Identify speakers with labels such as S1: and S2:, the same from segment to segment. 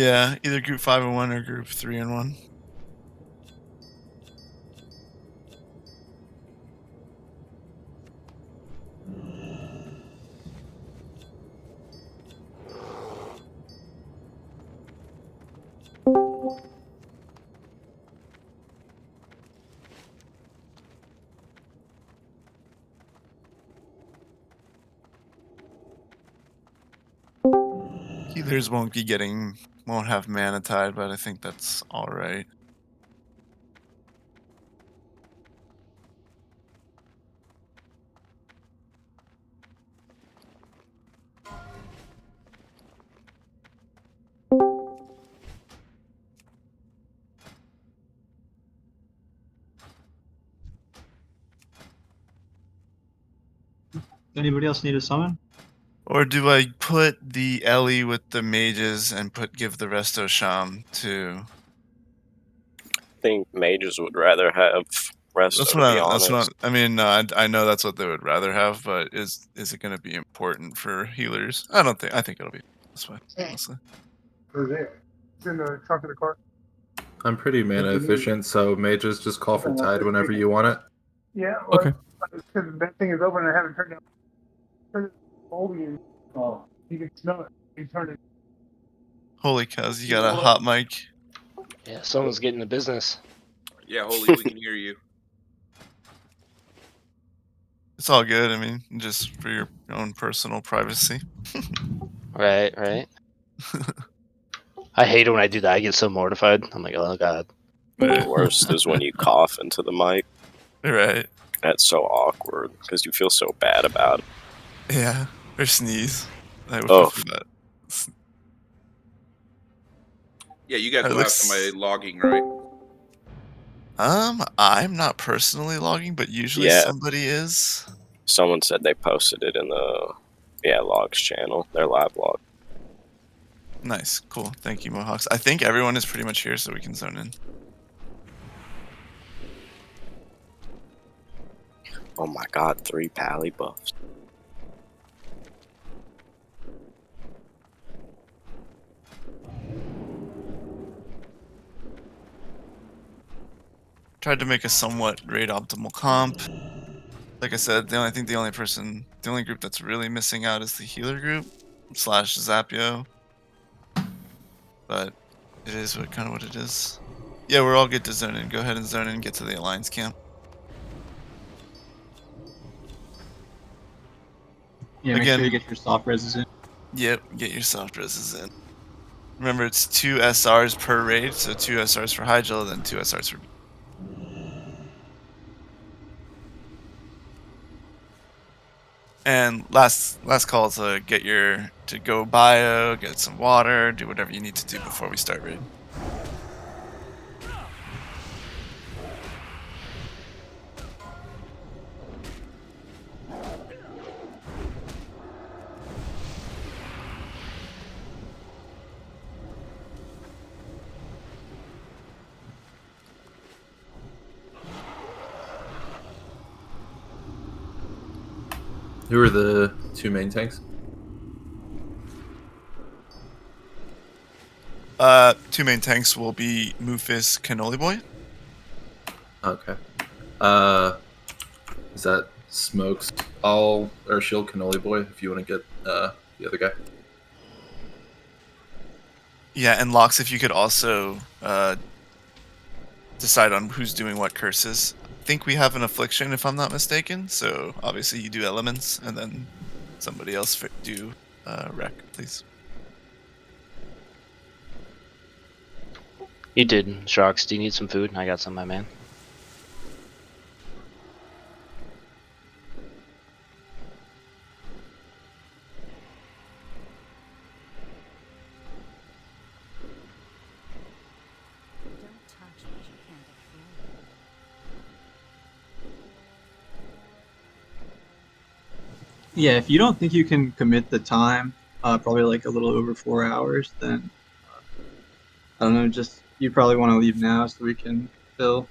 S1: Yeah, either group 5 and 1 or group 3 and 1. Healers won't have mana tide, but I think that's alright.
S2: Anybody else need a summon?
S1: Or do I put the Ellie with the mages and give the resto Sham to...
S3: I think mages would rather have resto, to be honest.
S1: I mean, I know that's what they would rather have, but is it going to be important for healers? I think it'll be this way, honestly.
S4: Who's there? It's in the trunk of the car.
S5: I'm pretty mana efficient, so mages just call for tide whenever you want it.
S4: Yeah, well,
S1: Okay.
S4: Because that thing is open and I haven't turned it. Oh, you can smell it. You turn it.
S1: Holy cows, you got a hot mic.
S6: Yeah, someone's getting the business.
S7: Yeah, Holy, we can hear you.
S1: It's all good. I mean, just for your own personal privacy.
S6: Right. I hate it when I do that. I get so mortified. I'm like, oh god.
S3: The worst is when you cough into the mic.
S1: Right.
S3: That's so awkward because you feel so bad about it.
S1: Yeah. Or sneeze. I would
S3: Oh.
S1: prefer that.
S7: Yeah, you guys will have somebody logging, right?
S1: I'm not personally logging, but usually somebody is.
S3: Someone said they posted it in the logs channel, their live log.
S1: Nice, cool. Thank you, Mohawks. I think everyone is pretty much here, so we can zone in.
S3: Oh my god, 3 pally buffs.
S1: Tried to make a somewhat raid optimal comp. Like I said, the only group that's really missing out is the healer group / Zapio. But it is kind of what it is. Yeah, we're all good to zone in. Go ahead and zone in and get to the Alliance camp.
S2: Yeah, make sure you get your soft reses in.
S1: Yep, get your soft reses in. Remember, it's 2 SRs per raid, so 2 SRs for Hyjal, then 2 SRs for... And last call to go bio, get some water, do whatever you need to do before we start raid.
S5: Who are the 2 main tanks?
S1: 2 main tanks will be Mufis, Cannoli Boy.
S5: Okay. Is that Smokes? I'll shield Cannoli Boy if you want to get the other guy.
S1: Yeah, and Lox, if you could also decide on who's doing what curses. I think we have an affliction, if I'm not mistaken. So obviously you do elements, and then somebody else do wreck, please.
S6: You did, Sharks. Do you need some food? I got some, my man.
S2: Yeah, if you don't think you can commit the time, probably like a little over 4 hours, then I don't know, just you probably want to leave now so we can fill.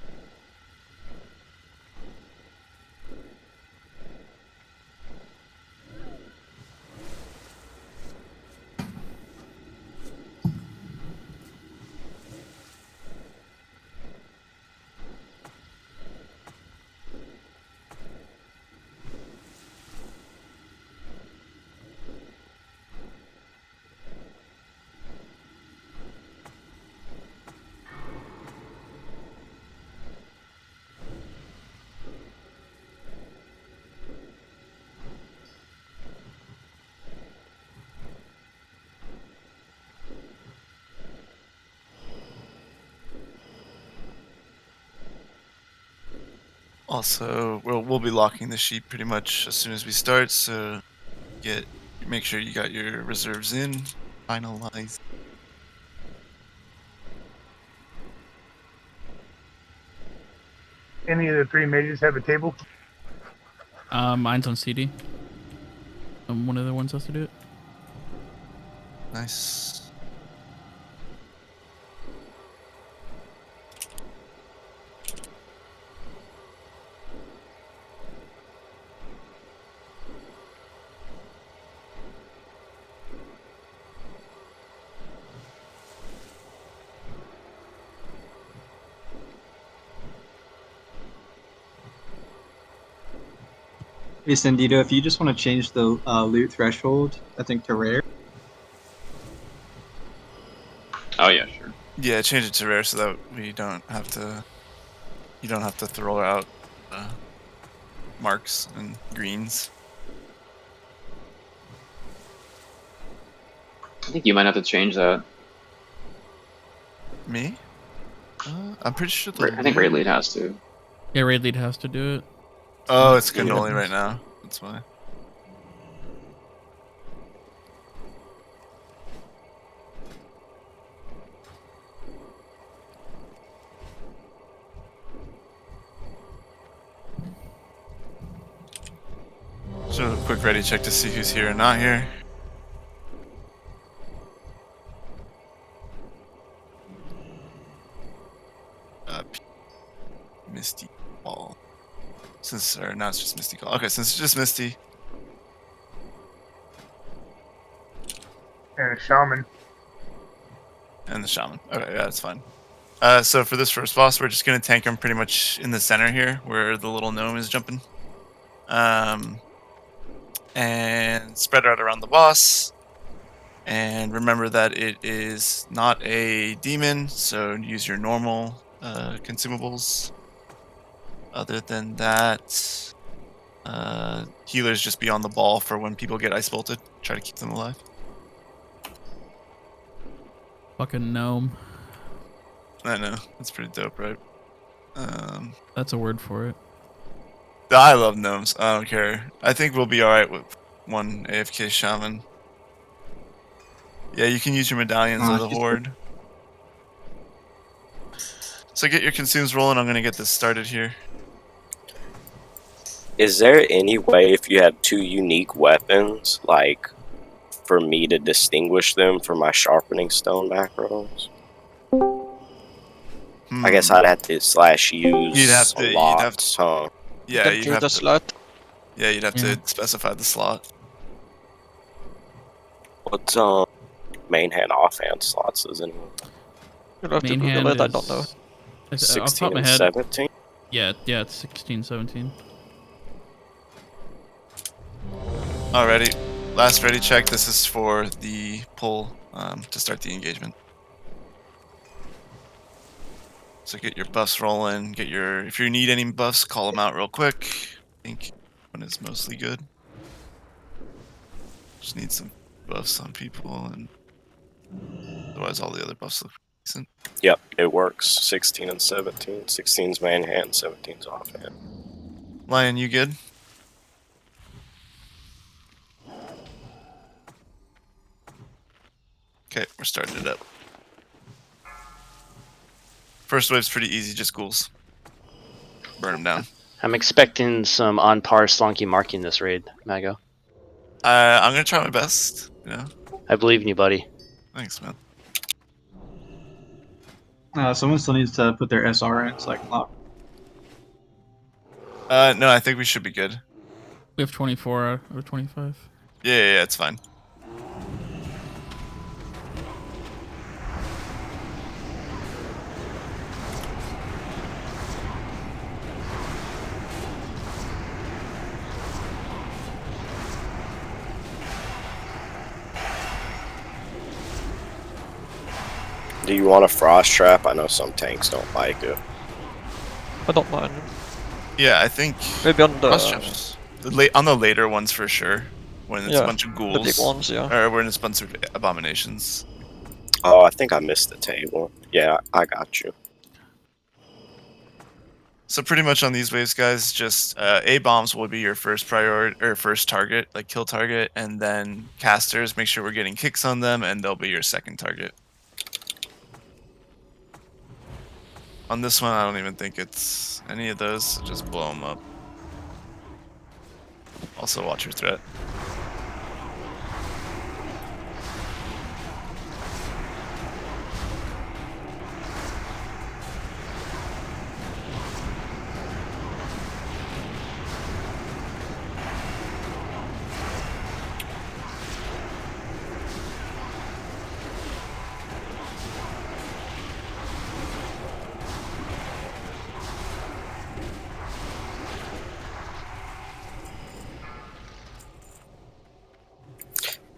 S1: Also, we'll be locking the sheep pretty much as soon as we start. So make sure you got your reserves in. Finalize.
S4: Any of the three mages have a table?
S8: Mine's on CD. One of the ones has to do it.
S1: Nice.
S2: Hey, Sandito, if you just want to change the loot threshold, I think to rare.
S9: Oh yeah, sure.
S1: Yeah, change it to rare so that you don't have to throw out marks and greens.
S9: I think you might have to change that.
S1: Me? I'm pretty sure
S9: I think raid lead has to.
S8: Yeah, raid lead has to do it.
S1: Oh, it's cannoli right now. That's why. So, quick ready check to see who's here and not here. Misty Ball. Now it's just Misty Call. Okay, since it's just Misty.
S4: And a shaman.
S1: And the shaman. Okay, yeah, that's fine. So for this first boss, we're just gonna tank him pretty much in the center here, where the little gnome is jumping. And spread out around the boss. And remember that it is not a demon, so use your normal consumables. Other than that, healers just be on the ball for when people get ice bolted. Try to keep them alive.
S8: Fucking gnome.
S1: I know, that's pretty dope, right?
S8: That's a word for it.
S1: I love gnomes. I don't care. I think we'll be alright with one AFK shaman. Yeah, you can use your medallions of the horde. So get your consumes rolling. I'm gonna get this started here.
S3: Is there any way if you have two unique weapons, like, for me to distinguish them for my sharpening stone macros? I guess I'd have to /use
S1: You'd have to,
S3: huh?
S1: Yeah, you'd have to.
S10: Slot.
S1: Yeah, you'd have to specify the slot.
S3: What's main hand, offhand slots? Does anyone?
S10: You'll have to
S8: Main
S10: Google
S8: hand
S10: it. I
S8: is-
S10: don't know.
S8: Off the
S3: 16
S8: top of my
S3: and
S8: head.
S3: 17.
S8: Yeah, it's 16, 17.
S1: Alrighty, last ready check. This is for the pull to start the engagement. So get your buffs rolling. If you need any buffs, call them out real quick. I think one is mostly good. Just need some buffs on people, and otherwise all the other buffs look decent.
S3: Yep, it works. 16 and 17. 16's main hand, 17's offhand.
S1: Lion, you good? Okay, we're starting it up. First wave's pretty easy, just ghouls. Burn them down.
S6: I'm expecting some on par slonky marking this raid, Mago.
S1: I'm gonna try my best. Yeah.
S6: I believe in you, buddy.
S1: Thanks, man.
S2: Someone still needs to put their SR in so I can lock.
S1: No, I think we should be good.
S8: We have 24 out of 25.
S1: Yeah, it's fine.
S3: Do you want a frost trap? I know some tanks don't like it.
S10: I don't mind.
S1: Yeah, I think
S10: Maybe on the
S1: frost traps. On the later ones for sure. When it's a bunch of ghouls.
S10: the big ones, yeah.
S1: Or when it's a bunch of abominations.
S3: Oh, I think I missed the table. Yeah, I got you.
S1: So So pretty much on these waves, guys, just A bombs will be your first priority or first target, like kill target, and then casters. Make sure we're getting kicks on them, and they'll be your second target. On this one, I don't even think it's any of those. So just blow them up. Also, watch your threat.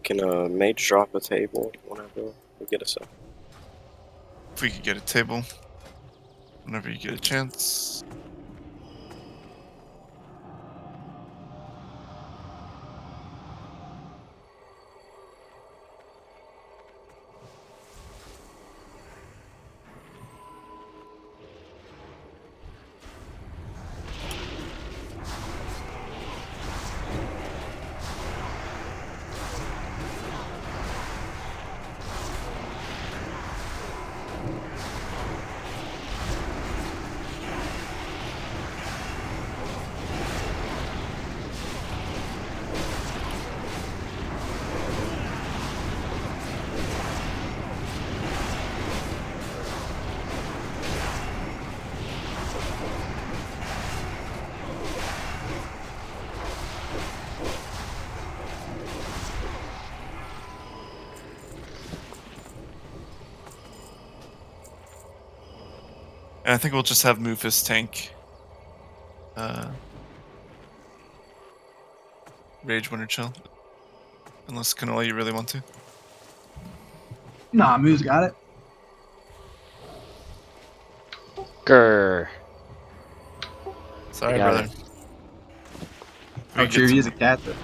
S3: Can a mage drop a table whenever we get a set?
S1: If we could get a table, whenever you get a chance. And I think we'll just have Mufus tank. Rage Winter Chill. Unless Canola, you really want to.
S2: Nah, Moo's got it.
S6: Grr.
S1: Sorry,
S6: I got
S1: brother.
S6: it.
S2: Oh, true. He's a cat, though.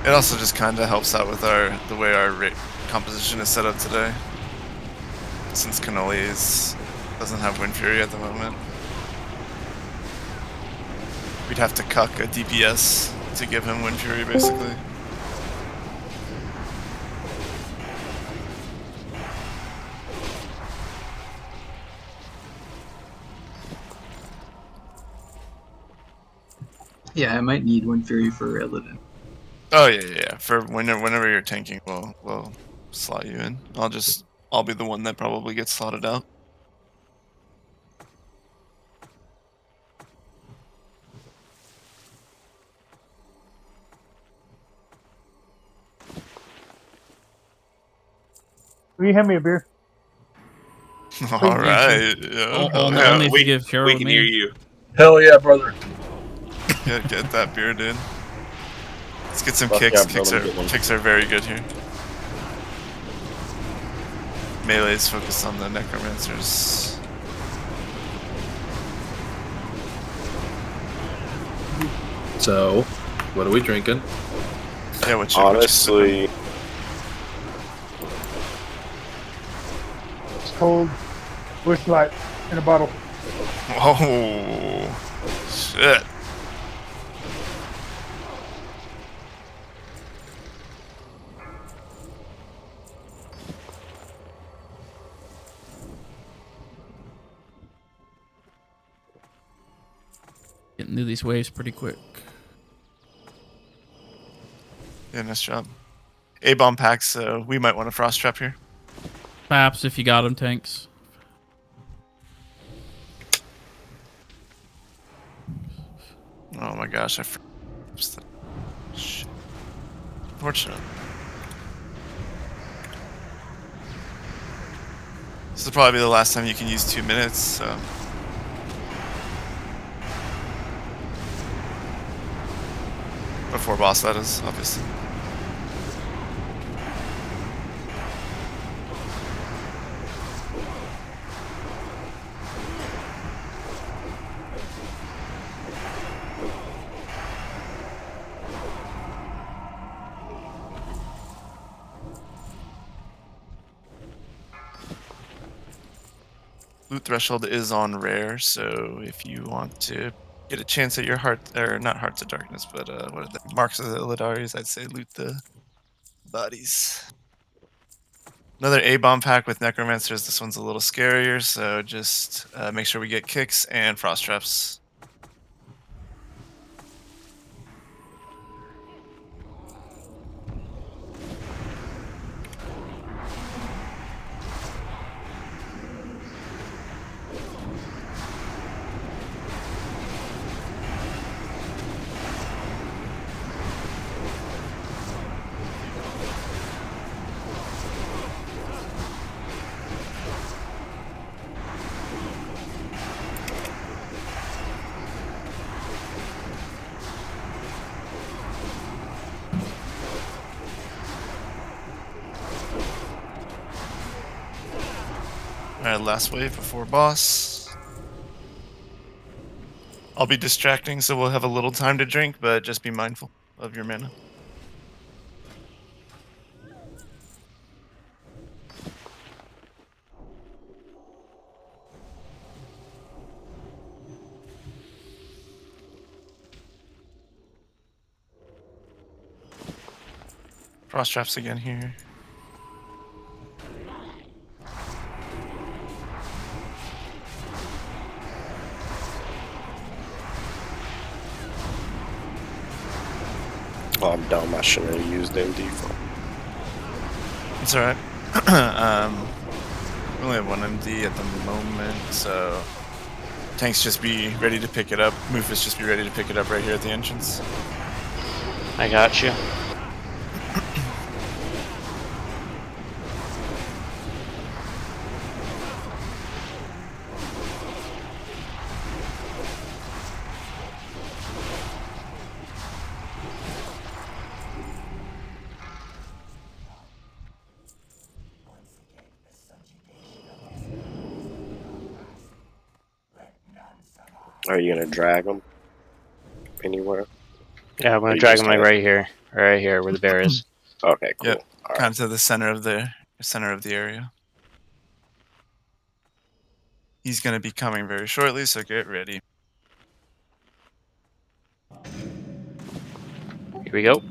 S1: It also just kind of helps out with the way our composition is set up today. Since Cannoli doesn't have Wind Fury at the moment. We'd have to cuck a DPS to give him Wind Fury, basically.
S2: Yeah, I might need Wind Fury for Illidan.
S1: Oh yeah. For whenever you're tanking, we'll slot you in. I'll be the one that probably gets slotted out.
S4: Will you hand me a beer?
S1: All right. Yeah.
S8: Only if you give Cheryl
S7: We
S8: to
S7: can
S8: me.
S7: hear you.
S5: Hell yeah, brother.
S1: Get that beer, dude. Let's get some
S3: Fuck
S1: kicks.
S3: yeah, bro, let me get one.
S1: Kicks are very good here. Melee is focused on the necromancers.
S5: So, what are we drinking?
S1: Yeah, what you
S3: Honestly,
S4: It's cold. Bush Light in a bottle.
S1: Oh shit.
S8: Getting through these waves pretty quick.
S1: Yeah, nice job. A-bomb packs, so we might want a frost trap here.
S8: Perhaps if you got them, tanks.
S1: Oh my gosh, I shit. Fortunate. This will probably be the last time you can use 2 minutes, so. Before boss, that is, obviously. Loot threshold is on rare, so if you want to get a chance at your heart, or not Hearts of Darkness, but what are the Marks of the Illidari's, I'd say loot the bodies. Another A-bomb pack with Necromancers. This one's a little scarier, so just make sure we get kicks and frost traps. Alright, last wave before boss. I'll be distracting, so we'll have a little time to drink, but just be mindful of your mana. Frost traps again here.
S3: Oh, I'm dumb. I shouldn't have used MD for.
S1: It's alright. We only have one MD at the moment, so tanks just be ready to pick it up. Moofus just be ready to pick it up right here at the entrance.
S6: I got you.
S3: Are you gonna drag them anywhere?
S6: Yeah, I'm
S3: Or
S6: gonna
S3: you
S6: drag
S3: just
S6: him like
S3: have-
S6: right here where the bear is.
S3: Okay, cool.
S1: Yep,
S3: All
S1: kind
S3: right.
S1: of to the center of the area. He's gonna be coming very shortly, so get ready.
S6: Here we go.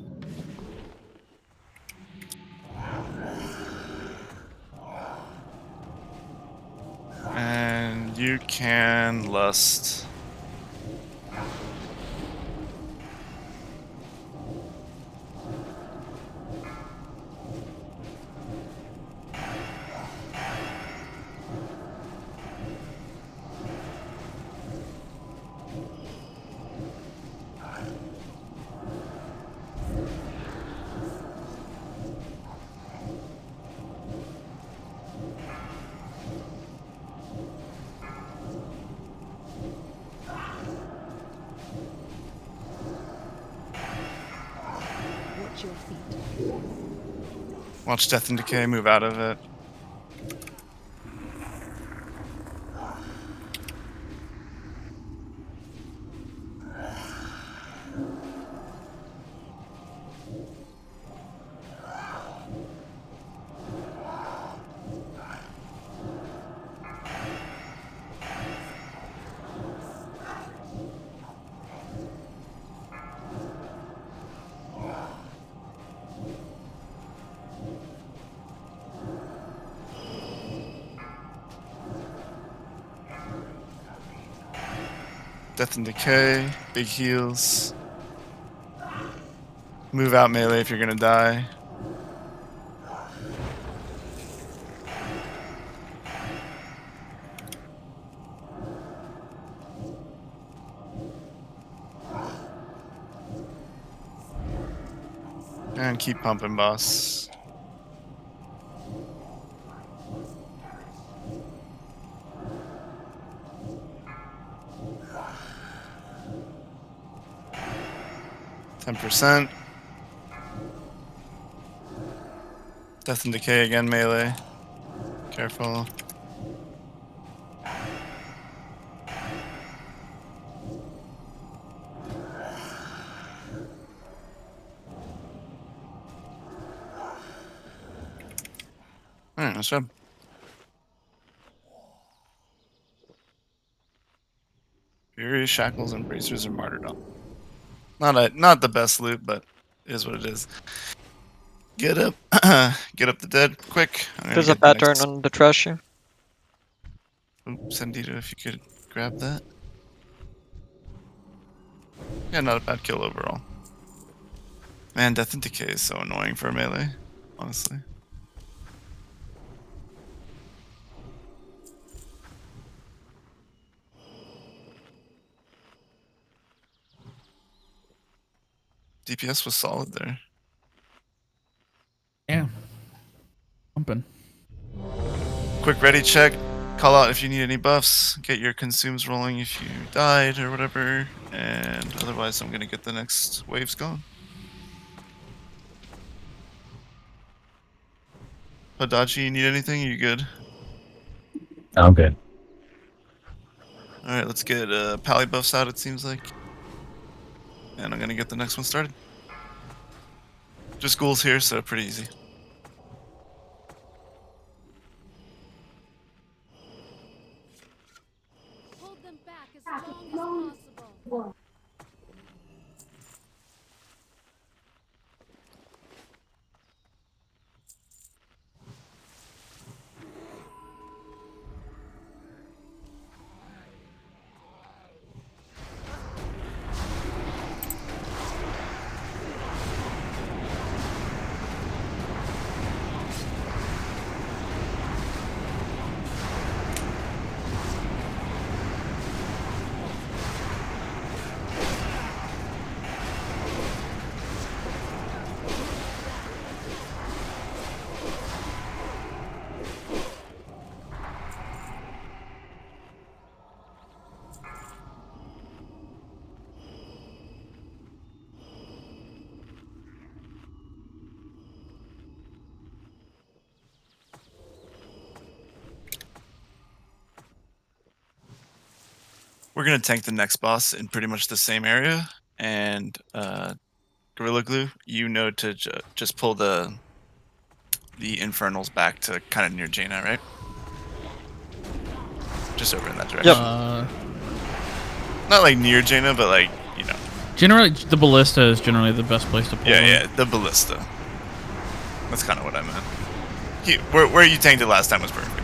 S1: And you can lust. Watch Death and Decay move out of it. Death and Decay, big heals. Move out melee if you're gonna die. And keep pumping, boss. %. Death and Decay again, melee. Careful. Alright, nice job. Bravery, Shackles, and Bracers or Martyrdom. Not the best loot, but it is what it is. Get up, get up the dead quick.
S10: There's a pattern on the trash here.
S1: Oops, Sandito, if you could grab that. Yeah, not a bad kill overall. Man, Death and Decay is so annoying for a melee, honestly. DPS was solid there.
S8: Yeah. Pumping.
S1: Quick ready check. Call out if you need any buffs. Get your consumes rolling if you died or whatever. And otherwise, I'm going to get the next waves going. Hadachi, you need anything? Are you good?
S11: I'm good.
S1: Alright, let's get pally buffs out, it seems like. And I'm going to get the next one started. Just ghouls here, so pretty easy.
S12: Hold them back as long as possible.
S1: We're going to tank the next boss in pretty much the same area. And Gorilla Glue, you know to just pull the Infernals back to kind of near Jaina, right? Just over in that direction. Not like near Jaina, but like, you know.
S8: Generally, the Ballista is generally the best place to pull them.
S1: Yeah, the Ballista. That's kind of what I meant. Where you tanked it last time was perfect.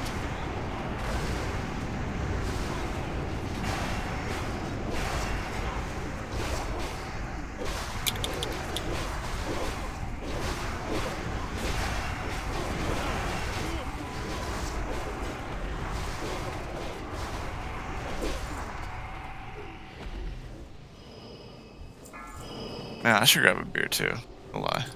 S1: Man, I should grab a beer too. No lie.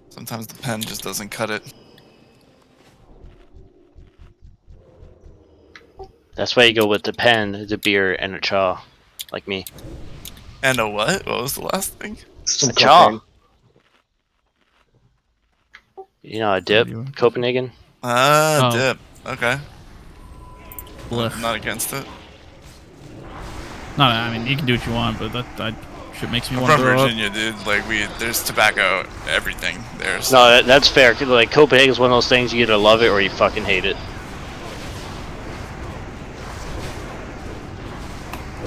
S1: Sometimes the pen just doesn't cut it.
S6: That's why you go with the pen, the beer, and a chaw, like me.
S1: And a what? What was the last thing?
S6: A chaw. You know, a dip, Copenhagen.
S1: Ah, dip. Okay.
S8: Blech.
S1: I'm not against it.
S8: No, I mean you can do what you want, but that shit makes me
S1: I'm
S8: want to
S1: from
S8: throw
S1: Virginia, dude. Like there's tobacco, everything there. So.
S6: No, that's fair. 'Cause, like Copenhagen's one of those things you either love it or you fucking hate it.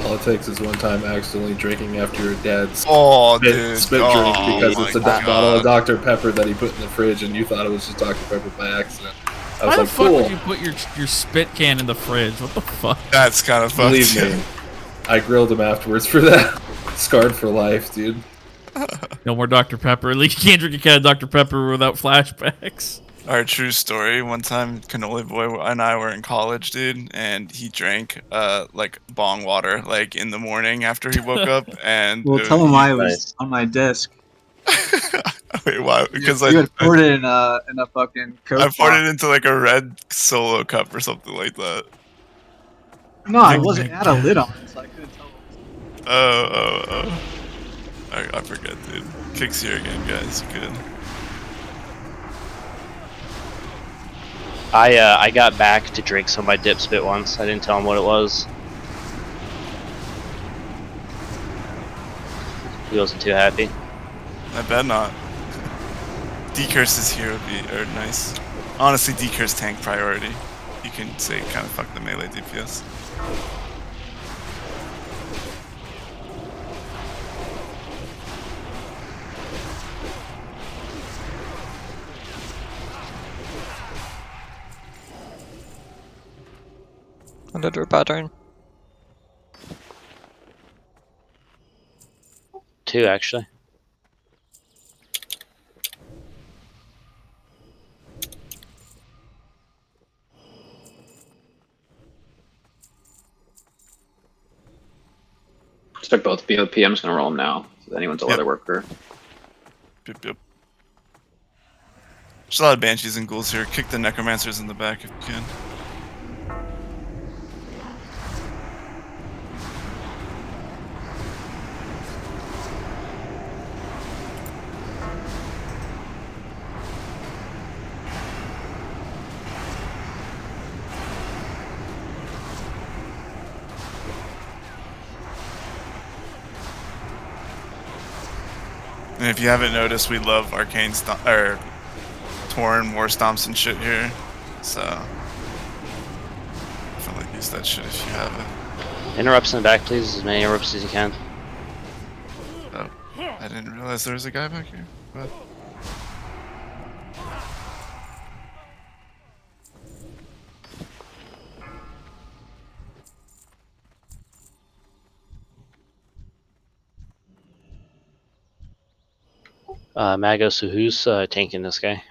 S5: All it takes is one time accidentally drinking after your dad's spit drink because it's a bottle of Dr. Pepper that he put in the fridge and you thought it was just Dr. Pepper by accident. I was
S8: Why
S5: like,
S8: the fuck
S5: cool.
S8: would you put your spit can in the fridge? What the fuck?
S1: That's kind of fucked.
S5: Believe me, I grilled him afterwards for that. Scarred for life, dude.
S8: No more Dr. Pepper. At least you can't drink a can of Dr. Pepper without flashbacks.
S1: Our true story. One time, Cannoli Boy and I were in college, dude, and he drank like bong water like in the morning after he woke up. And
S2: well, tell him I was on my desk.
S1: Wait, why? Because
S2: you had poured it in a fucking Coke.
S1: I poured it into like a red Solo cup or something like that.
S2: No, I wasn't. It had a lid on it, so I couldn't tell.
S1: Oh. I forget, dude. Kicks here again, guys. Good.
S6: I got back to drink some of my dip spit once. I didn't tell him what it was. He wasn't too happy.
S1: I bet not. D-Curse's here would be nice. Honestly, D-Curse tank priority. you can say kind of fuck the melee DPS.
S10: Under the pattern.
S6: 2 actually.
S9: Expect both BOP. I'm just gonna roll them now. So anyone's a leather worker.
S1: Yep, yep. There's a lot of banshees and ghouls here. Kick the necromancers in the back if you can. And if you haven't noticed, we love arcane or Torn war stomps and shit here. So definitely use that shit if you have it.
S6: Interrupts in the back, please. As many interrupts as you can.
S1: Oh, I didn't realize there was a guy back here. But
S6: Mago, so who's tanking this guy?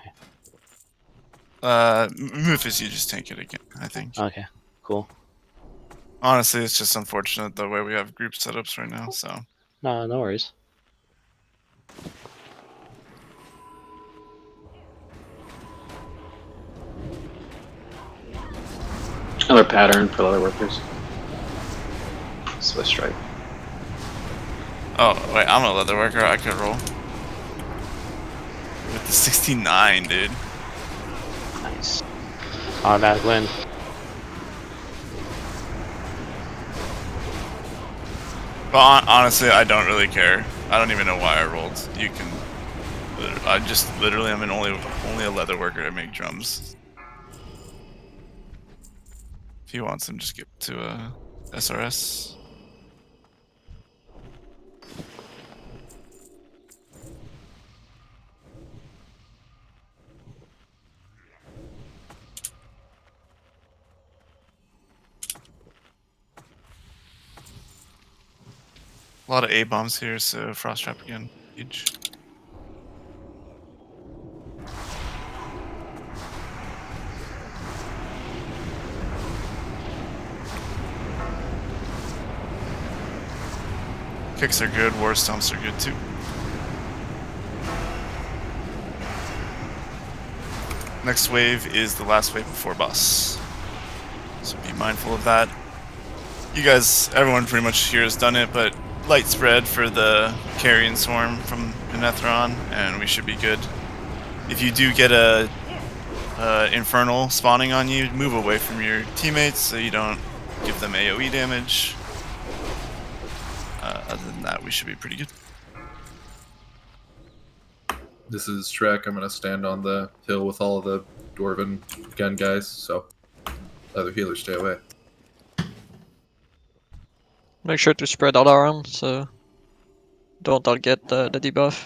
S1: Mufus, you just tank it again, I think.
S6: Okay, cool.
S1: Honestly, it's just unfortunate the way we have group setups right now, so.
S6: No worries.
S9: Another pattern for leather workers. Swiss strike.
S1: Oh, wait, I'm a leather worker. I could roll. With the 69, dude.
S6: Nice. Automatic win.
S1: But honestly, I don't really care. I don't even know why I rolled. You can. I just literally am only a leather worker to make drums. If he wants them, just get to a SRS. A lot of A bombs here, so frost trap again. Huge. Kicks are good, war stomps are good too. Next wave is the last wave before boss. So be mindful of that. You guys, everyone pretty much here has done it, but light spread for the carrion swarm from Inethron, and we should be good. If you do get a infernal spawning on you, move away from your teammates so you don't give them AoE damage. Other than that, we should be pretty good.
S5: This is Shrek. I'm gonna stand on the hill with all of the dwarven gun guys, so other healers stay away.
S10: Make sure to spread out around so don't all get the debuff.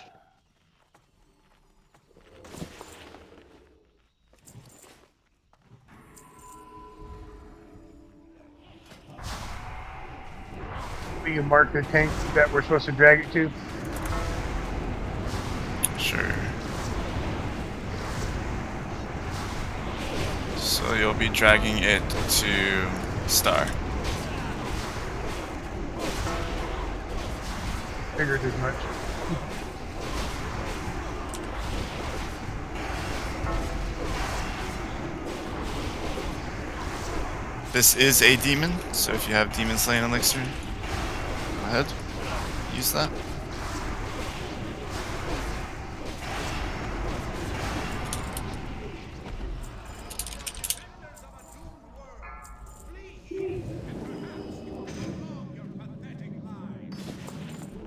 S4: We can mark the tank that we're supposed to drag it to.
S1: Sure. So you'll be dragging it to Star.
S4: Figured as much.
S1: This is a demon, so if you have demon slaying elixir, go ahead, use that.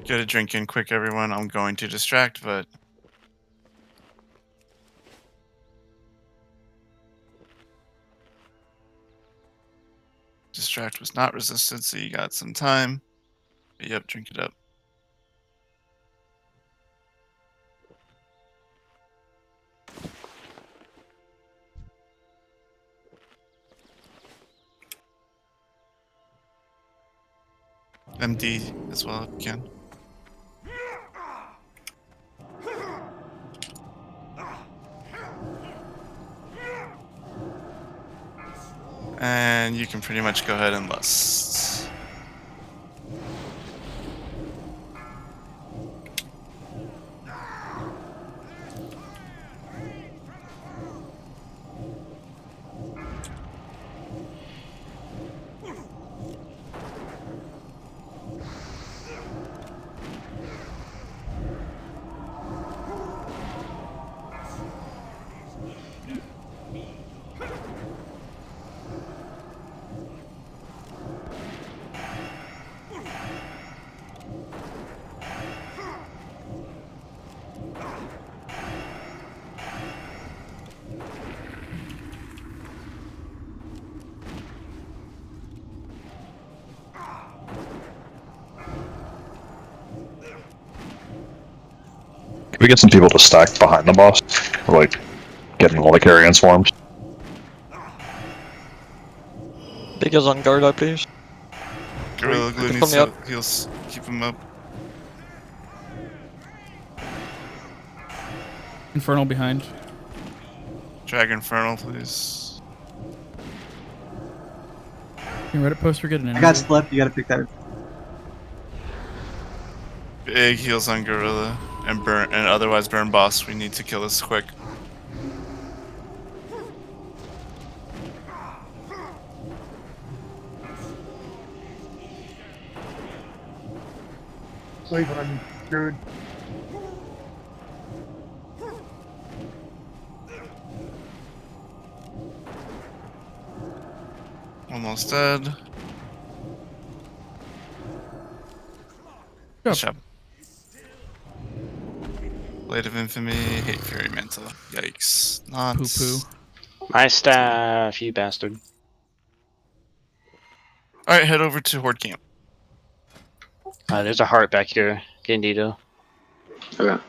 S1: Get a drink in quick, everyone. I'm going to distract, but extract was not resisted, so you got some time. Yep, drink it up. MD as well if you can. And you can pretty much go ahead and lust.
S11: Can we get some people to stack behind the boss? Like, getting all the carrion swarms?
S10: Biggest on Garda, please.
S1: Gorilla Glue
S10: Pull
S1: needs
S10: me
S1: to
S10: up.
S1: keep him up.
S8: Infernal behind.
S1: Drag Infernal, please.
S8: Can Reddit poster get an
S2: I
S8: energy?
S2: got slept. You gotta pick that.
S1: Big heals on Gorilla and burn, and otherwise burn boss. We need to kill this quick.
S4: Sleep on dude.
S1: Almost dead. Good job. Blade of Infamy, Hate Fury Mantle. Yikes. Not.
S8: Poo poo.
S6: My staff, you bastard.
S1: Alright, head over to Horde Camp.
S6: There's a heart back here, Gandito.
S9: Okay.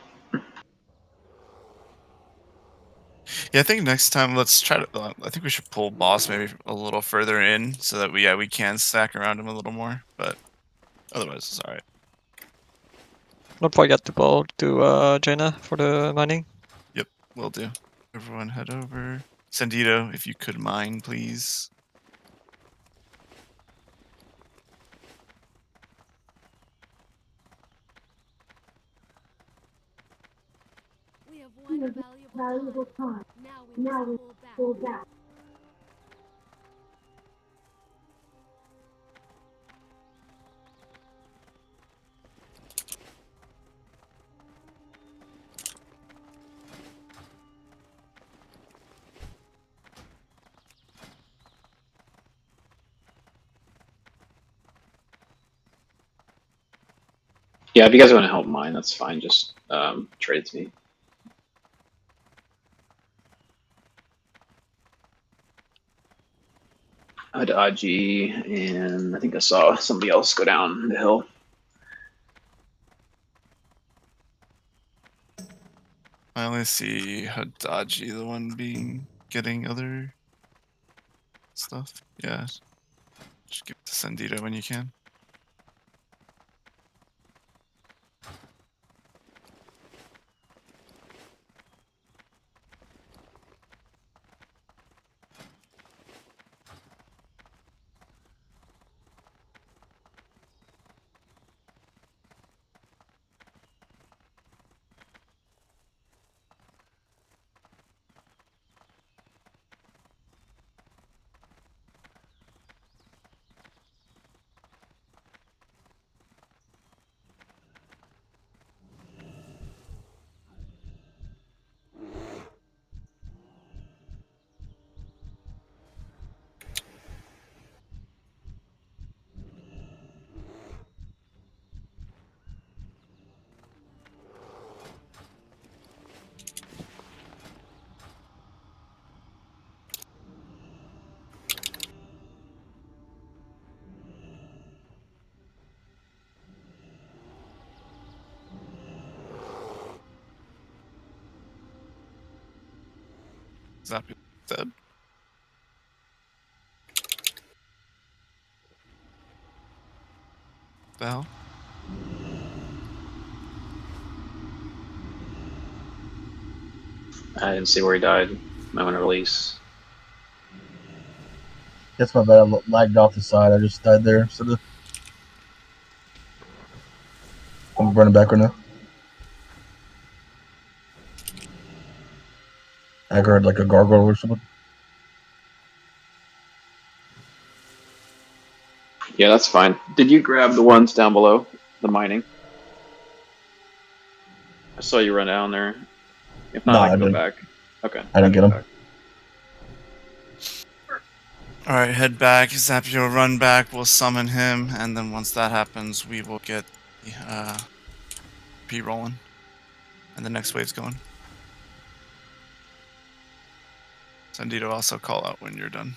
S1: Yeah, I think next time let's try to. I think we should pull boss maybe a little further in so that we can stack around him a little more. But otherwise, it's all right.
S10: Don't forget to bulk to Jaina for the mining.
S1: Yep, will do. Everyone, head over. Sandito, if you could mine, please.
S12: We have won valuable time. Now we must pull back.
S9: Yeah, if you guys want to help mine, that's fine. Just trades me. I had IG, and I think I saw somebody else go down the hill.
S1: I only see Hadaji, the one getting other stuff. Yeah. Just give it to Sandito when you can. Zappy dead. The hell?
S9: I didn't see where he died. Moment of release.
S13: That's my bad. I lagged off the side. I just died there. So I'm running back right now. I heard like a gargoyle or something.
S9: Yeah, that's fine. Did you grab the ones down below the mining? I saw you run down there. If not,
S13: No,
S9: I
S13: I
S9: can go
S13: didn't.
S9: back. Okay.
S13: I didn't get them.
S9: Back.
S1: Alright, head back. Zappy will run back. We'll summon him. And then once that happens, we will get the P rolling. And the next wave's going. Sandito, also call out when you're done.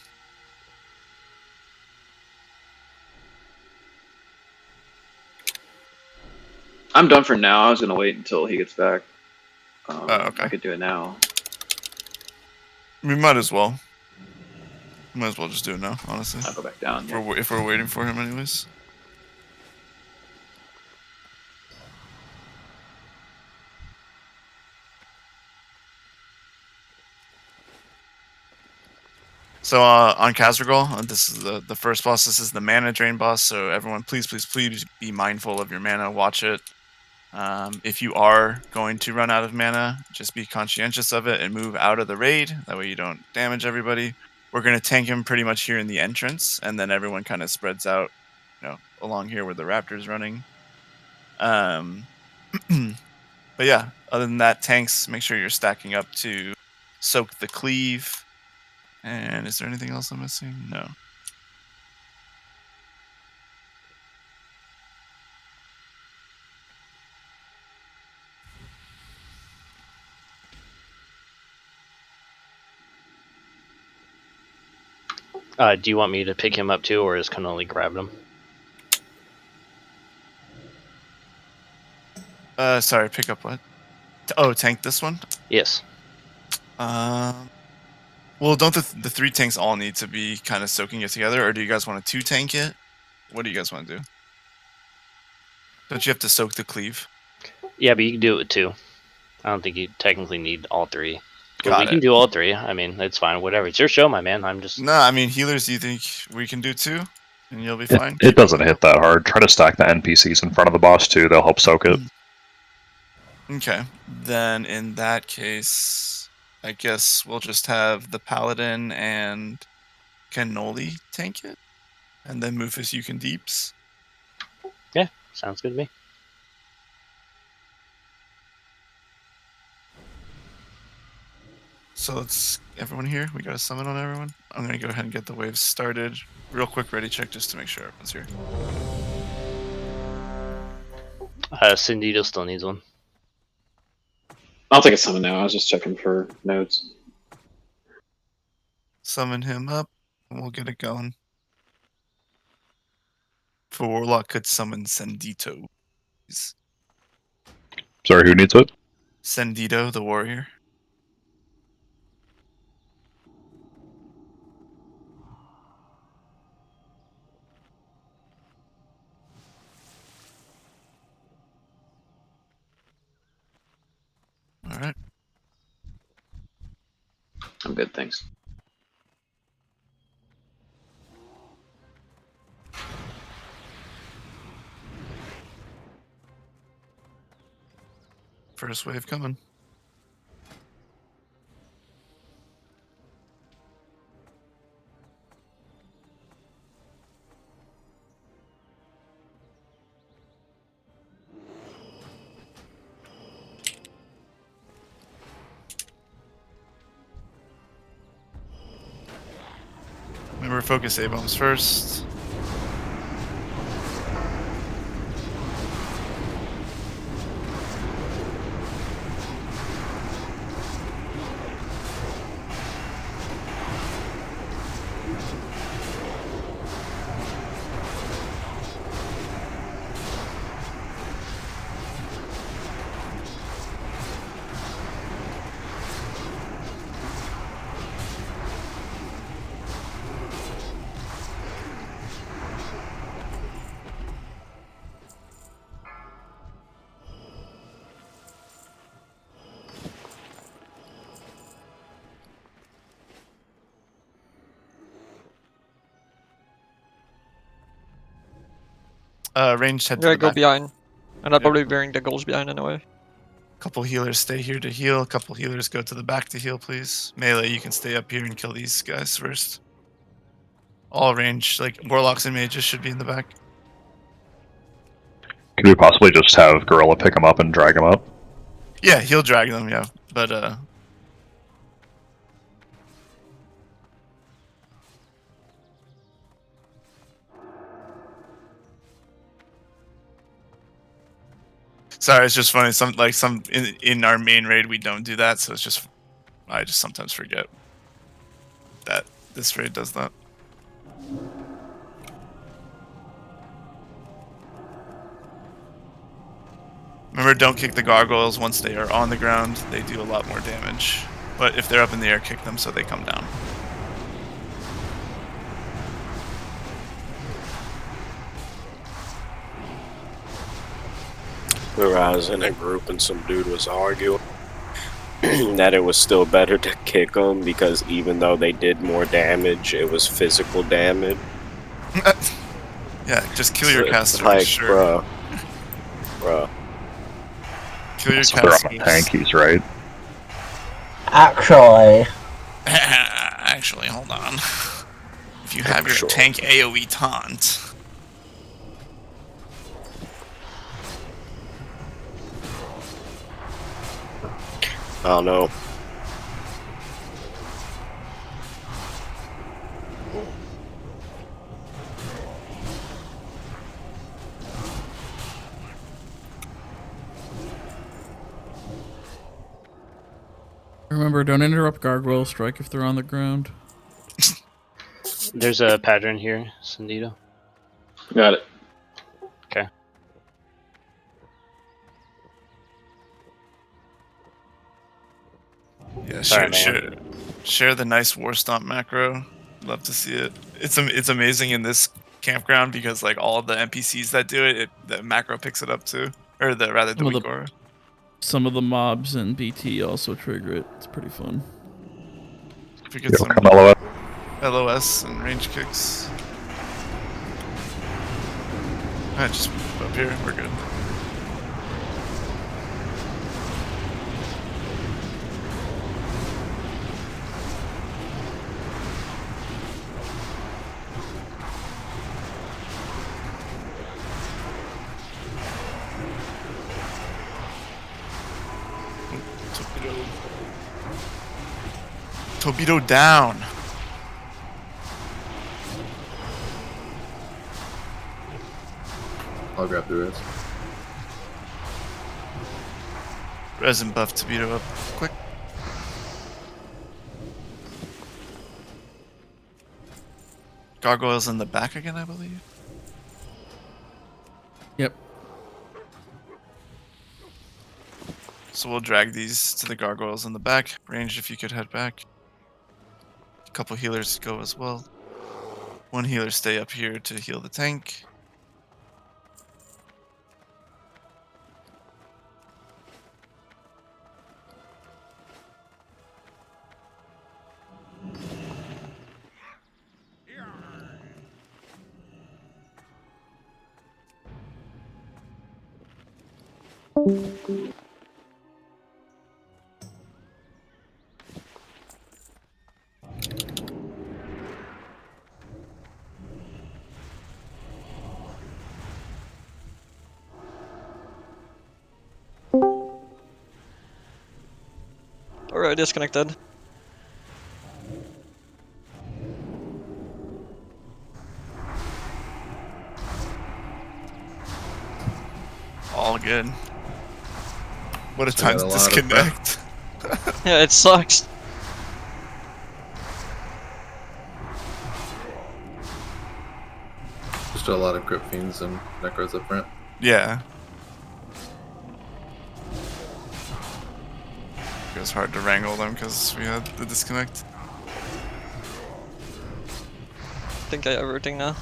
S9: I'm done for now. I was gonna wait until he gets back.
S1: Okay.
S9: I could do it now.
S1: We might as well. Might as well just do it now, honestly.
S9: I'll go back down. Yeah.
S1: If we're waiting for him anyways. So on Kazragal, this is the first boss. This is the mana drain boss. So everyone, please be mindful of your mana. Watch it. If you are going to run out of mana, just be conscientious of it and move out of the raid. That way you don't damage everybody. We're going to tank him pretty much here in the entrance, and then everyone kind of spreads out, along here where the raptor's running. But yeah, other than that, tanks, make sure you're stacking up to soak the cleave. And is there anything else I'm missing? No.
S6: Do you want me to pick him up too, or is Cannoli grabbing him?
S1: Sorry, pick up what? Oh, tank this one?
S6: Yes.
S1: Well, don't the 3 tanks all need to be kind of soaking it together, or do you guys want to 2 tank it? What do you guys want to do? Don't you have to soak the cleave?
S6: Yeah, but you can do it with 2. I don't think you technically need all 3. But
S1: Got
S6: we
S1: it.
S6: can do all 3. I mean, it's fine. Whatever. It's your show, my man. I'm just...
S1: No, I mean, healers, do you think we can do 2? And you'll be fine?
S11: It doesn't hit that hard. Try to stack the NPCs in front of the boss too. They'll help soak it.
S1: Okay. Then in that case, I guess we'll just have the Paladin and Cannoli tank it. And then Mufus, you can deeps.
S6: Yeah, sounds good to me.
S1: So let's everyone here. We got a summon on everyone. I'm gonna go ahead and get the waves started. Real quick ready check just to make sure everyone's here.
S6: Cindito still needs one.
S9: I'll take a summon now. I was just checking for notes.
S1: Summon him up, and we'll get it going. For Warlock could summon Sandito.
S11: Sorry, who needs it?
S1: Sandito, the warrior. Alright.
S9: I'm good, thanks.
S1: First wave coming. Remember, focus A-bombs first. Ranged head
S10: Yeah,
S1: to the
S10: go
S1: back.
S10: behind. And I'll
S1: Yep.
S10: probably bring the goals behind anyway.
S1: Couple healers stay here to heal. Couple healers go to the back to heal, please. Melee, you can stay up here and kill these guys first. All range, like warlocks and mages, should be in the back.
S11: Could we possibly just have Gorilla pick him up and drag him up?
S1: Yeah, he'll drag them. Yeah, but sorry, it's just funny. Some in our main raid we don't do that, so it's just I just sometimes forget that this raid does that. Remember, don't kick the gargoyles once they are on the ground. They do a lot more damage. But if they're up in the air, kick them so they come down.
S3: Remember, I was in a group and some dude was arguing that it was still better to kick them because even though they did more damage, it was physical damage.
S1: Yeah, just kill your casters.
S3: Like,
S1: sure.
S3: Bruh.
S1: Kill your
S11: They're on
S1: casters.
S11: the tankies, right?
S1: Actually, hold on. If you have your tank AoE taunt.
S3: I don't know.
S8: Remember, don't interrupt gargoyle strike if they're on the ground.
S6: There's a pattern here, Sandito.
S9: Got it.
S6: Okay.
S1: Yeah,
S6: Sorry,
S1: share the nice war stomp macro. Love to see it. It's amazing in this campground because like all of the NPCs that do it, the macro picks it up too, or the weak aura.
S8: Some of the mobs in BT also trigger it. It's pretty fun.
S1: If we get some LOS and range kicks. Alright, just up here, we're good. Torpedo down.
S5: I'll grab the res.
S1: Resin buff Torpedo up quick. Gargoyles in the back again, I believe.
S8: Yep.
S1: So we'll drag these to the gargoyles in the back. Ranged, if you could head back. A couple healers go as well. One healer stay up here to heal the tank.
S10: Alright, disconnected.
S1: All good. What a time to disconnect.
S10: Yeah, it sucks.
S5: Just a lot of Crypt Fiends and Necros up front.
S1: Yeah. It was hard to wrangle them because we had the disconnect.
S10: I think I have everything now.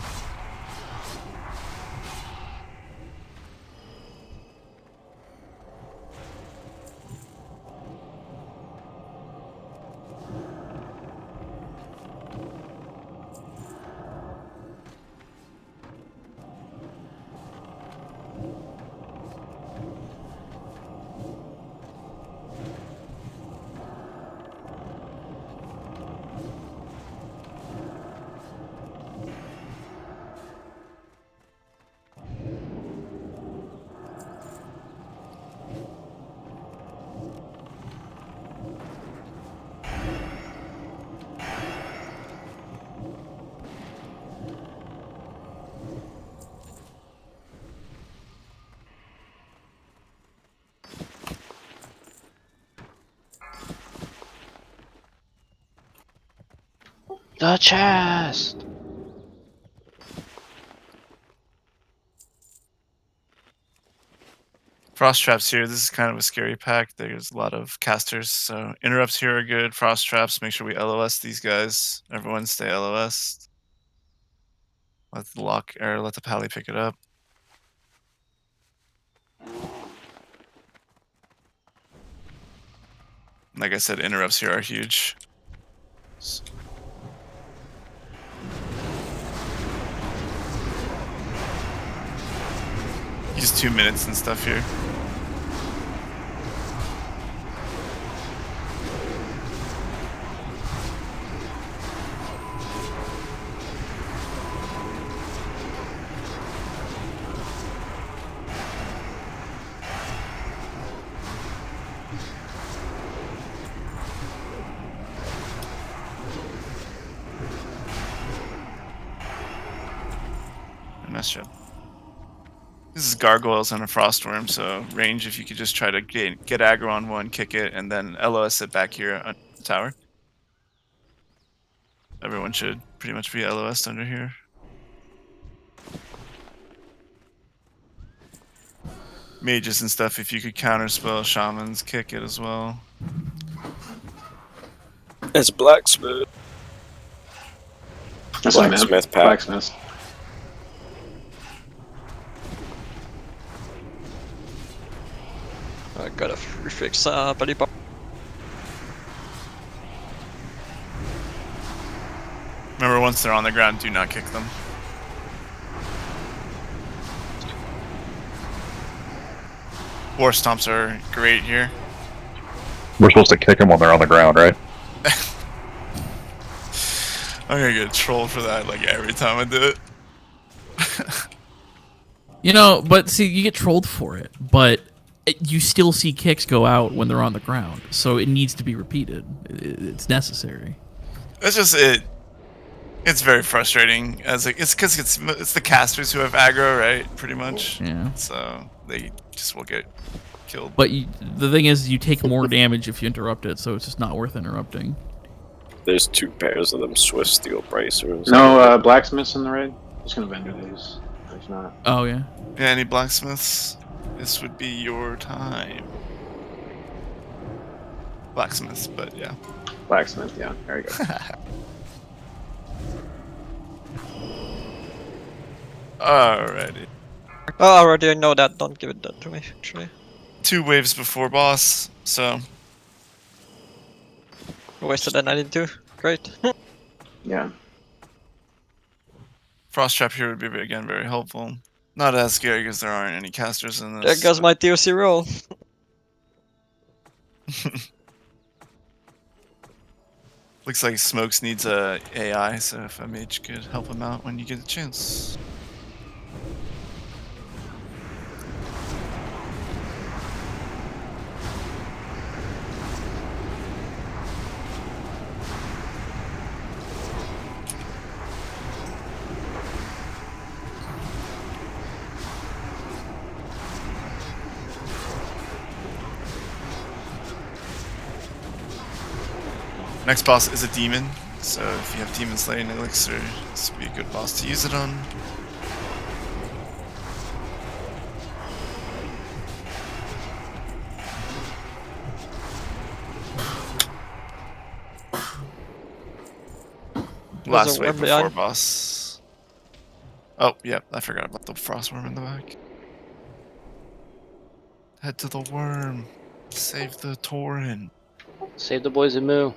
S6: The chest!
S1: Frost traps here. This is kind of a scary pack. There's a lot of casters, so interrupts here are good. Frost traps. Make sure we LOS these guys. Everyone stay LOS. Let the lock or let the pally pick it up. Like I said, interrupts here are huge. Use 2 minutes and stuff here. Nice job. This is gargoyles and a frostworm, so range if you could just try to get aggro on one, kick it, and then LOS it back here on the tower. Everyone should pretty much be LOS under here. Mages and stuff, if you could counterspell shamans, kick it as well.
S3: It's blacksmith.
S9: That's
S3: Blacksmith pack.
S9: Blacksmith.
S10: I gotta refix belly bar.
S1: Remember, once they're on the ground, do not kick them. War stomps are great here.
S11: We're supposed to kick them when they're on the ground, right?
S1: I'm gonna get trolled for that like every time I do it.
S8: You know, but see, you get trolled for it, but you still see kicks go out when they're on the ground, so it needs to be repeated. It's necessary.
S1: It's just it. It's very frustrating as like it's because it's the casters who have aggro, right? Pretty much.
S8: Yeah.
S1: So they just will get killed.
S8: But the thing is, you take more damage if you interrupt it, so it's just not worth interrupting.
S3: There's 2 pairs of them Swift Steel bracers.
S9: No blacksmiths in the raid. Just gonna vendor these. There's not.
S8: Oh yeah.
S1: Yeah, any blacksmiths? This would be your time. Blacksmiths, but yeah.
S9: Blacksmith, yeah. There you go.
S1: Alrighty.
S10: Oh, already I know that. Don't give it that to me, actually.
S1: 2 waves before boss, so.
S10: Wasted that I did too. Great.
S9: Yeah.
S1: Frost trap here would be again very helpful. Not as scary because there aren't any casters in
S10: There
S1: this.
S10: goes my DOC roll.
S1: Looks like Smokes needs a AI, so if a mage could help him out when you get a chance. Next boss is a demon, so if you have Demon Slaying Elixir, this would be a good boss to use it on. Last wave before boss. Oh, yeah, I forgot about the frostworm in the back. Head to the worm. Save the Tauren.
S6: Save the boys in Moo.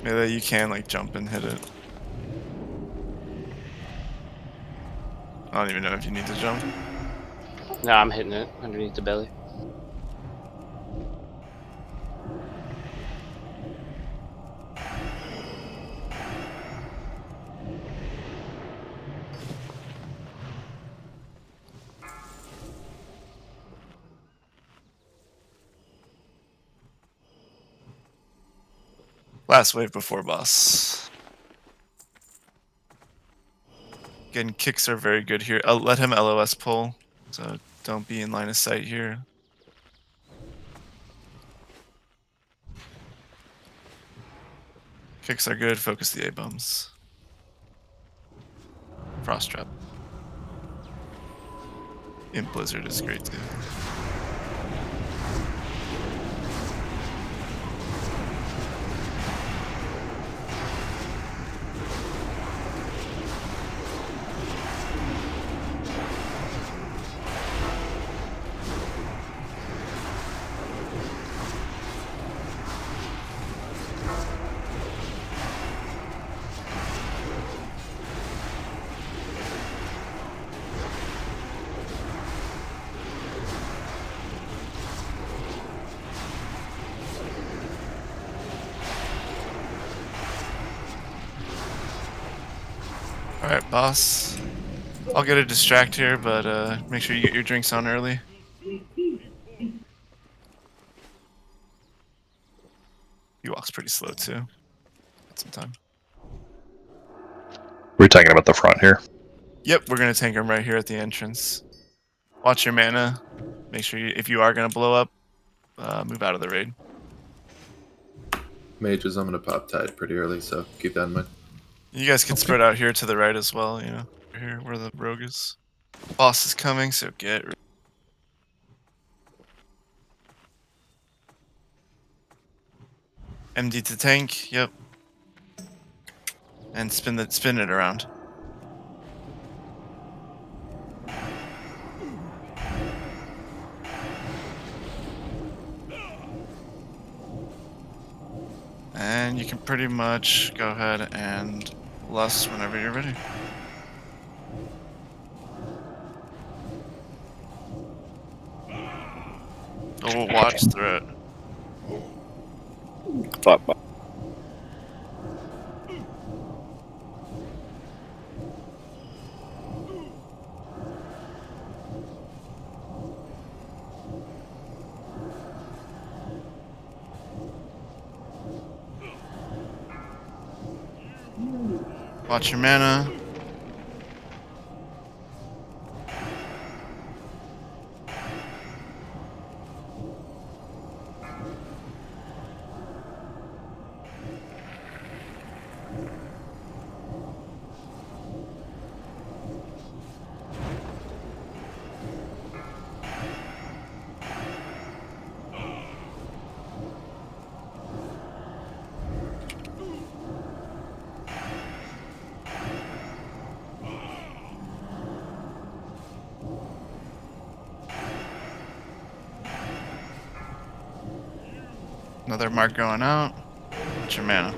S1: Maybe you can like jump and hit it. I don't even know if you need to jump.
S6: No, I'm hitting it underneath the belly.
S1: Last wave before boss. Again, kicks are very good here. Let him LOS pull, so don't be in line of sight here. Kicks are good, focus the A-bombs. Frost Trap. Imp Blizzard is great too. Alright, boss. I'll get a distract here, but make sure you get your drinks on early. He walks pretty slow too. Got some time.
S11: We're talking about the front here.
S1: Yep, we're gonna tank him right here at the entrance. Watch your mana. Make sure if you are gonna blow up, move out of the raid.
S5: Mages, I'm gonna pop tide pretty early, so keep that in mind.
S1: You guys can spread out here to the right as well, you know, here where the rogue is. Boss is coming, so get ready. MD to tank, yep. And spin it around. And you can pretty much go ahead and lust whenever you're ready. Oh, watch threat.
S3: Fuck.
S1: Watch your mana. Another mark going out. Watch your mana.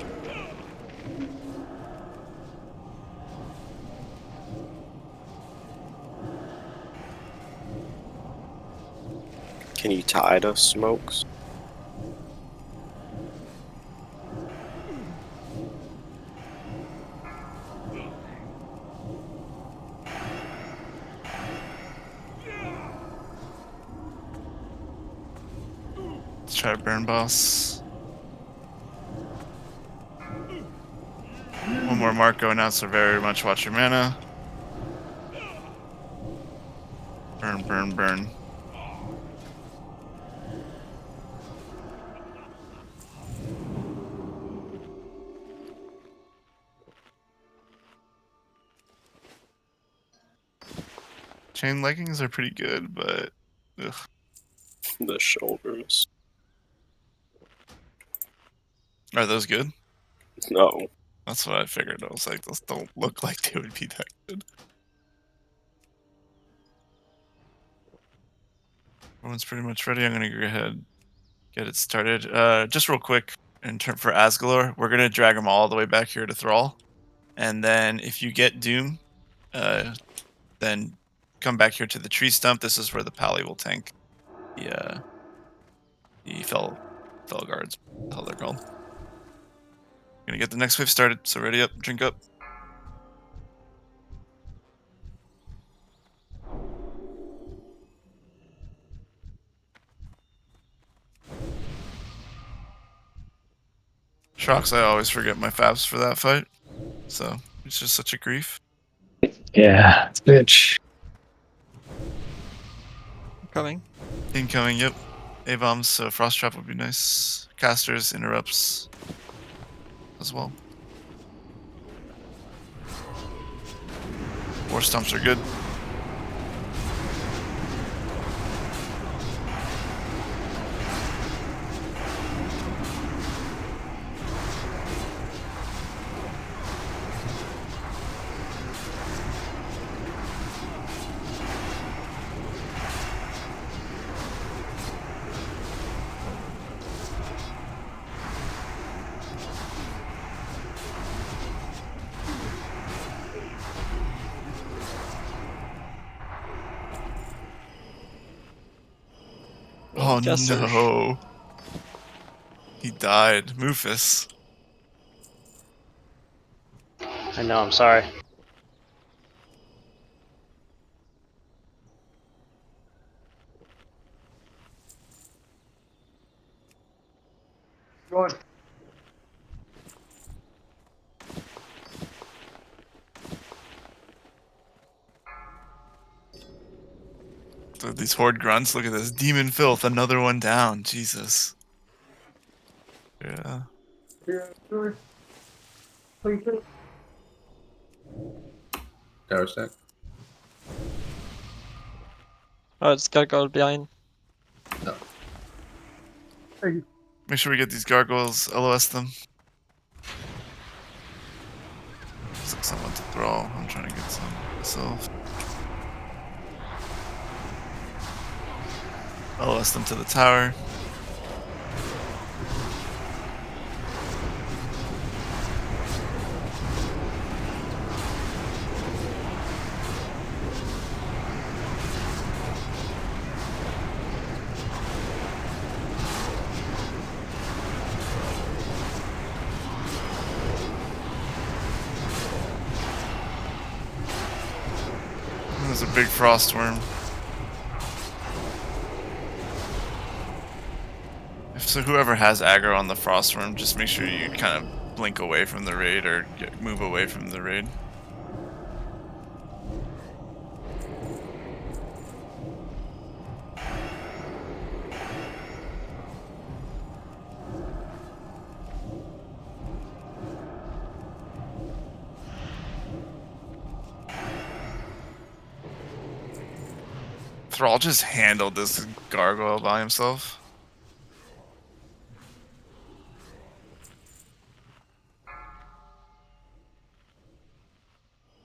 S3: Can you tide us, Smokes?
S1: Let's try to burn boss. One more mark going out, so very much watch your mana. Burn, burn, burn. Chain leggings are pretty good, but ugh.
S3: The shoulders.
S1: Are those good?
S3: No.
S1: That's what I figured. I was like, those don't look like they would be that good. Everyone's pretty much ready. I'm gonna go ahead get it started. Just real quick, in turn for Asgalor, we're gonna drag them all the way back here to Thrall, and then if you get Doom, then come back here to the tree stump. This is where the Pally will tank the fell guards. What the hell they're called. Gonna get the next wave started. So ready up, drink up. Shocks, I always forget my fabs for that fight. So it's just such a grief.
S11: Yeah, bitch.
S10: Coming.
S1: Incoming, yep. A-bombs, so frost trap would be nice. Casters, interrupts as well. War stumps are good. Oh
S10: Caster.
S1: no. He died. Mufus.
S6: I know, I'm sorry.
S4: Go on.
S1: So these horde grunts, look at this. Demon filth, another one down. Jesus. Yeah.
S5: Tower stack.
S10: Oh, it's got gold behind.
S5: No.
S1: Make sure we get these gargoyles, LOS them. Looks like someone to throw. I'm trying to get some myself. LOS them to the tower. There's a big frost worm. So whoever has aggro on the frost worm, just make sure you kind of blink away from the raid or move away from the raid. Thrall just handled this gargoyle by himself.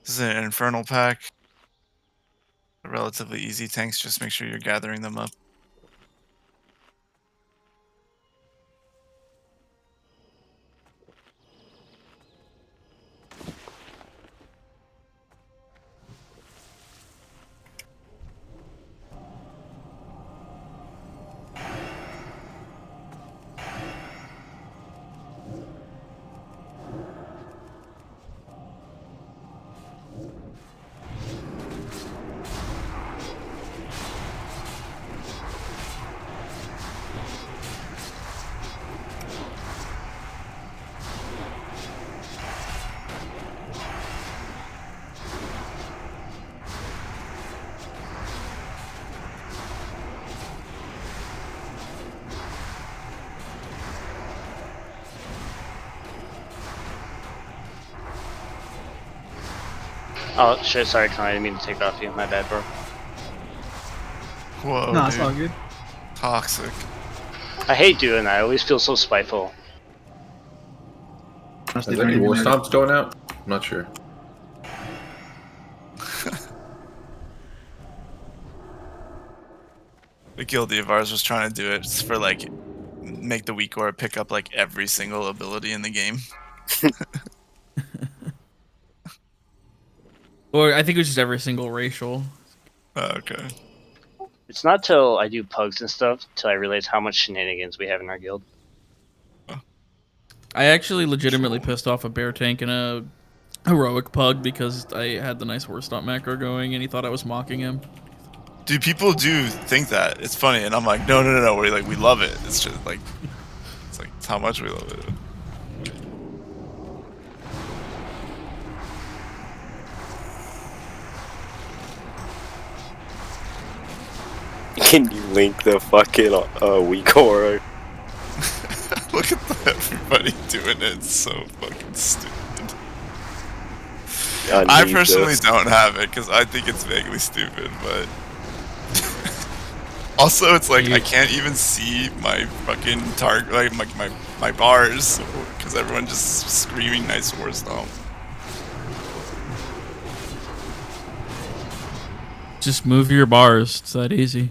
S1: This is an infernal pack. Relatively easy tanks, just make sure you're gathering them up.
S6: Oh shit, sorry Connor, I didn't mean to take it off you. My bad, bro.
S1: Whoa,
S2: No,
S1: dude.
S2: it's all good.
S1: Toxic.
S6: I hate doing that, I always feel so spiteful.
S5: Is there any war stomps going out? I'm not sure.
S1: The guilty of ours was trying to do it for like make the weak aura pick up like every single ability in the game.
S8: Or I think it was just every single racial.
S1: Oh, okay.
S6: It's not till I do pugs and stuff till I realize how much shenanigans we have in our guild.
S8: I actually legitimately pissed off a bear tank and a heroic pug because I had the nice war stomp macro going and he thought I was mocking him.
S1: Dude, people do think that. It's funny, and I'm like, no. We love it. It's just like, it's how much we love it.
S3: Can you link the fucking weak aura?
S1: Look at everybody doing it. It's so fucking stupid. I personally don't have it because I think it's vaguely stupid, but also it's like I can't even see my fucking target, like my bars, because everyone just screaming nice war stomp.
S8: Just move your bars. It's that easy.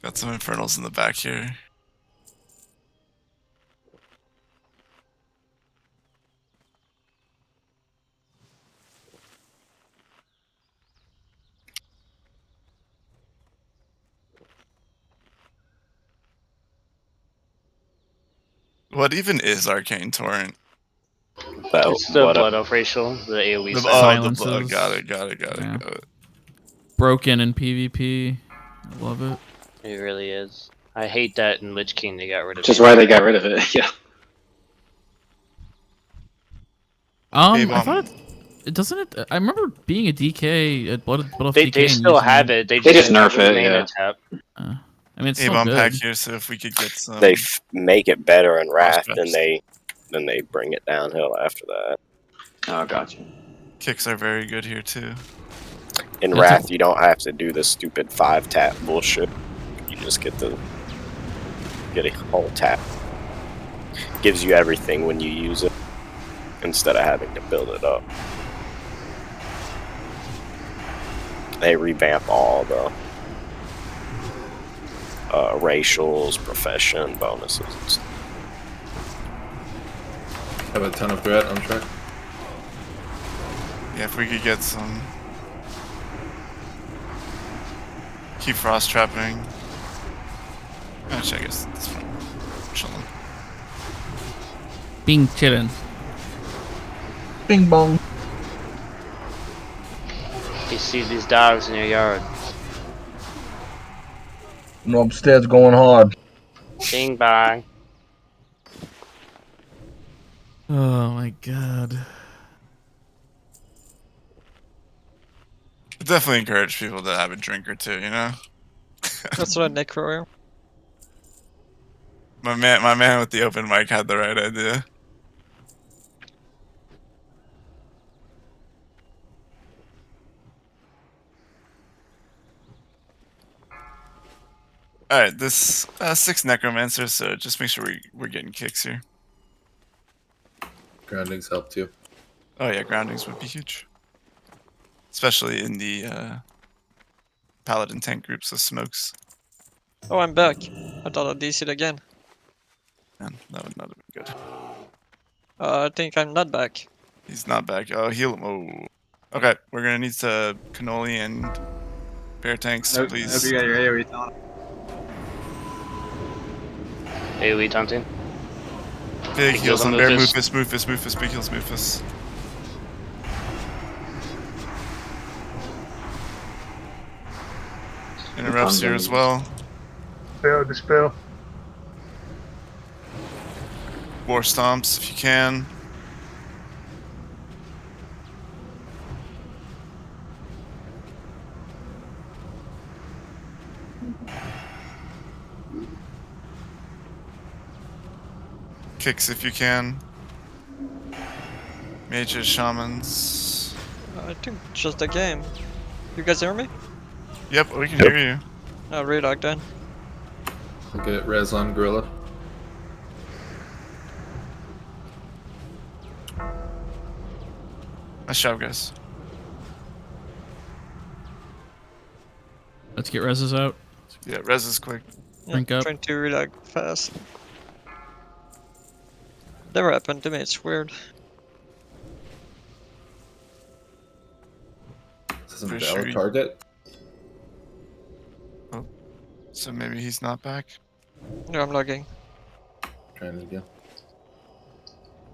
S1: Got some infernals in the back here. What even is Arcane Torrent?
S6: It's the Blood Elf racial, the AoE
S8: silences.
S1: Got it.
S8: Broken in PvP. I love it.
S6: It really is. I hate that in Lich King they got rid of it.
S9: Which is why they got rid of it, yeah.
S8: I thought it doesn't it. I remember being a DK at Blood Elf DK.
S6: They still have it. They
S9: just nerf it. Yeah.
S8: I mean, it's still
S1: A-bomb
S8: good.
S1: pack here, so if we could get some.
S3: They make it better in Wrath, then they bring it downhill after that.
S9: Oh, gotcha.
S1: Kicks are very good here too.
S3: In Wrath, you don't have to do the stupid 5-tap bullshit. You just get a whole tap. Gives you everything when you use it, instead of having to build it up. They revamp all the racials, profession, bonuses, and stuff.
S5: Have a ton of threat on track.
S1: Yeah, if we could get some. Keep frost trapping. Actually, I guess that's fine. Chilling.
S8: Being chillin'.
S13: Bing bong.
S6: You see these dogs in your yard.
S13: I'm upstairs going hard.
S6: Bing bang.
S8: Oh my god.
S1: I definitely encourage people to have a drink or two, you know?
S10: That's what a necro.
S1: My man with the open mic had the right idea. Alright, this 6 necromancers, so just make sure we're getting kicks here.
S5: Groundings help too.
S1: Oh yeah, groundings would be huge. Especially in the paladin tank groups of smokes.
S10: Oh, I'm back. I thought I DC'd again.
S1: Man, that would not have been good.
S10: I think I'm not back.
S1: He's not back. Oh, heal him. Oh. Okay, we're gonna need to cannoli and bear tanks, please.
S2: Hope you got your AoE taunt.
S6: AoE taunting.
S1: Big heals on bear. Mufus. Big heals, Mufus. Interrupts here as well.
S4: Dispel.
S1: War stomps if you can. Kicks if you can. Mages, shamans.
S10: I think just the game. You guys hear me?
S1: Yep, we can hear you.
S10: Oh, Redog then.
S5: I'll get res on Gorilla.
S1: Nice job, guys.
S8: Let's get reses out.
S1: Yeah, res is quick.
S8: Drink up.
S10: Trying to Redog fast. Never happened to me, it's weird.
S5: This isn't
S1: Pretty
S5: valid
S1: sure
S5: target.
S1: Oh, so maybe he's not back.
S10: No, I'm logging.
S5: Trying to go.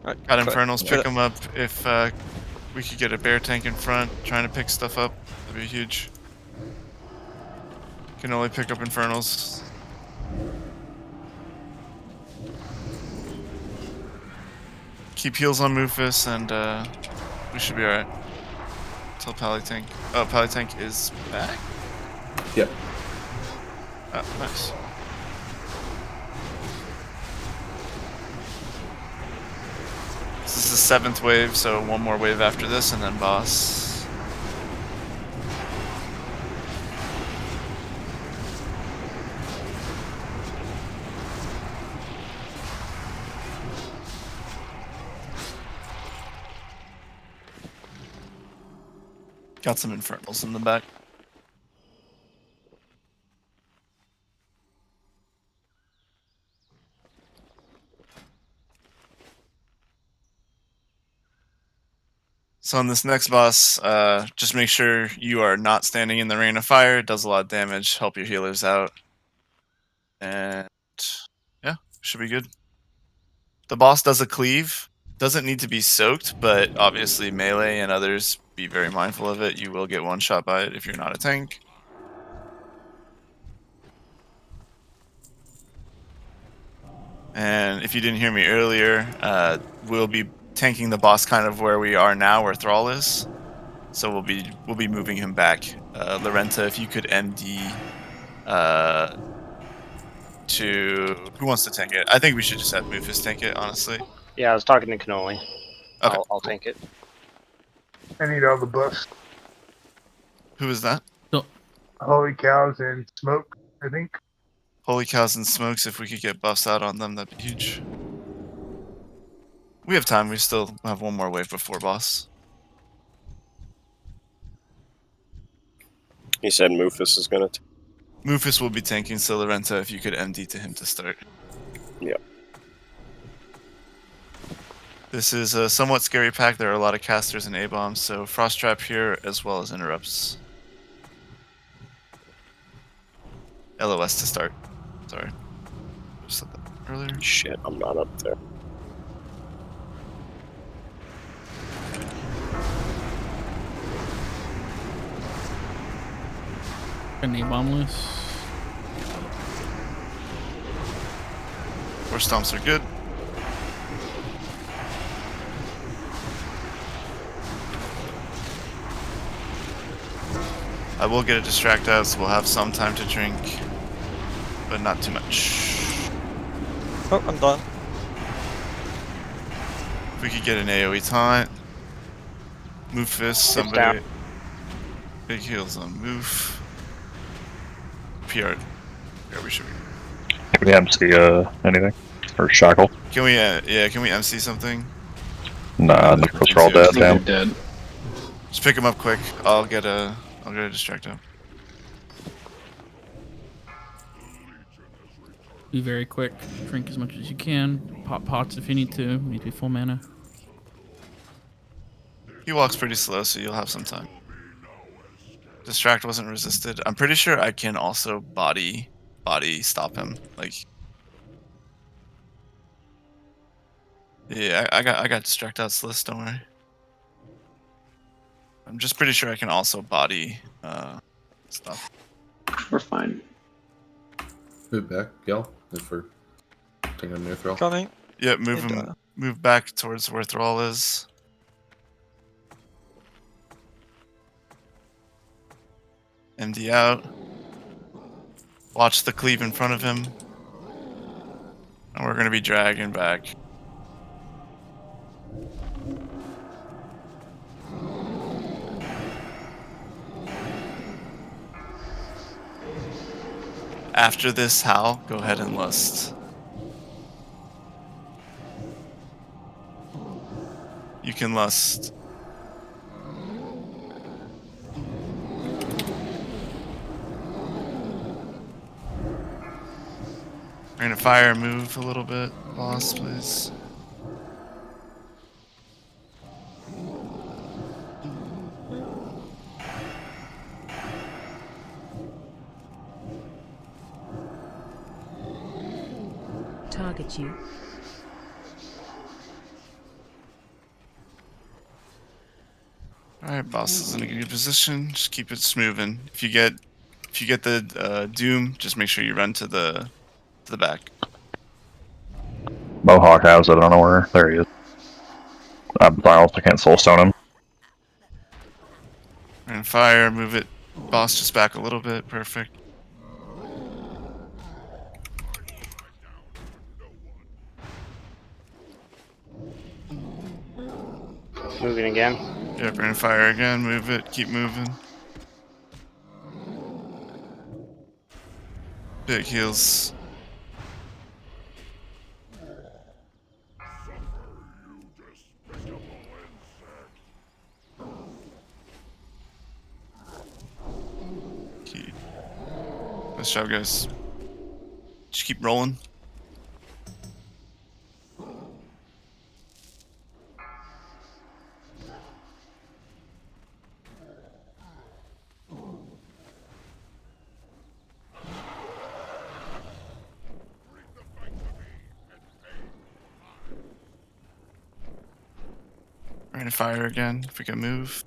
S10: Right,
S1: Got infernals, pick them up. If we could get a bear tank in front, trying to pick stuff up, that'd be huge. Can only pick up infernals. Keep heals on Mufus, and we should be alright. Till Pally Tank. Oh, Pally Tank is back?
S5: Yep.
S1: Oh, nice. This is the 7th wave, so one more wave after this, and then boss. Got some infernals in the back. So on this next boss, just make sure you are not standing in the rain of fire. It does a lot of damage. Help your healers out. And yeah, should be good. The boss does a cleave. Doesn't need to be soaked, but obviously melee and others, be very mindful of it. You will get one shot by it if you're not a tank. And if you didn't hear me earlier, we'll be tanking the boss kind of where we are now, where Thrall is. So we'll be moving him back. Lorenta, if you could MD to who wants to tank it? I think we should just have Mufus tank it, honestly.
S6: Yeah, I was talking to Cannoli.
S1: Okay,
S6: I'll tank it.
S4: I need all the buffs.
S1: Who is that?
S4: Holy cows and smoke, I think.
S1: Holy cows and smokes, if we could get buffs out on them, that'd be huge. We have time, we still have one more wave before boss.
S3: He said Mufus is gonna.
S1: Mufus will be tanking, so Lorenta, if you could MD to him to start.
S3: Yep.
S1: This is a somewhat scary pack. There are a lot of casters and A-bombs, so Frost Trap here as well as interrupts. LOS to start. Sorry. Just said that earlier.
S3: Shit, I'm not up there.
S8: A-bomb loose.
S1: Force stomps are good. I will get a distract out, so we'll have some time to drink, but not too much.
S10: Oh, I'm done.
S1: If we could get an AoE taunt. Mufus, somebody.
S6: down.
S1: Big heals on Moof. PR. Yeah, we should be.
S11: Can we MC anything? Or shackle?
S1: Can we, can we MC something?
S11: Nah, no, those are all dead, damn.
S9: Dead.
S1: Just pick him up quick. I'll get a distract out.
S8: Be very quick. Drink as much as you can. Pop pots if you need to. You need to be full mana.
S1: He walks pretty slow, so you'll have some time. Distract wasn't resisted. I'm pretty sure I can also body stop him. Like, yeah, I got distract out Sliss, don't worry. I'm just pretty sure I can also body stuff.
S9: We're fine.
S5: Move back, Yell, if we're taking a near throw.
S10: Coming.
S1: Yeah, move back towards where Thrall is. MD out. Watch the cleave in front of him. And we're gonna be dragging back. After this, Hal, go ahead and lust. You can lust. Rain of Fire, move a little bit, boss, please.
S12: Target you.
S1: Alright, boss is in a good position. Just keep it smoothing. If you get the doom, just make sure you run to the back.
S11: Mohawk has it, I don't know where. There he is. I also can't soulstone him.
S1: And fire, move it. Boss just back a little bit. Perfect.
S6: Moving again.
S1: Yeah, burn fire again. Move it. Keep moving. Big heals. Nice job, guys. Just keep rolling. Rain of fire again, if we can move.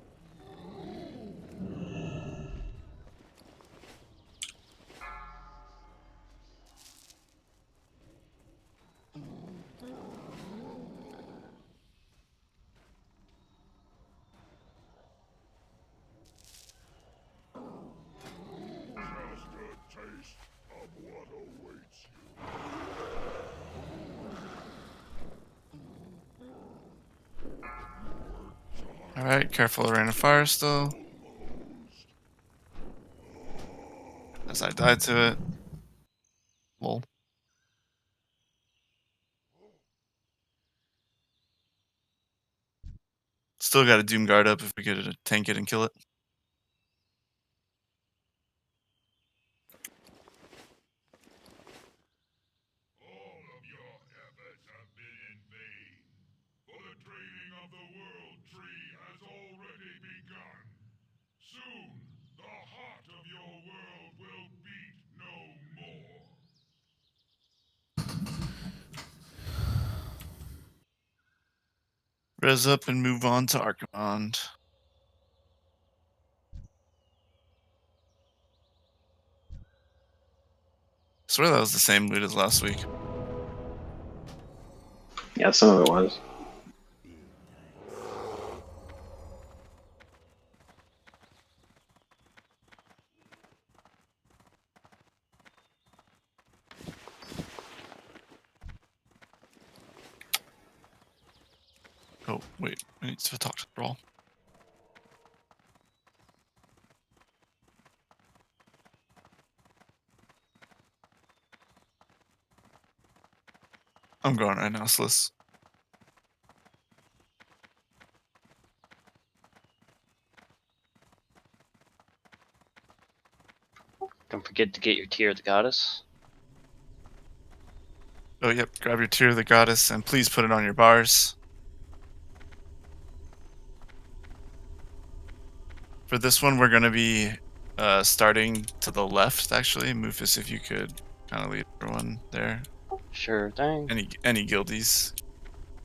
S1: Alright, careful of rain of fire still. As I die to it. Lol. Still got a Doom Guard up if we get to tank it and kill it. Res up and move on to Archimond. I swear that was the same loot as last week.
S9: Yeah, some of it was.
S1: Oh, wait. I need to talk to Brawl. I'm going right now, Sliss.
S6: Don't forget to get your Tear of the Goddess.
S1: Oh, yep. Grab your Tear of the Goddess and please put it on your bars. For this one, we're going to be starting to the left, actually. Mufus, if you could kind of lead everyone there.
S6: Sure thing.
S1: Any guildies.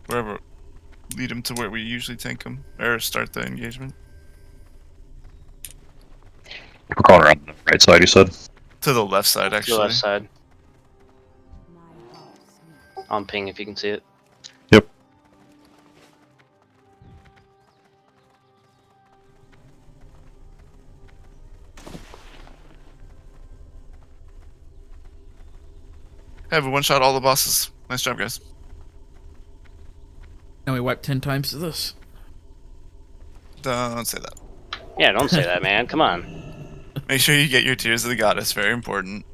S1: Wherever. Lead them to where we usually tank them. Or start the engagement.
S11: We're going around the right side, you said?
S1: To the left side, actually.
S6: To the left side. On ping if you can see it.
S11: Yep.
S1: Hey, we one-shot all the bosses. Nice job, guys.
S8: And we wipe 10 times to this.
S1: Don't say that.
S6: Yeah, don't say that, man. Come on.
S1: Make sure you get your Tears of the Goddess. Very important.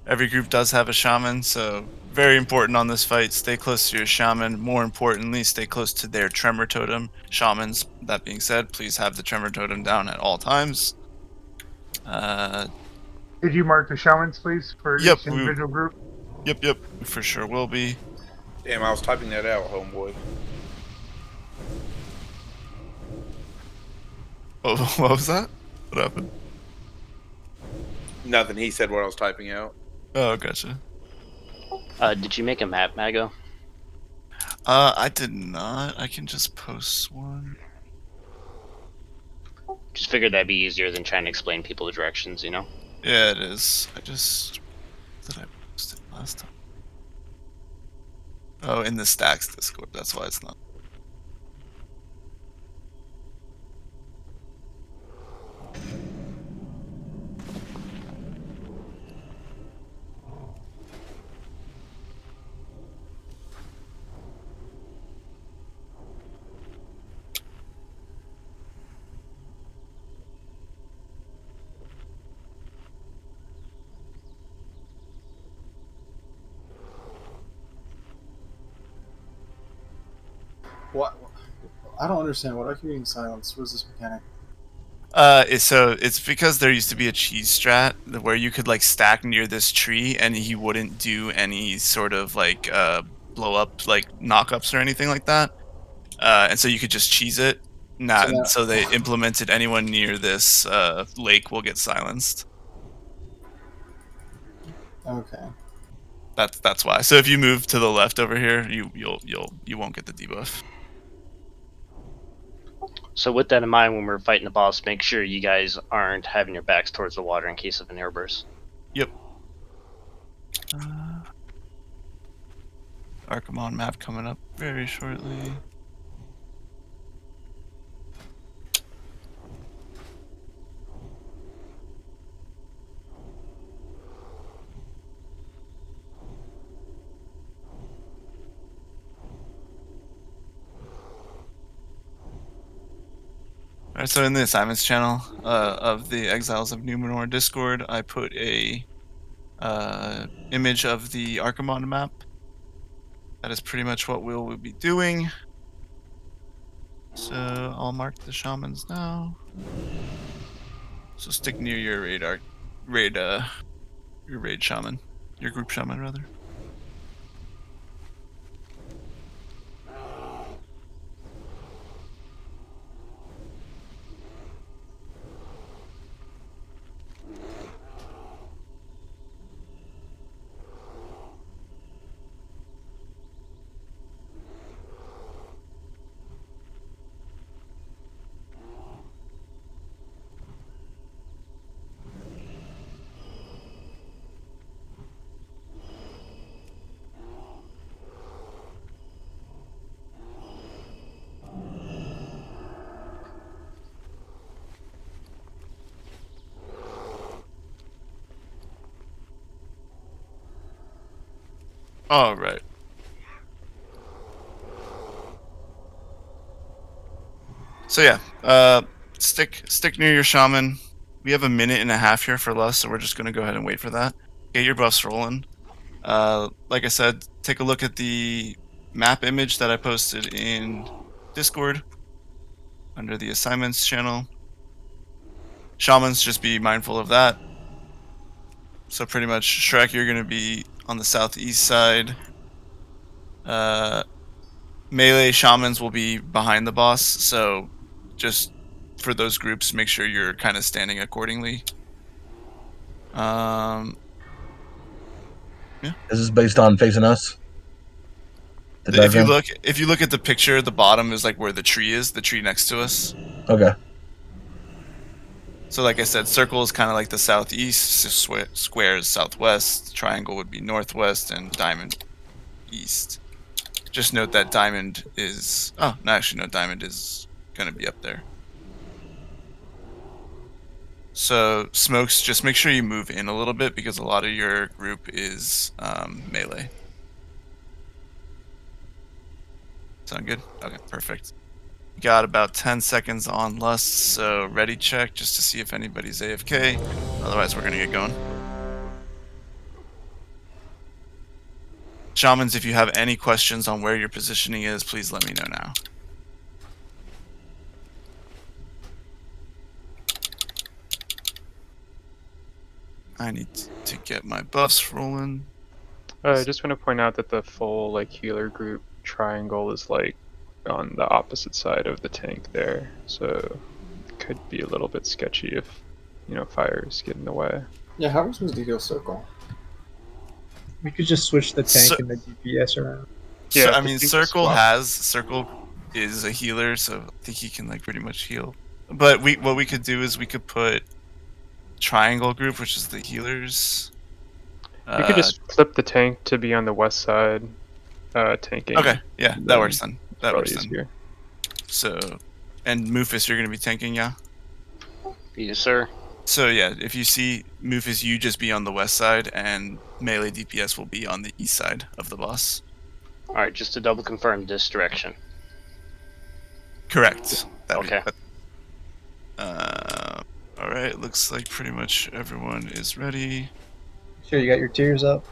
S1: Every group does have a shaman, so very important on this fight. Stay close to your shaman. More importantly, stay close to their tremor totem. Shamans, that being said, please have the tremor totem down at all times.
S4: Did you mark the shamans, please, for each individual group?
S1: Yep. For sure will be.
S7: Damn, I was typing that out, homeboy.
S1: Oh, what was that? What happened?
S7: Nothing. He said what I was typing out.
S1: Oh, gotcha.
S6: Did you make a map, Mago?
S1: I did not. I can just post one.
S6: Just figured that'd be easier than trying to explain people the directions, you know?
S1: Yeah, it is. Did I post it last time? Oh, in the Stacks Discord. That's why it's not.
S14: What? I don't understand. What are you being silenced? What is this mechanic?
S1: It's because there used to be a cheese strat where you could like stack near this tree and he wouldn't do any sort of like blow up like knockups or anything like that. And so you could just cheese it. Not
S14: So,
S1: so they implemented anyone near this lake will get silenced.
S14: okay.
S1: That's why. So if you move to the left over here, you won't get the debuff.
S6: So with that in mind, when we're fighting the boss, make sure you guys aren't having your backs towards the water in case of an air burst.
S1: Yep. Archimon map coming up very shortly. Alright, so in the assignments channel of the Exiles of Numenor Discord, I put a image of the Archimon map. That is pretty much what we'll be doing. So I'll mark the shamans now. So stick near your your raid shaman, your group shaman rather. All right. So yeah, stick near your shaman. We have a minute and a half here for Lust, so we're just gonna go ahead and wait for that. Get your buffs rolling. Like I said, take a look at the map image that I posted in Discord under the assignments channel. Shamans, just be mindful of that. So pretty much, Shrek, you're gonna be on the southeast side. Melee shamans will be behind the boss, so just for those groups, make sure you're kind of standing accordingly. Yeah.
S13: Is this based on facing us?
S1: If you look at the picture, the bottom is like where the tree is, the tree next to us.
S13: Okay.
S1: So like I said, circle is kind of like the southeast, square is southwest, triangle would be northwest, and diamond east. Just note that diamond is... Oh, no, actually, no, diamond is going to be up there. So, Smokes, just make sure you move in a little bit because a lot of your group is melee. Sound good? Okay, perfect. Got about 10 seconds on Lust, so ready check just to see if anybody's AFK. Otherwise, we're going to get going. Shamans, if you have any questions on where your positioning is, please let me know now. I need to get my buffs rolling.
S15: I just want to point out that the full like healer group triangle is like on the opposite side of the tank there, so it could be a little bit sketchy if, you know, fires get in the way.
S14: Yeah, how are we supposed to heal circle?
S2: We could just switch the tank and the DPS around.
S1: Yeah, so, I mean, Circle is a healer, so I think he can like pretty much heal. But what we could do is we could put Triangle group, which is the healers.
S15: You could just flip the tank to be on the west side, tanking.
S1: Okay, yeah, that works then. That works then.
S15: Easier.
S1: So, and Mufus, you're gonna be tanking, yeah?
S6: Yes, sir.
S1: So yeah, if you see Mufus, you just be on the west side, and melee DPS will be on the east side of the boss.
S6: Alright, just to double confirm this direction.
S1: Correct.
S6: Okay.
S1: Alright, looks like pretty much everyone is ready.
S2: Sure, you got your tiers up?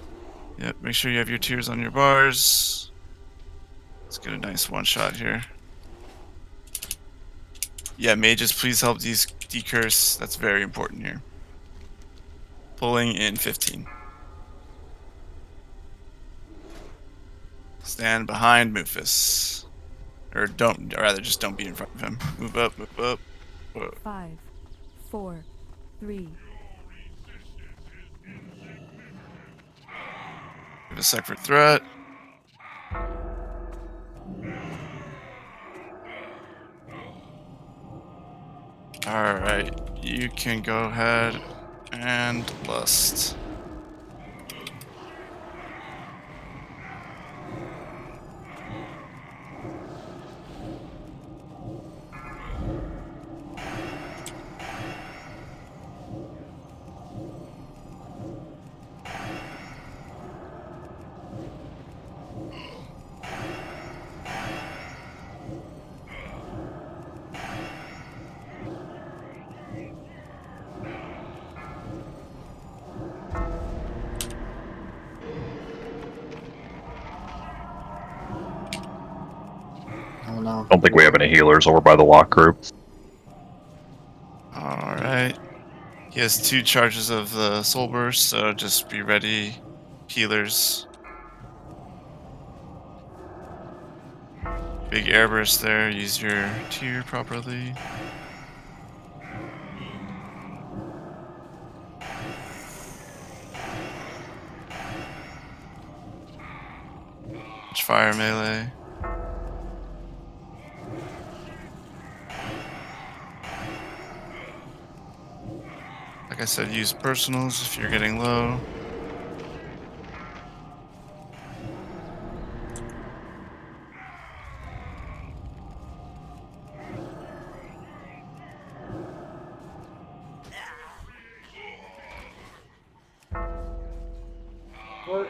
S1: Yep, make sure you have your tiers on your bars. Let's get a nice one shot here. Yeah, mages, please help these decurse. That's very important here. Pulling in 15. Stand behind Mufus. Or don't, or rather just don't be in front of him. Move up, move up. Whoa.
S12: 5, 4, 3.
S1: Give a sec for threat. Alright, you can go ahead and lust.
S14: Oh no.
S11: Don't think we have any healers over by the lock group.
S1: Alright. He has 2 charges of the soul burst, so just be ready, healers. Big air burst there, use your tier properly. Fire melee. Like I said, use personals if you're getting low.
S4: What?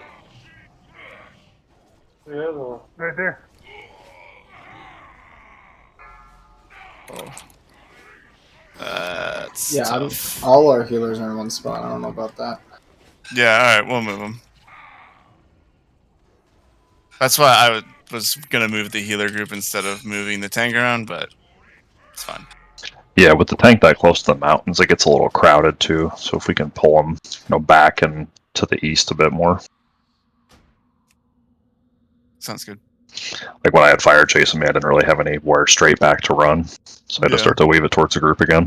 S4: Yeah, right there.
S1: Oh. That's
S14: Yeah,
S1: tough.
S14: all our healers are in one spot. I don't know about that.
S1: Yeah, alright, we'll move them. That's why I was gonna move the healer group instead of moving the tank around, but it's fine.
S11: Yeah, with the tank that close to the mountains, it gets a little crowded too. So if we can pull them, back and to the east a bit more.
S1: Sounds good.
S11: Like when I had fire chasing me, I didn't really have anywhere straight back to run, so I had to start to weave it towards the group again.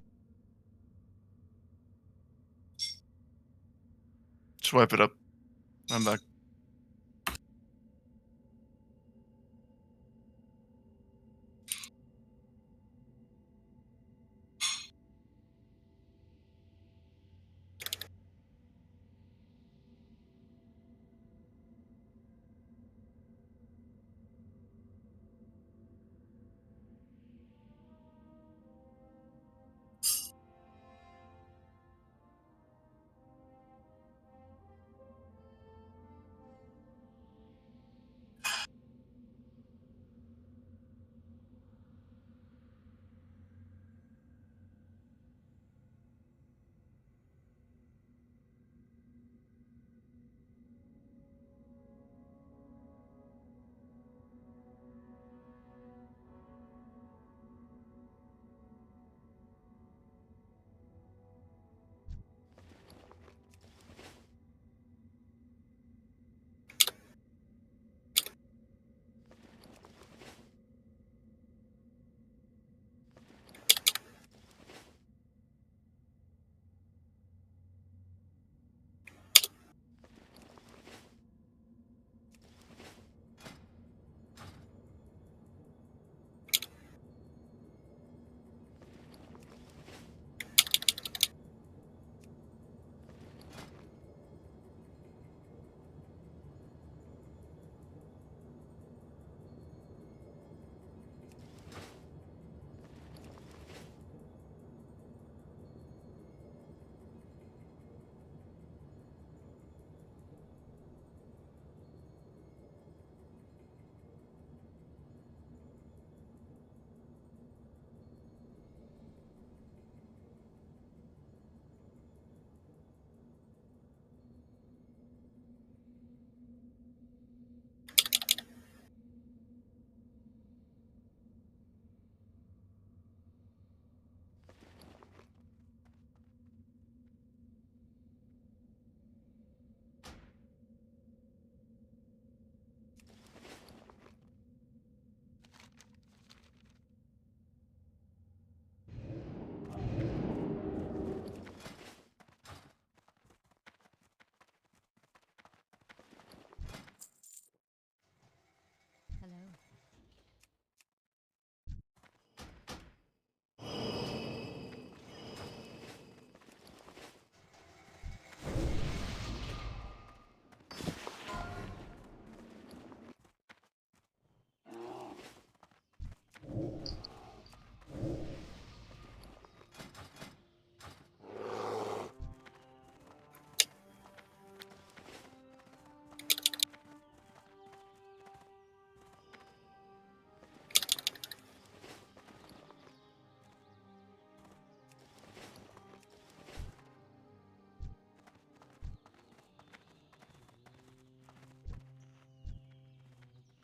S1: Just wipe it up. I'm back.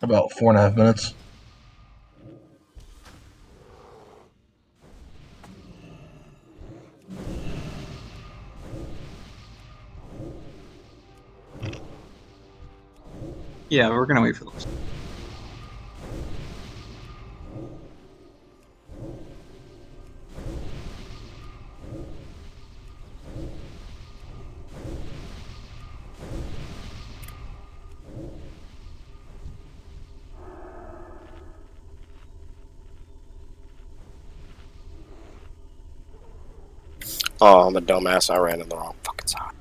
S13: About 4.5 minutes.
S2: Yeah, we're gonna wait for those.
S3: Oh, I'm a dumbass. I ran in the wrong fucking side.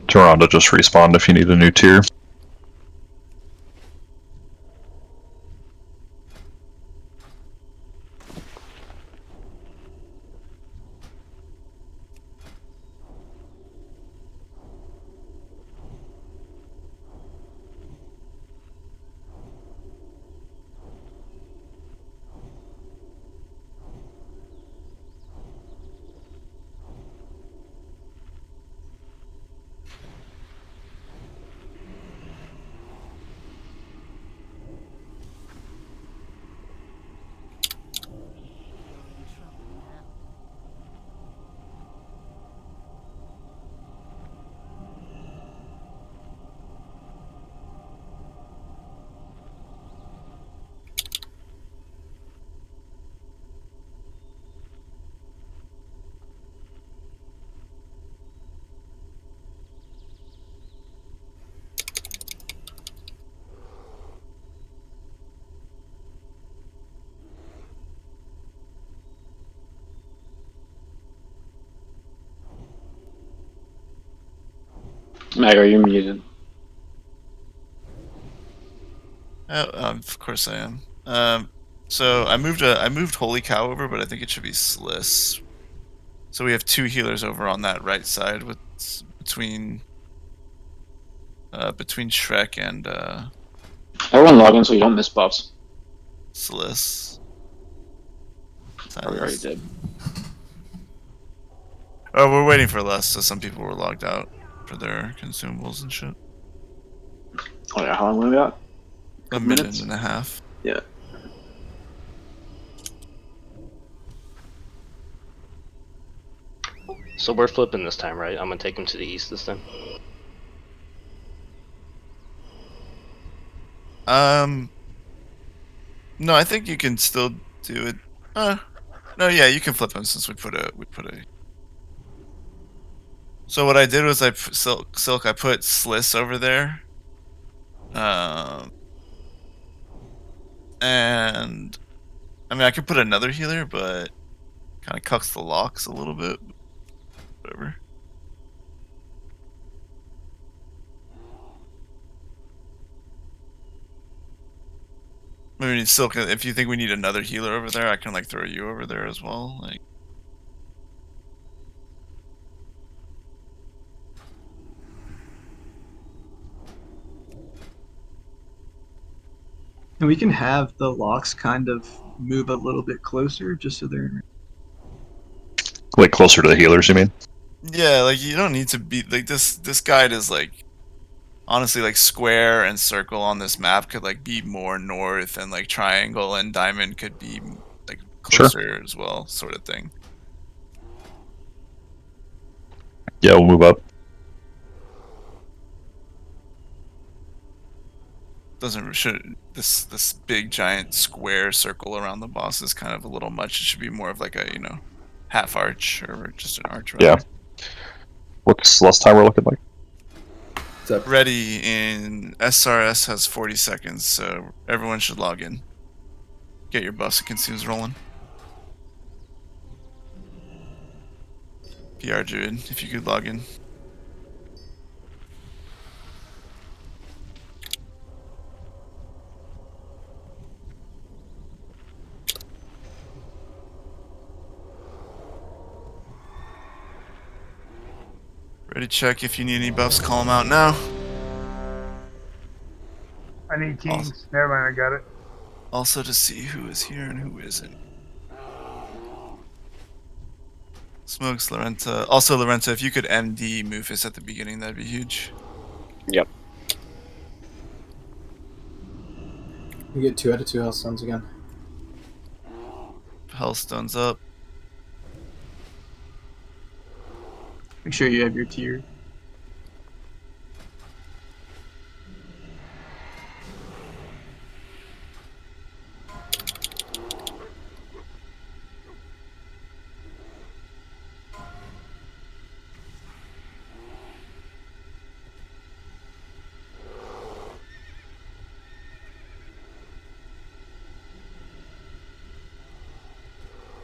S11: Toronto, just respawn if you need a new tier.
S9: Mag, are you muted?
S1: Oh, of course I am. So I moved Holy Cow over, but I think it should be Sliss. So we have 2 healers over on that right side with between Shrek and
S9: Everyone log in so you don't miss buffs.
S1: Sliss.
S9: Probably already
S1: Silas.
S9: did.
S1: Oh, we're waiting for less, so some people were logged out for their consumables and shit.
S9: Oh yeah, how long we got?
S1: A minute and a half.
S9: Yeah.
S6: So we're flipping this time, right? I'm gonna take him to the east this time.
S1: No, I think you can still do it. No, yeah, you can flip him since we put a. So what I did was Silk. I put Sliss over there. And I mean I could put another healer, but kind of cucks the locks a little bit. Whatever. I mean, Silk, if you think we need another healer over there, I can like throw you over there as well. Like,
S2: And we can have the locks kind of move a little bit closer, just so they're
S11: Like closer to the healers, you mean?
S1: yeah, like you don't need to be like this. This guide is like honestly like square and circle on this map could like be more north, and like triangle and diamond could be like closer as well, sort of thing.
S11: Yeah, we'll move up.
S1: Should this big giant square circle around the boss is kind of a little much. It should be more of like a half arch or just an arch. Rather.
S11: Yeah. What's less time we're looking like?
S1: Ready in SRS has 40 seconds, so everyone should log in. Get your buffs and consumes rolling. PR Druid, if you could log in. Ready check. If you need any buffs, call them out now.
S4: I need teams. Never mind, I got it.
S1: Also to see who is here and who isn't. Smokes, Lorenta. Also, Lorenta, if you could MD Mufus at the beginning, that'd be huge.
S3: Yep.
S14: You get 2 out of 2 Hellstones again.
S1: Hellstone's up.
S2: Make sure you have your tier.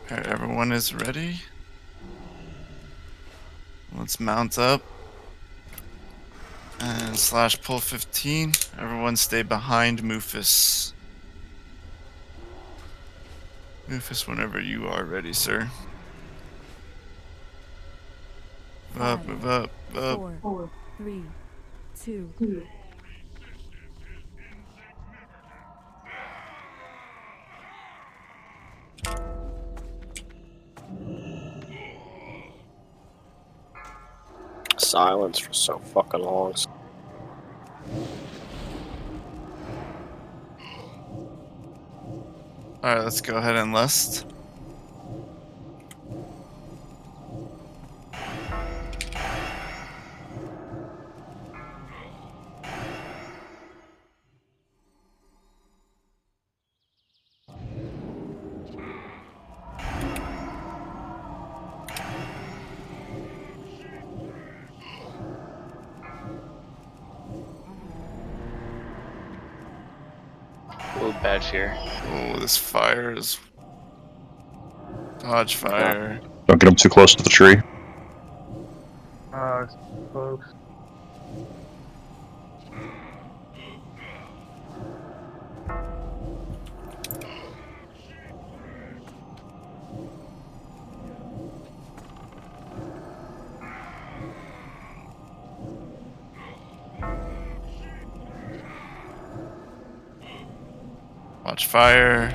S1: Alright, everyone is ready. Let's mount up. And slash pull 15. Everyone stay behind Mufus. Mufus, whenever you are ready, sir. Move up, move up, move up.
S12: 4, 3, 2.
S3: Silence for so fucking long.
S1: Alright, let's go ahead and list.
S6: Little badge here.
S1: Oh, this fire is... Dodge fire.
S11: Don't get them too close to the tree.
S4: It's close.
S1: Watch fire.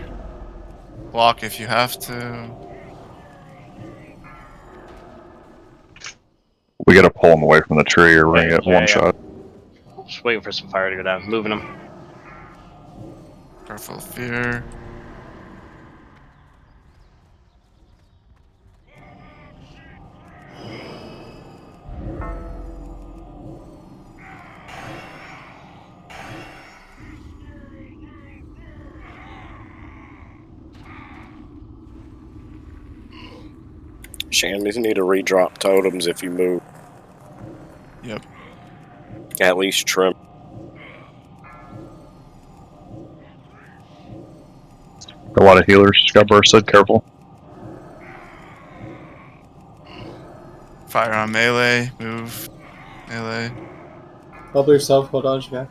S1: Block if you have to.
S11: We gotta pull them away from the tree or we're gonna get one shot.
S6: Just waiting for some fire to go down. Moving them.
S1: Careful of fear.
S3: Shambies need to redrop totems if you move.
S1: Yep.
S3: At least trim.
S11: A lot of healers. Scubber said careful.
S1: Fire on melee. Move. Melee.
S14: Help yourself, hold on, guy.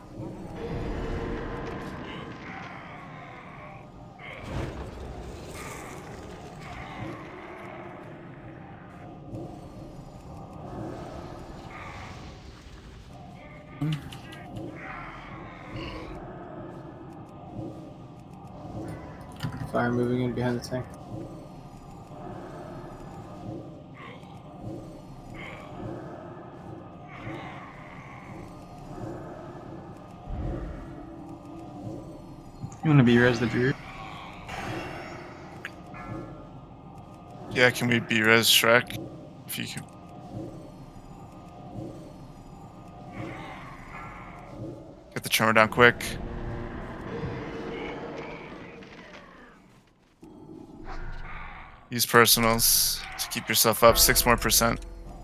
S14: Fire moving in behind the tank.
S2: You want to be res the druid?
S1: Yeah, can we B-res Shrek? If you can. Get the tremor down quick. Use personals to keep yourself up. 6% more.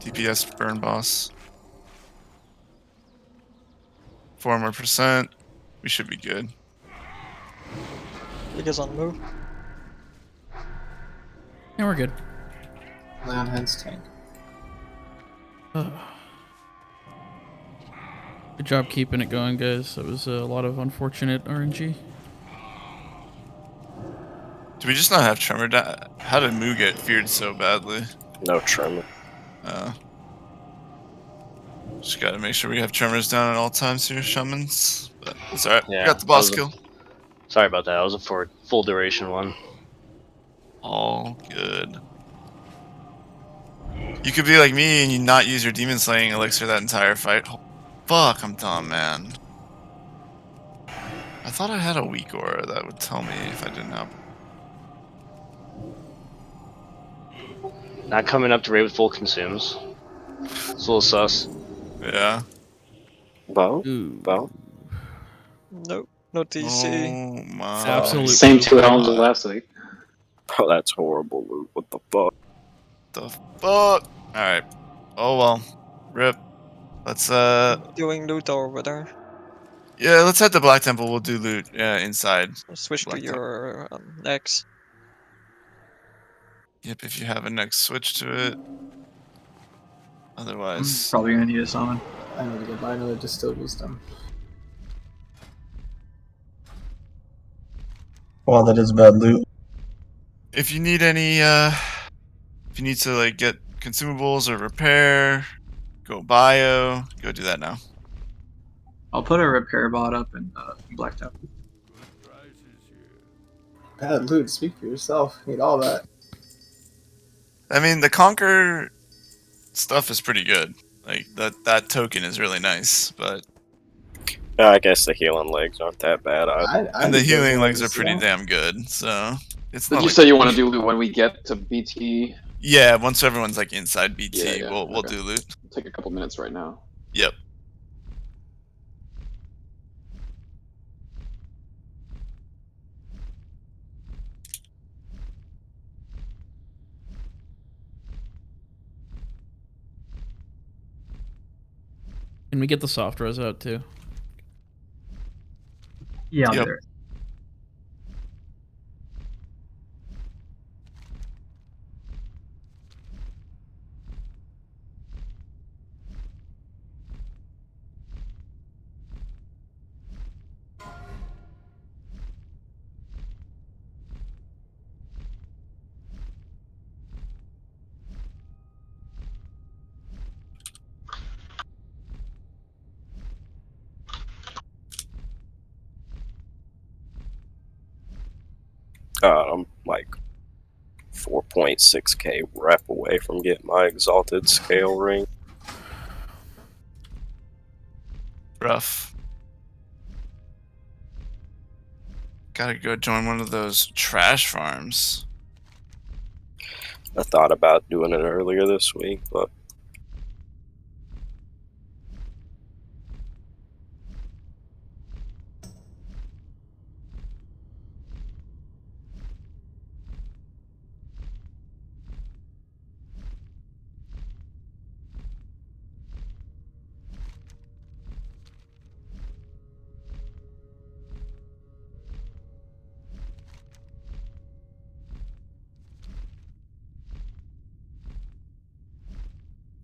S1: DPS burn boss. 4% more. We should be good.
S10: You guys on the move?
S8: Yeah, we're good.
S14: Lay on hands tank.
S8: Good job keeping it going, guys. That was a lot of unfortunate RNG.
S1: Do we just not have tremor down? How did Moo get feared so badly?
S3: No tremor.
S1: Just gotta make sure we have tremors down at all times here, shamans. But it's alright.
S6: Yeah,
S1: We got the
S6: that
S1: boss
S6: was
S1: kill.
S6: sorry about that. I was a for full duration one.
S1: All good. You could be like me and you not use your demon slaying elixir that entire fight. Fuck, I'm dumb, man. I thought I had a weak aura that would tell me if I didn't have.
S6: Not coming up to raid with full consumes. It's a little sus.
S1: Yeah.
S3: Bo?
S8: Ooh.
S3: Bo?
S10: Nope, no TC.
S1: Oh my.
S8: Absolute
S9: Same
S8: poop.
S9: two helms as last week.
S3: Oh, that's horrible, Luke. What the fuck?
S1: The fuck? Alright. Oh well. Rip. Let's
S10: Doing loot over there.
S1: yeah, let's head to Black Temple. We'll do loot inside.
S10: Switch to
S1: Black Temple.
S10: your next.
S1: Yep, if you have a next switch to it.
S2: I'm
S1: Otherwise.
S2: probably gonna need a summon.
S14: I need to go buy another distilled wisdom.
S13: Wow, that is bad loot.
S1: If you need any if you need to like get consumables or repair, go bio, go do that now.
S2: I'll put a repair bot up in Black Temple.
S14: Bad loot. Speak for yourself. Need all that.
S1: I mean, the Conquer stuff is pretty good. Like that token is really nice, but
S3: I guess the healing legs aren't that bad.
S1: and the healing legs are pretty damn good. So it's
S9: Did
S1: not
S9: you
S1: like
S9: say you want to do loot when we get to BT?
S1: yeah. Once everyone's like inside BT,
S9: Yeah, yeah,
S1: we'll
S9: okay.
S1: do loot.
S9: Take a couple minutes right now.
S1: Yep.
S8: Can we get the soft res out too?
S2: Yeah,
S1: Yep.
S2: there.
S3: I'm like 4.6k rep away from getting my exalted scale ring.
S1: Rough. Gotta go join one of those trash farms.
S3: I thought about doing it earlier this week, but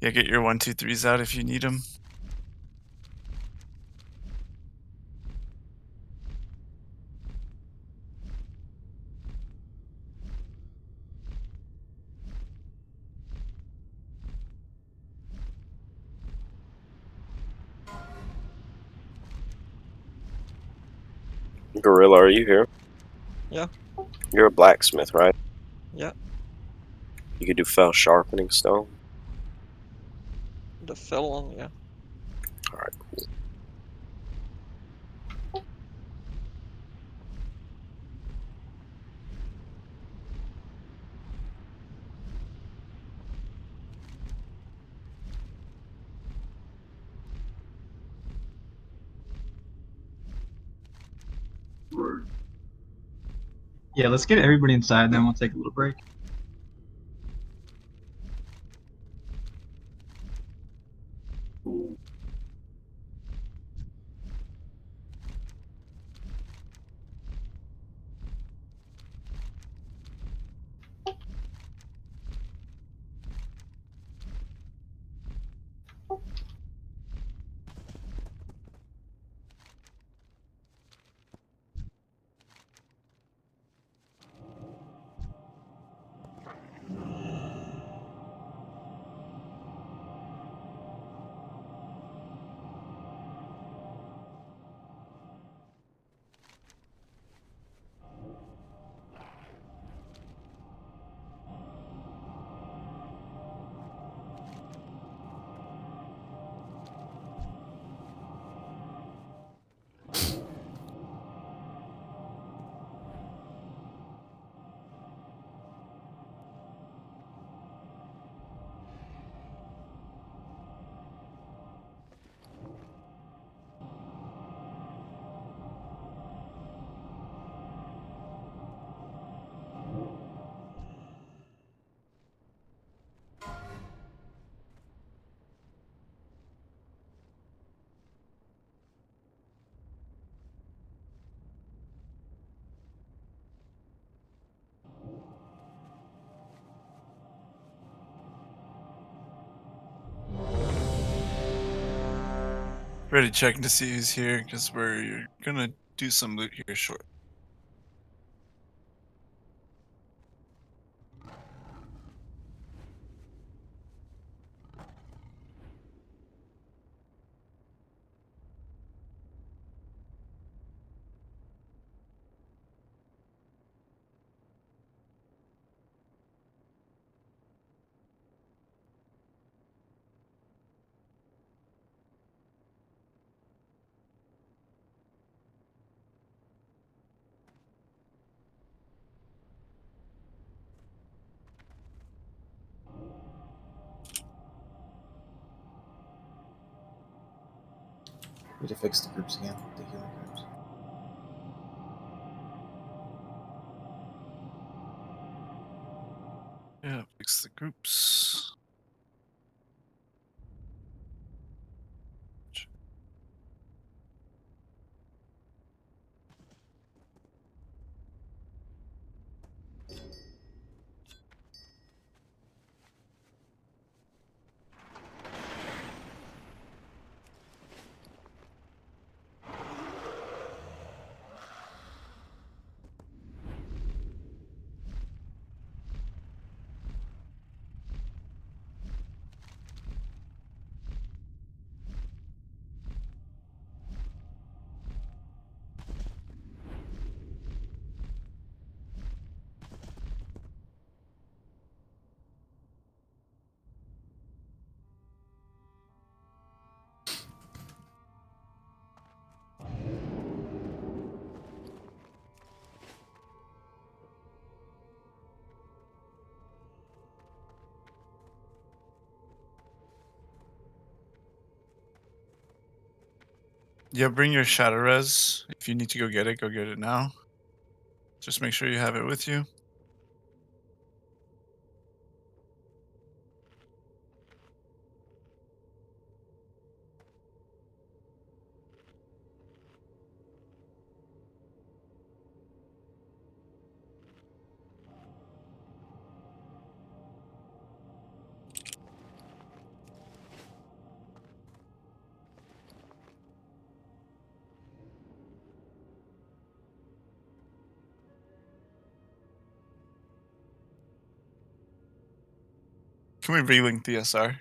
S1: Yeah, get your 1, 2, 3s out if you need them.
S3: Gorilla, are you here?
S10: Yeah.
S3: You're a blacksmith, right?
S10: Yeah.
S3: You could do fell sharpening stone.
S10: The fell one, yeah.
S3: Alright, cool.
S2: Yeah, let's get everybody inside, then we'll take a little break.
S1: Ready checking to see who's here, because we're gonna do some loot here short.
S14: Need to fix the groups again, the healing groups.
S1: Yeah, fix the groups. Yeah, bring your shadow res. If you need to go get it now. Just make sure you have it with you. Can we relink the SR?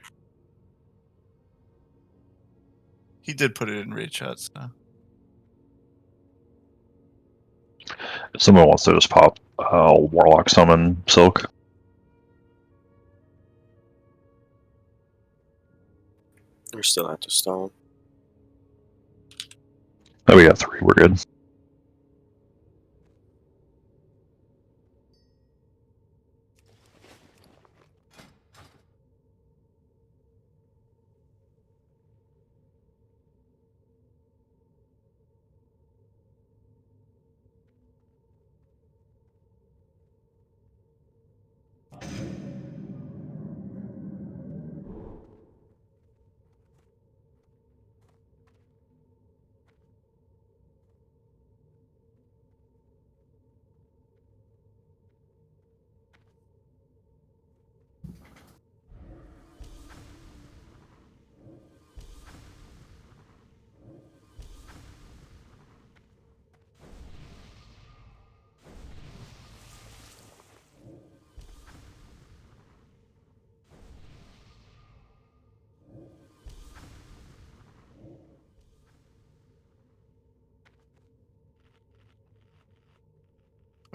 S1: He did put it in raid chat, so.
S11: If someone wants to just pop Warlock Summon Silk.
S3: We're still at the stone.
S11: Oh, we got 3. We're good.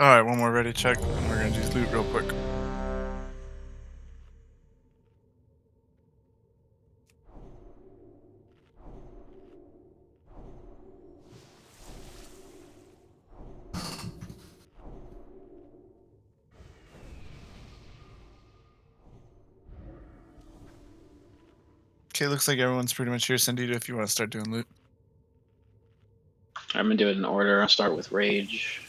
S1: Alright, one more ready check, and we're gonna do loot real quick. Okay, looks like everyone's pretty much here. Sandita, if you want to start doing loot.
S9: I'm gonna do it in order. I'll start with Rage.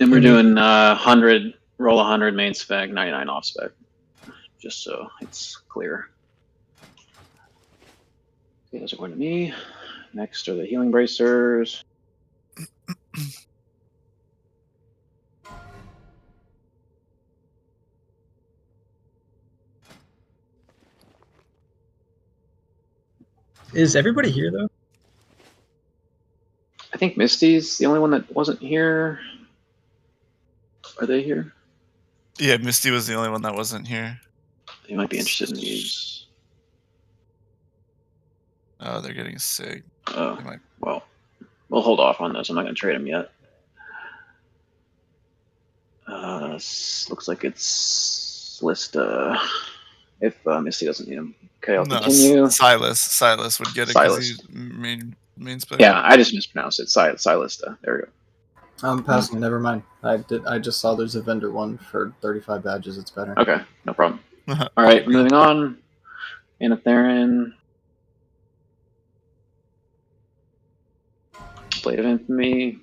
S9: And we're doing 100, roll 100 main spec, 99 off spec, just so it's clear. Okay, those are going to me. Next are the healing bracers.
S2: Is everybody here though?
S9: I think Misty's the only one that wasn't here. Are they here?
S1: Yeah, Misty was the only one that wasn't here.
S9: They might be interested in these.
S1: Oh, they're getting sick.
S9: Oh, well, we'll hold off on those. I'm not going to trade them yet. Looks like it's Lista. If Misty doesn't need them. Okay, I'll continue.
S1: Silas would get it because
S9: Silas.
S1: he's main spec.
S9: Yeah, I just mispronounced it. Silista. There we go.
S14: I'm passing. Never mind. I just saw there's a vendor one for 35 badges. It's better.
S9: Okay, no problem. All right, moving on. Anatherin. Blade of Infamy.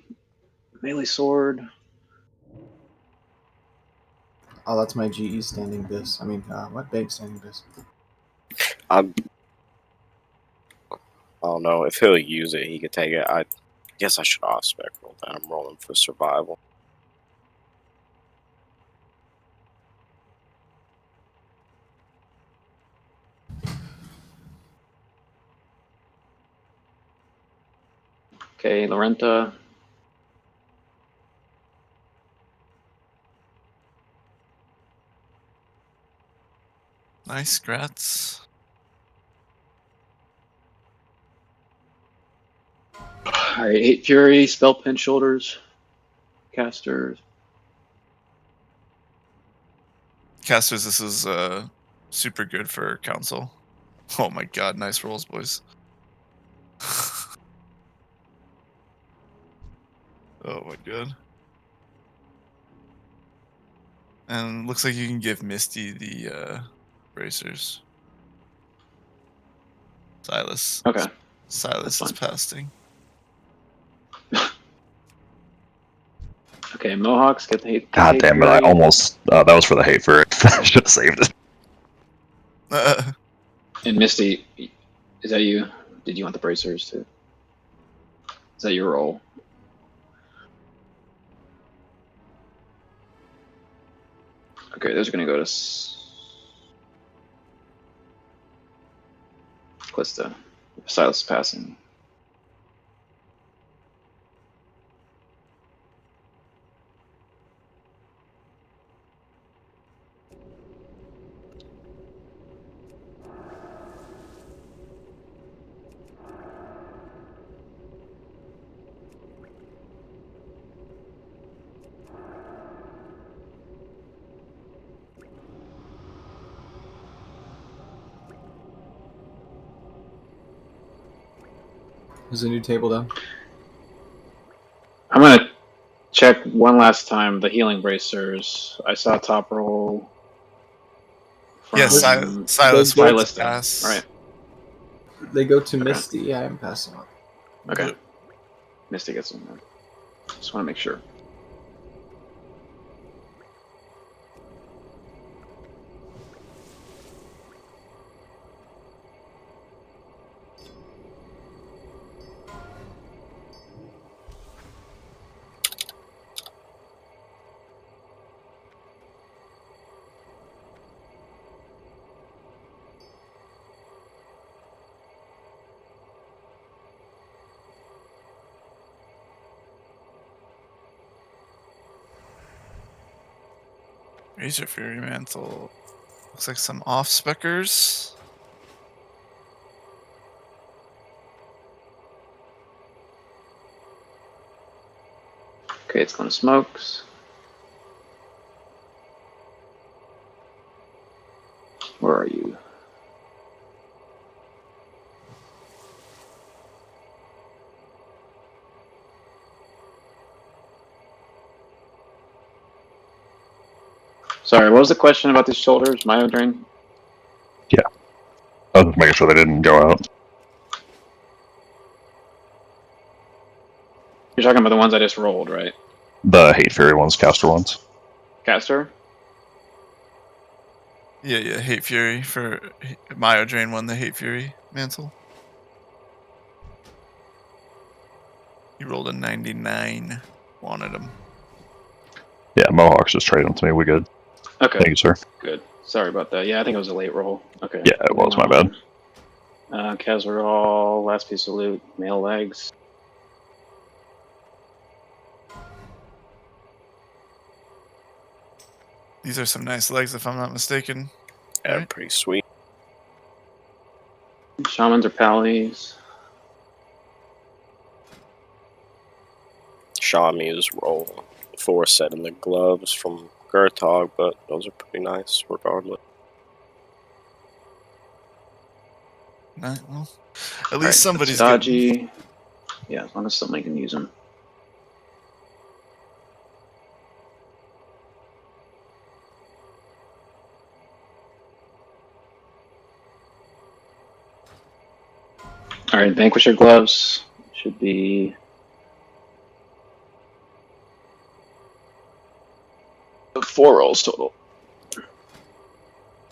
S9: Melee Sword.
S14: Oh, that's my GE standing bis. I mean, what big standing bis?
S3: I don't know. If he'll use it, he could take it. I guess I should off-spec roll that. I'm rolling for survival.
S9: Okay, Lorenta.
S1: Nice, grats.
S9: Alright, Hate Fury, Spell Pin Shoulders, Casters.
S1: Casters, this is super good for council. Oh my god, nice rolls, boys. Oh my god. And looks like you can give Misty the bracers. Silas.
S9: Okay.
S1: Silas is passing.
S9: Okay, Mohawks, get the Hate
S11: God
S9: hate
S11: damn it! I
S9: Fury.
S11: almost that was for the hate for it. I should have saved it.
S9: And Misty, is that you? Did you want the bracers too? Is that your role? Okay, those are gonna go to Clista. Silas is passing.
S14: Is a new table done?
S9: I'm gonna check one last time the healing bracers. I saw top roll.
S1: Yes, Silas
S14: They-
S1: would pass.
S9: Right.
S14: They go to Misty. Yeah, I'm passing on.
S9: Okay.
S1: Yep.
S9: Misty gets them. Just want to make sure.
S1: Razor Fury Mantle. Looks like some off-speckers.
S9: Okay, it's going to smokes. Where are you? Sorry, what was the question about these shoulders? Myodrain?
S11: Yeah. I was making sure they didn't go out.
S9: You're talking about the ones I just rolled, right?
S11: The hate fury ones, caster ones.
S9: Caster?
S1: Yeah, Hate Fury for Myodrain won the Hate Fury mantle. He rolled a 99. Wanted him.
S11: Yeah, Mohawks just trade them to me. We good.
S9: Okay.
S11: Thank you, sir.
S9: Good. Sorry about that. Yeah, I think it was a late roll. Okay.
S11: Yeah, it was my bad.
S9: Casserole, last piece of loot, male legs.
S1: These are some nice legs, if I'm not mistaken.
S3: Yeah,
S1: right?
S3: pretty sweet.
S9: Shamans or pallies.
S3: Shami's roll 4 set in the gloves from Gertog, but those are pretty nice regardless.
S1: Well, at least somebody's
S9: dodgy.
S1: getting.
S9: Yeah, as long as somebody can use them. All right, Vanquisher gloves should be 4 rolls total.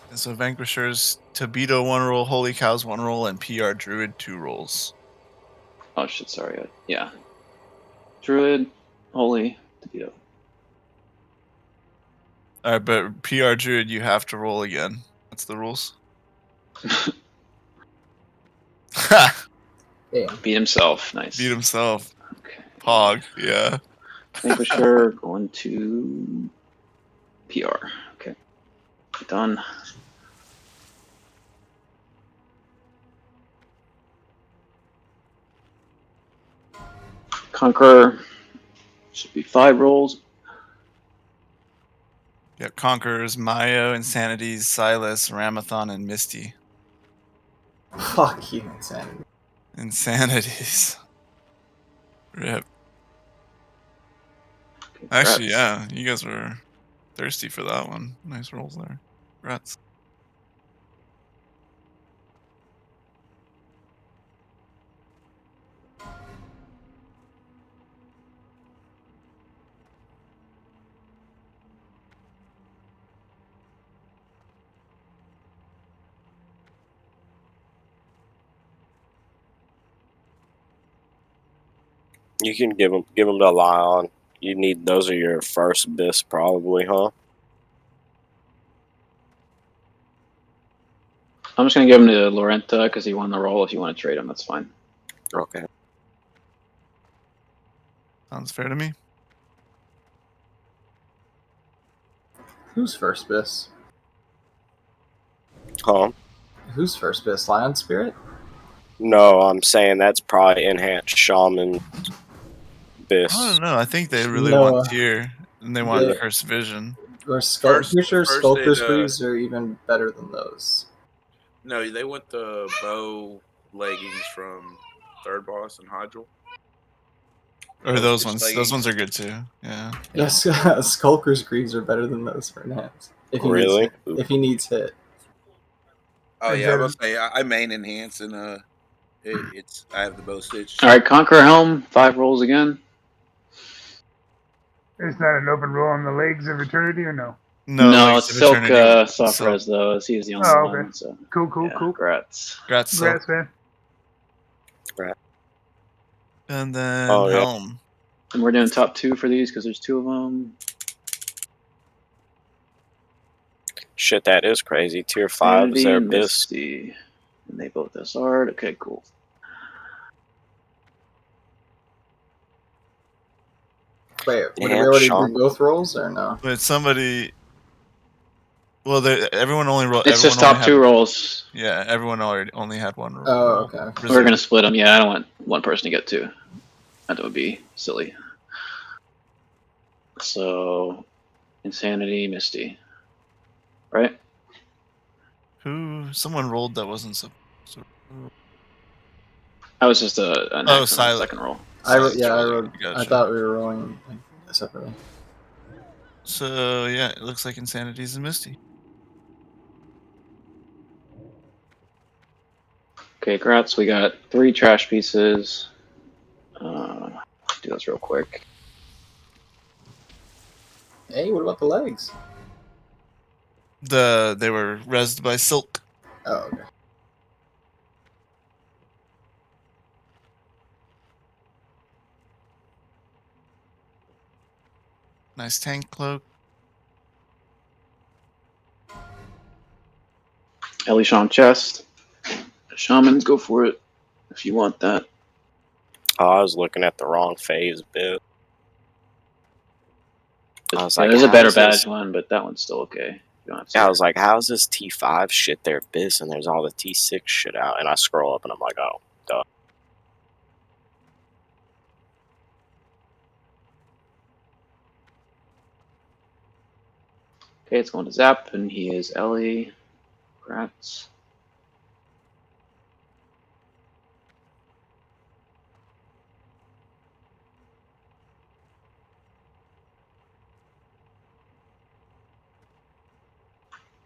S1: And so Vanquishers, Tabito 1 roll, Holy Cows 1 roll, and PR Druid 2 rolls.
S9: Oh shit, sorry. Yeah. Druid, Holy, Tabito.
S1: Alright, but PR Druid, you have to roll again. That's the rules.
S9: Yeah. Beat himself. Nice.
S1: Beat himself.
S9: Okay.
S1: Pog, yeah.
S9: Vanquisher going to PR. Okay. Done. Conqueror should be 5 rolls.
S1: Yep, Conquerors, Mayo, Insanities, Silas, Ramathon, and Misty.
S14: Fuck you, Insanity.
S1: Insanities. Rip. Actually, yeah, you guys were thirsty for that one. Nice rolls there. Congrats.
S3: You can give them the Lion. You need those are your first bis probably, huh?
S9: I'm just gonna give him to Lorenta because he won the roll. If you want to trade him, that's fine.
S3: Okay.
S1: Sounds fair to me.
S14: Who's first bis?
S3: Huh?
S14: Who's first bis? Lion Spirit?
S3: No, I'm saying that's probably enhanced shaman bis.
S1: I don't know. I think they really
S14: No,
S1: want tier and they want Curse Vision.
S14: Or Skulker's
S7: they'd,
S14: Greaves are even better than those.
S7: No, they want the bow leggings from third boss and Hyjal.
S1: Or those ones. Leggings. Those ones are good too. Yeah.
S14: Yes, Skulker's Greaves are better than those for enhance. If he
S3: really?
S14: Needs hit. If he needs hit.
S7: Oh yeah, I was say I main enhance and it's I have the bow stitch.
S9: All right, Conqueror Helm, 5 rolls again.
S4: Is that an open roll on the legs of eternity or no?
S9: No, it's Silk soft res though. As he is the only
S4: okay.
S9: one. So
S4: Cool.
S9: Congrats.
S4: Congrats, man.
S1: And then Helm.
S9: And we're doing top 2 for these because there's 2 of them.
S3: Shit, that is crazy. Tier 5 is their bis.
S9: And they both SR'd. Okay, cool.
S14: Wait, did we already do both rolls or no?
S1: But somebody. Well, everyone only rolled.
S9: It's just top 2 rolls.
S1: Yeah, everyone only had 1 roll.
S14: Oh, okay.
S9: We're gonna split them. Yeah, I don't want one person to get 2. That would be silly. So, Insanity, Misty. Right?
S1: Someone rolled that wasn't so.
S9: That was just an second roll.
S14: I thought we were rolling separately.
S1: So yeah, it looks like Insanity's and Misty.
S9: Okay, Gratz, we got 3 trash pieces. Do this real quick.
S14: Hey, what about the legs?
S1: They were rezzed by Silk.
S14: Oh, okay.
S1: Nice tank cloak.
S9: Elishan chest. Shamans, go for it if you want that.
S3: Oh, I was looking at the wrong phase bit. I was
S9: Yeah,
S3: like,
S9: there's a
S3: how
S9: better
S3: is this?
S9: badge one, but that one's still okay. You don't have to
S3: Yeah, I was like, how's this T5 shit there, Biz, and there's all the T6 shit out, and I scroll up and I'm like, oh, duh.
S9: Okay, it's going to Zap, and he is Ellie. Congrats.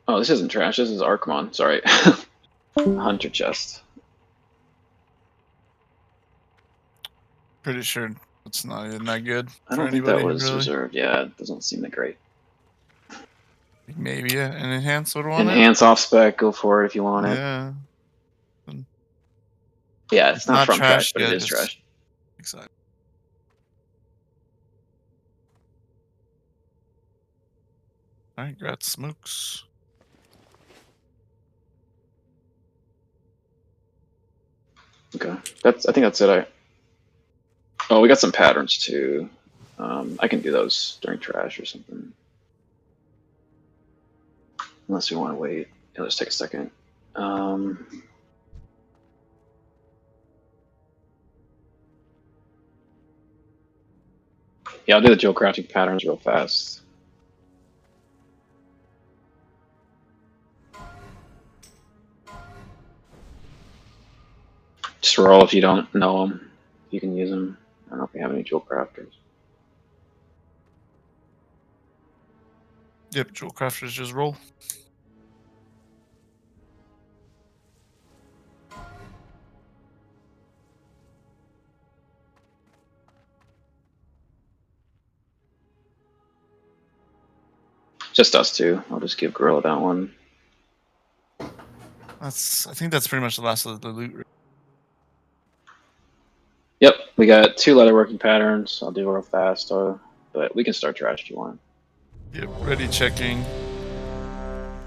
S9: Oh, this isn't trash. This is Archmon. Sorry. Hunter chest.
S1: Pretty sure it's not even that good
S9: I
S1: for
S9: don't think that
S1: anybody,
S9: was
S1: really.
S9: reserved. Yeah, it doesn't seem that great.
S1: Maybe an enhance would want
S9: Enhance off spec. Go for it if you want it.
S1: Yeah.
S9: Yeah, it's not from trash, but
S1: yet,
S9: it is trash.
S1: Exactly. Alright, congrats, Smokes.
S9: Okay, I think that's it. Oh, we got some patterns too. I can do those during trash or something. Unless we want to wait. Yeah, let's take a second. Yeah, I'll do the dual crafting patterns real fast. Just roll if you don't know them. You can use them. I don't know if we have any dual crafters.
S1: Yep, jewel crafters just roll.
S9: Just us two. I'll just give Gorilla that one.
S1: I think that's pretty much the last of the loot.
S9: Yep, we got 2 leatherworking patterns. I'll do real fast, but we can start trash if you want.
S1: Yep, ready checking.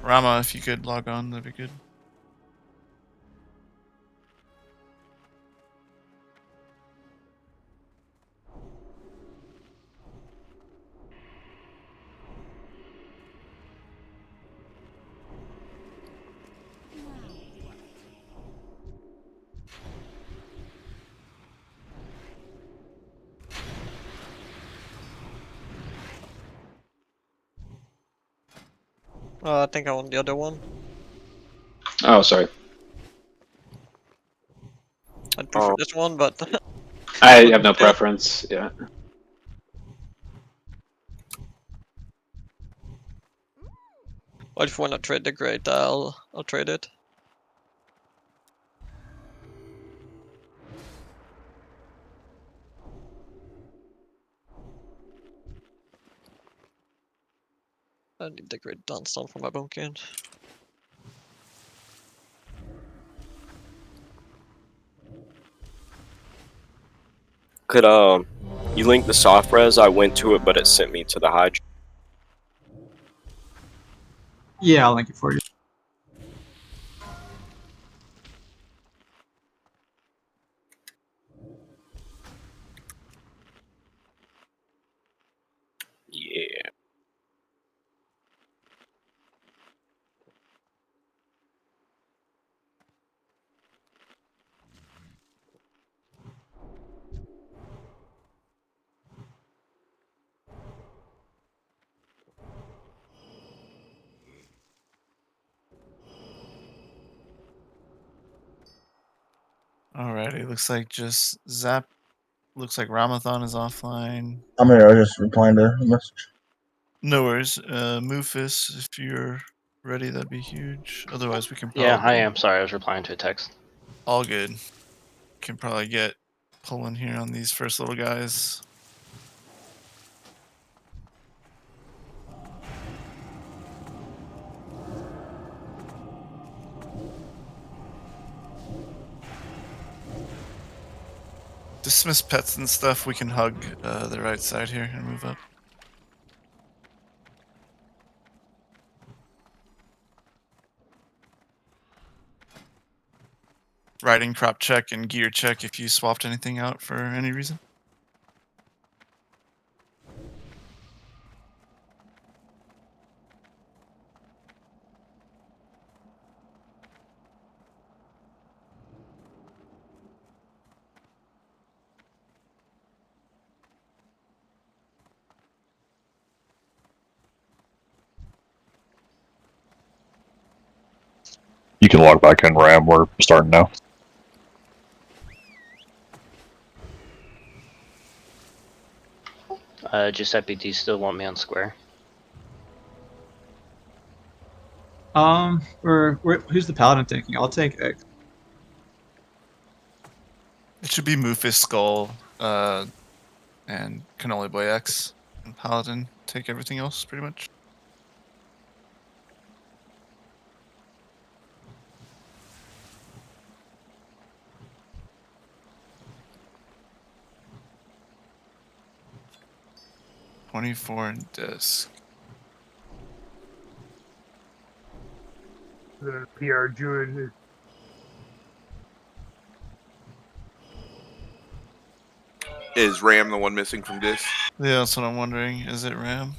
S1: Rama, if you could log on, that'd be good.
S10: I think I want the other one.
S9: Oh, sorry.
S10: I'd prefer this one, but
S9: I have no preference. Yeah.
S10: Well, if you wanna trade the great, I'll trade it. I need the great Dunstone for my bunker.
S3: Could you link the soft res? I went to it, but it sent me to the Hyjal.
S2: Yeah, I'll link it for you.
S3: Yeah.
S1: Alrighty, looks like just Zap. Looks like Ramathon is offline.
S13: I'm here. I was just replying to a message.
S1: No worries. Mufus, if you're ready, that'd be huge. Otherwise, we can probably...
S6: Yeah, I am. Sorry, I was replying to a text.
S1: All good. Can probably get pulling here on these first little guys. Dismiss pets and stuff. We can hug the right side here and move up. riding crop check and gear check if you swapped anything out for any reason.
S11: You can log back in, Ram. We're starting now.
S6: Giuseppe, do you still want me on square?
S2: Who's the paladin taking? I'll take X.
S1: It should be Mufus Skull, and Cannoli Boy X and Paladin. Take everything else pretty much. $24 in disc.
S4: The PR Druid.
S7: Is Ram the one missing from this?
S1: Yeah, that's what I'm wondering. Is it Ram?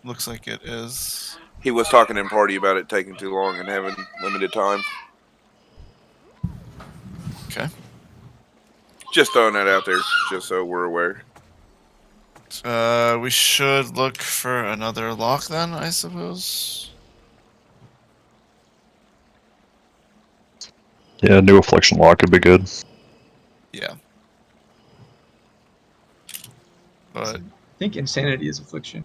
S1: Looks like it is.
S7: He was talking in party about it taking too long and having limited time.
S1: Okay.
S7: Just throwing that out there, just so we're aware.
S1: We should look for another lock then, I suppose.
S11: Yeah, new affliction lock would be good.
S1: Yeah. But
S2: I think insanity is affliction.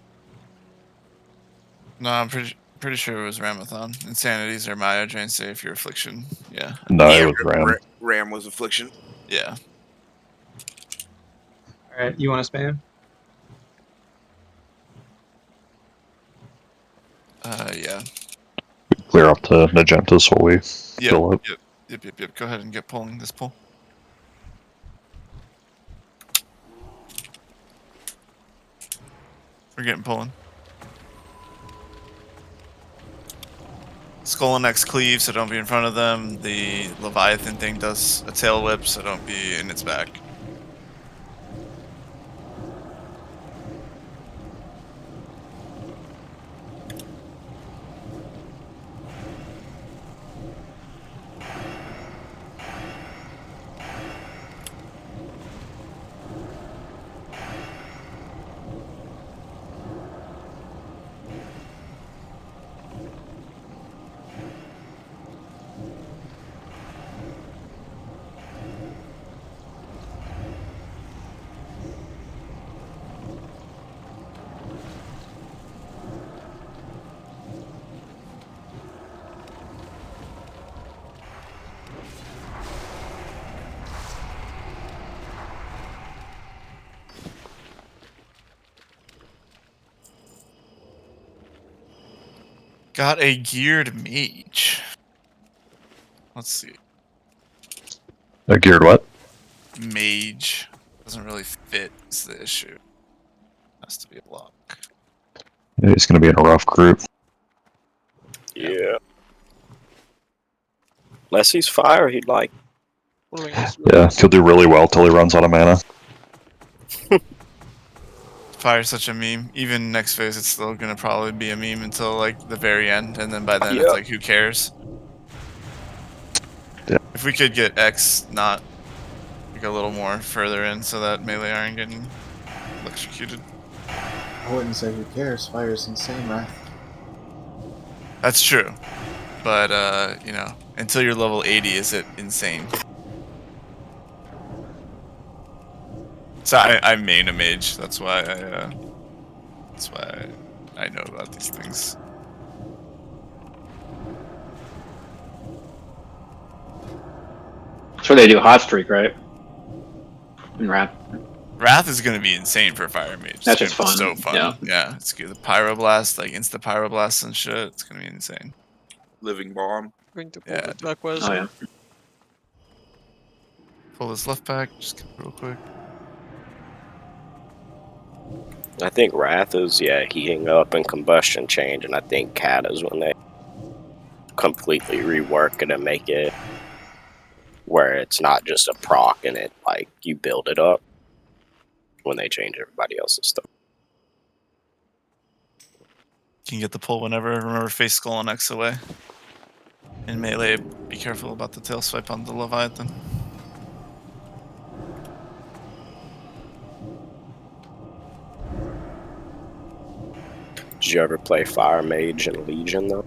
S1: no, I'm pretty sure it was Ramathon. Insanities are Maya drain safe, your affliction. Yeah.
S11: No,
S7: Yeah,
S11: it was Ram.
S7: Ram was affliction.
S1: Yeah.
S2: Alright, you want to spam?
S1: Yeah.
S11: Clear up to Nagentas while we fill up.
S1: Yep. Go ahead and get pulling this pull. We're getting pulling. Skull and X cleave, so don't be in front of them. The Leviathan thing does a tail whip, so don't be in its back. Got a geared mage. Let's see.
S11: A geared what?
S1: Mage. Doesn't really fit is the issue. Has to be a block.
S11: Yeah, he's going to be in a rough group.
S3: Yeah. Unless he's fire, he'd like.
S11: Yeah, he'll do really well till he runs out of mana.
S1: Fire's such a meme. Even next phase, it's still gonna probably be a meme until like the very end, and then by then it's like, who cares?
S11: Yeah.
S1: If we could get X not like a little more further in, so that melee aren't getting electrocuted.
S14: I wouldn't say who cares. Fire's insane, right?
S1: That's true, but you know, until you're level 80, is it insane? So I main a mage. That's why I know about these things.
S9: That's where they do hot streak, right? In Wrath.
S1: Wrath is going to be insane for fire mage.
S9: That's just fun.
S1: So fun. Yeah, it's good. The pyroblast, like insta pyroblast and shit. It's going to be insane.
S7: Living bomb.
S10: Going to pull the clockwise.
S9: Oh yeah.
S1: Pull this left back, just real quick.
S3: I think Wrath is, heating up and combustion change, and I think Cat is when they completely rework it and make it where it's not just a proc and it like you build it up when they change everybody else's stuff.
S1: You can get the pull whenever. Remember, face skull and X away. In melee, be careful about the tail swipe on the Leviathan.
S3: Did you ever play Fire Mage and Legion though?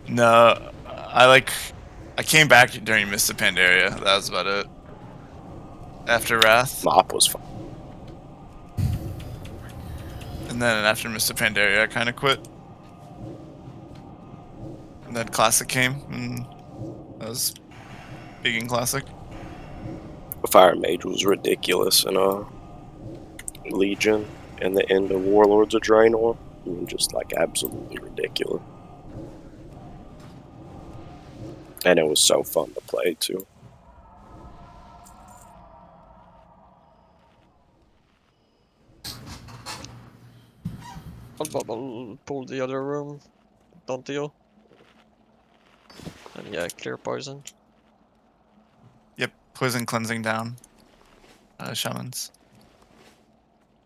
S1: No, I came back during Mist of Pandaria. That was about it. After Wrath.
S3: Mop was fun.
S1: And then after Mist of Pandaria, I kind of quit. And then Classic came, and that was big in Classic.
S3: Fire Mage was ridiculous in Legion and the end of Warlords of Draenor. I mean, just like absolutely ridiculous. And it was so fun to play too.
S10: I'll pull the other room. Don't deal. And yeah, clear poison.
S1: Yep, poison cleansing down. Shamans.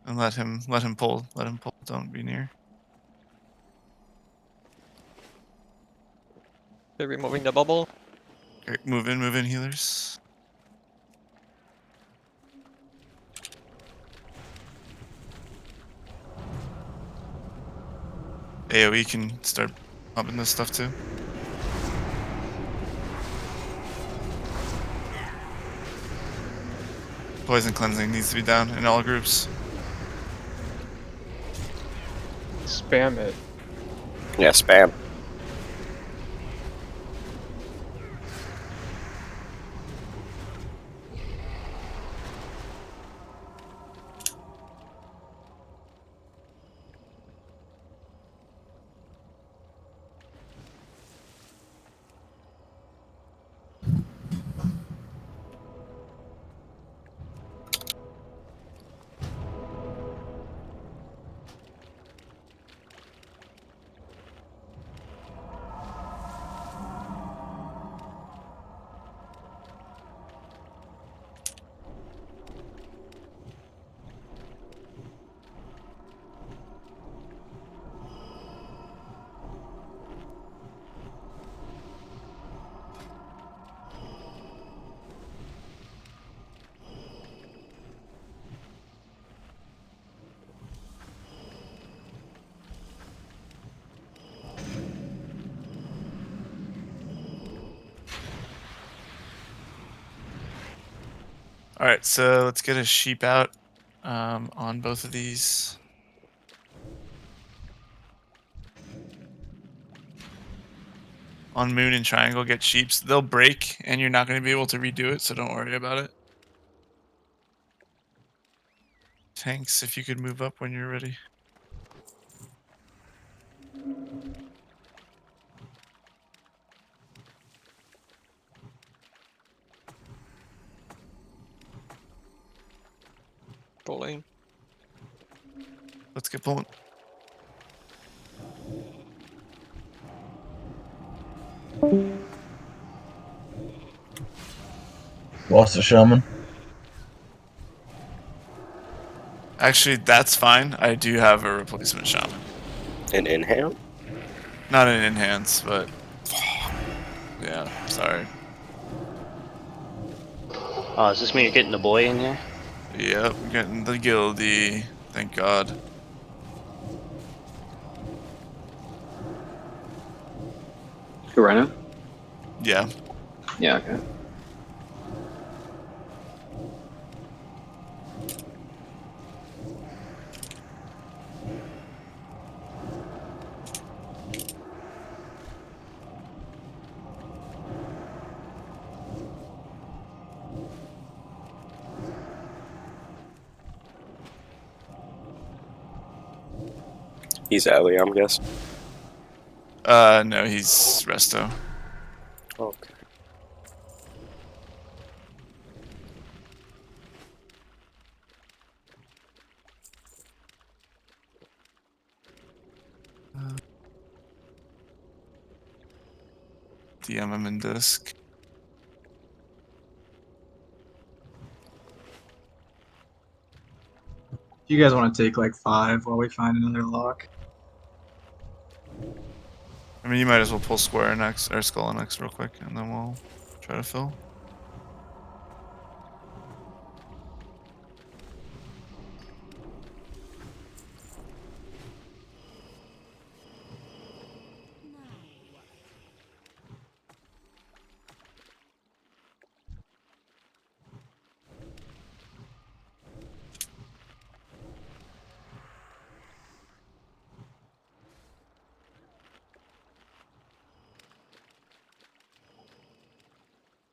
S1: And let him pull. Let him pull. Don't be near.
S10: Okay, removing the bubble.
S1: Great. Move in, healers. AoE can start pumping this stuff too. Poison cleansing needs to be down in all groups.
S15: Spam it.
S3: Yeah, spam.
S1: Alright, so let's get a sheep out on both of these. On Moon and Triangle, get sheeps. They'll break, and you're not going to be able to redo it, so don't worry about it. Tanks, if you could move up when you're ready.
S10: Pulling.
S1: Let's get pulling.
S13: Lost a shaman.
S1: Actually, that's fine. I do have a replacement shaman.
S3: An in-hand?
S1: Not an enhance, but yeah, sorry.
S6: Oh, does this mean you're getting the boy in here?
S1: Yep, getting the guildy. Thank God.
S9: Who, Rhino?
S1: Yeah.
S9: Yeah, okay.
S3: He's Ellie, I'm guessing.
S1: No, he's Resto.
S3: Okay.
S1: DM him in disc.
S2: If you guys want to take like 5 while we find another lock.
S1: I mean, you might as well pull square next or skull next real quick, and then we'll try to fill.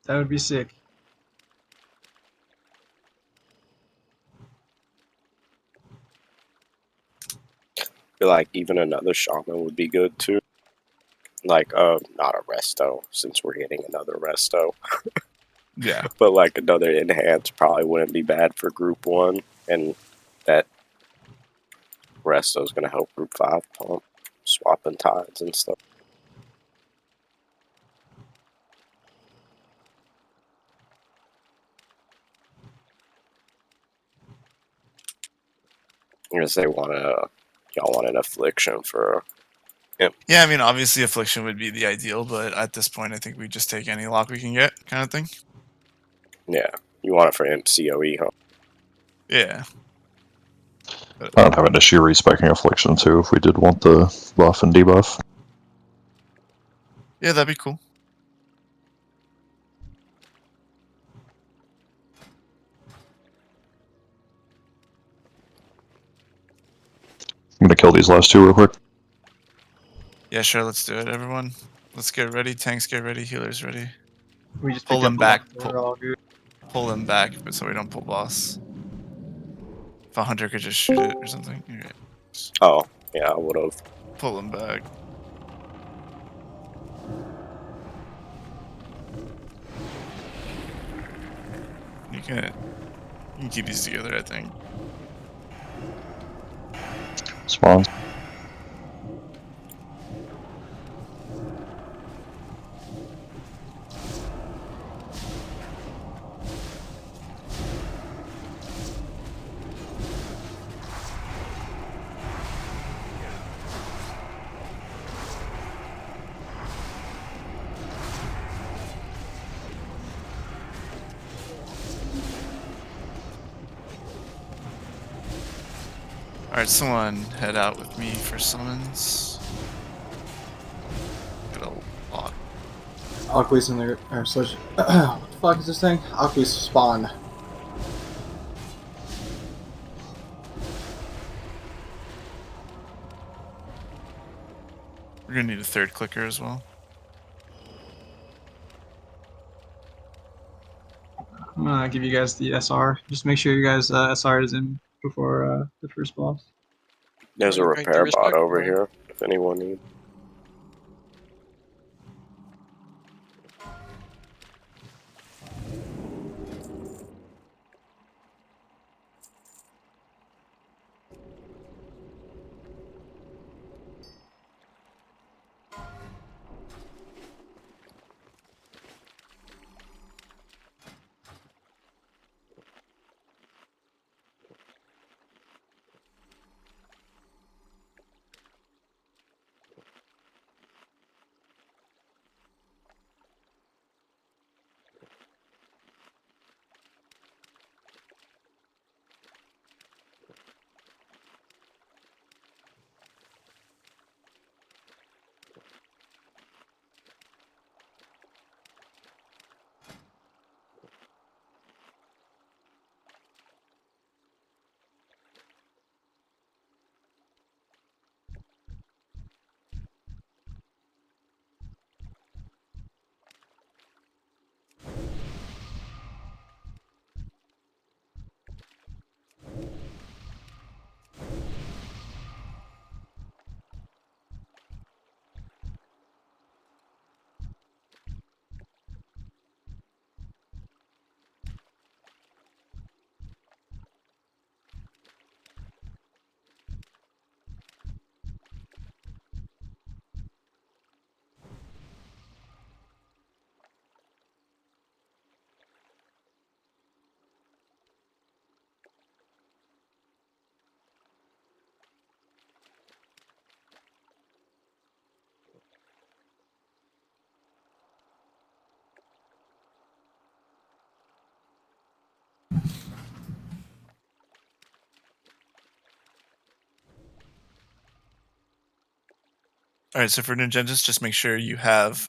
S2: That would be sick.
S3: I feel like even another shaman would be good too. Like, not a resto, since we're getting another resto.
S1: Yeah.
S3: But like another enhance probably wouldn't be bad for group 1, and that resto is gonna help group 5 pump, swapping tides and stuff. I guess they want y'all want an affliction for him.
S1: Yeah, I mean, obviously affliction would be the ideal, but at this point, I think we just take any lock we can get, kind of thing.
S3: Yeah, you want it for him COE, huh?
S1: Yeah.
S11: I don't have an issue respecing affliction too if we did want the buff and debuff.
S1: Yeah, that'd be cool.
S11: I'm gonna kill these last 2 real quick.
S1: Yeah, sure. Let's do it, everyone. Let's get ready. Tanks get ready. Healers ready.
S2: We just
S1: Pull
S2: picked
S1: them
S2: up
S1: back.
S2: lock, we're all good.
S1: Pull them back, but so we don't pull boss. If a hunter could just shoot it or something. Okay.
S3: Oh, yeah, I would have.
S1: Pull them back. You can keep these together, I think.
S11: Spawns.
S1: Alright, someone head out with me for summons. Got a lot.
S14: Aqua's in there. Or Sludge. What the fuck is this thing? Aqua's spawn.
S1: We're gonna need a 3rd clicker as well.
S2: I'm gonna give you guys the SR. Just make sure you guys SR is in before the first boss.
S3: There's a repair bot over here if anyone needs.
S1: All right, so for Ninjentis, just make sure you have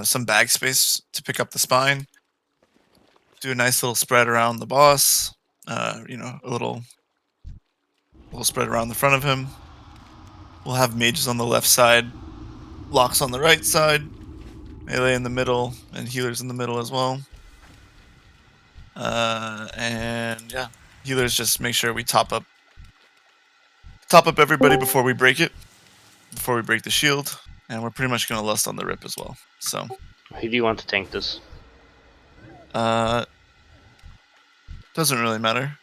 S1: some bag space to pick up the spine. Do a nice little spread around the boss. You know, a little spread around the front of him. We'll have mages on the left side, blocks on the right side, melee in the middle, and healers in the middle as well. And yeah, healers, just make sure we top up everybody before we break it, before we break the shield, and we're pretty much gonna lust on the rip as well. So,
S6: who do you want to tank this?
S1: Doesn't really matter.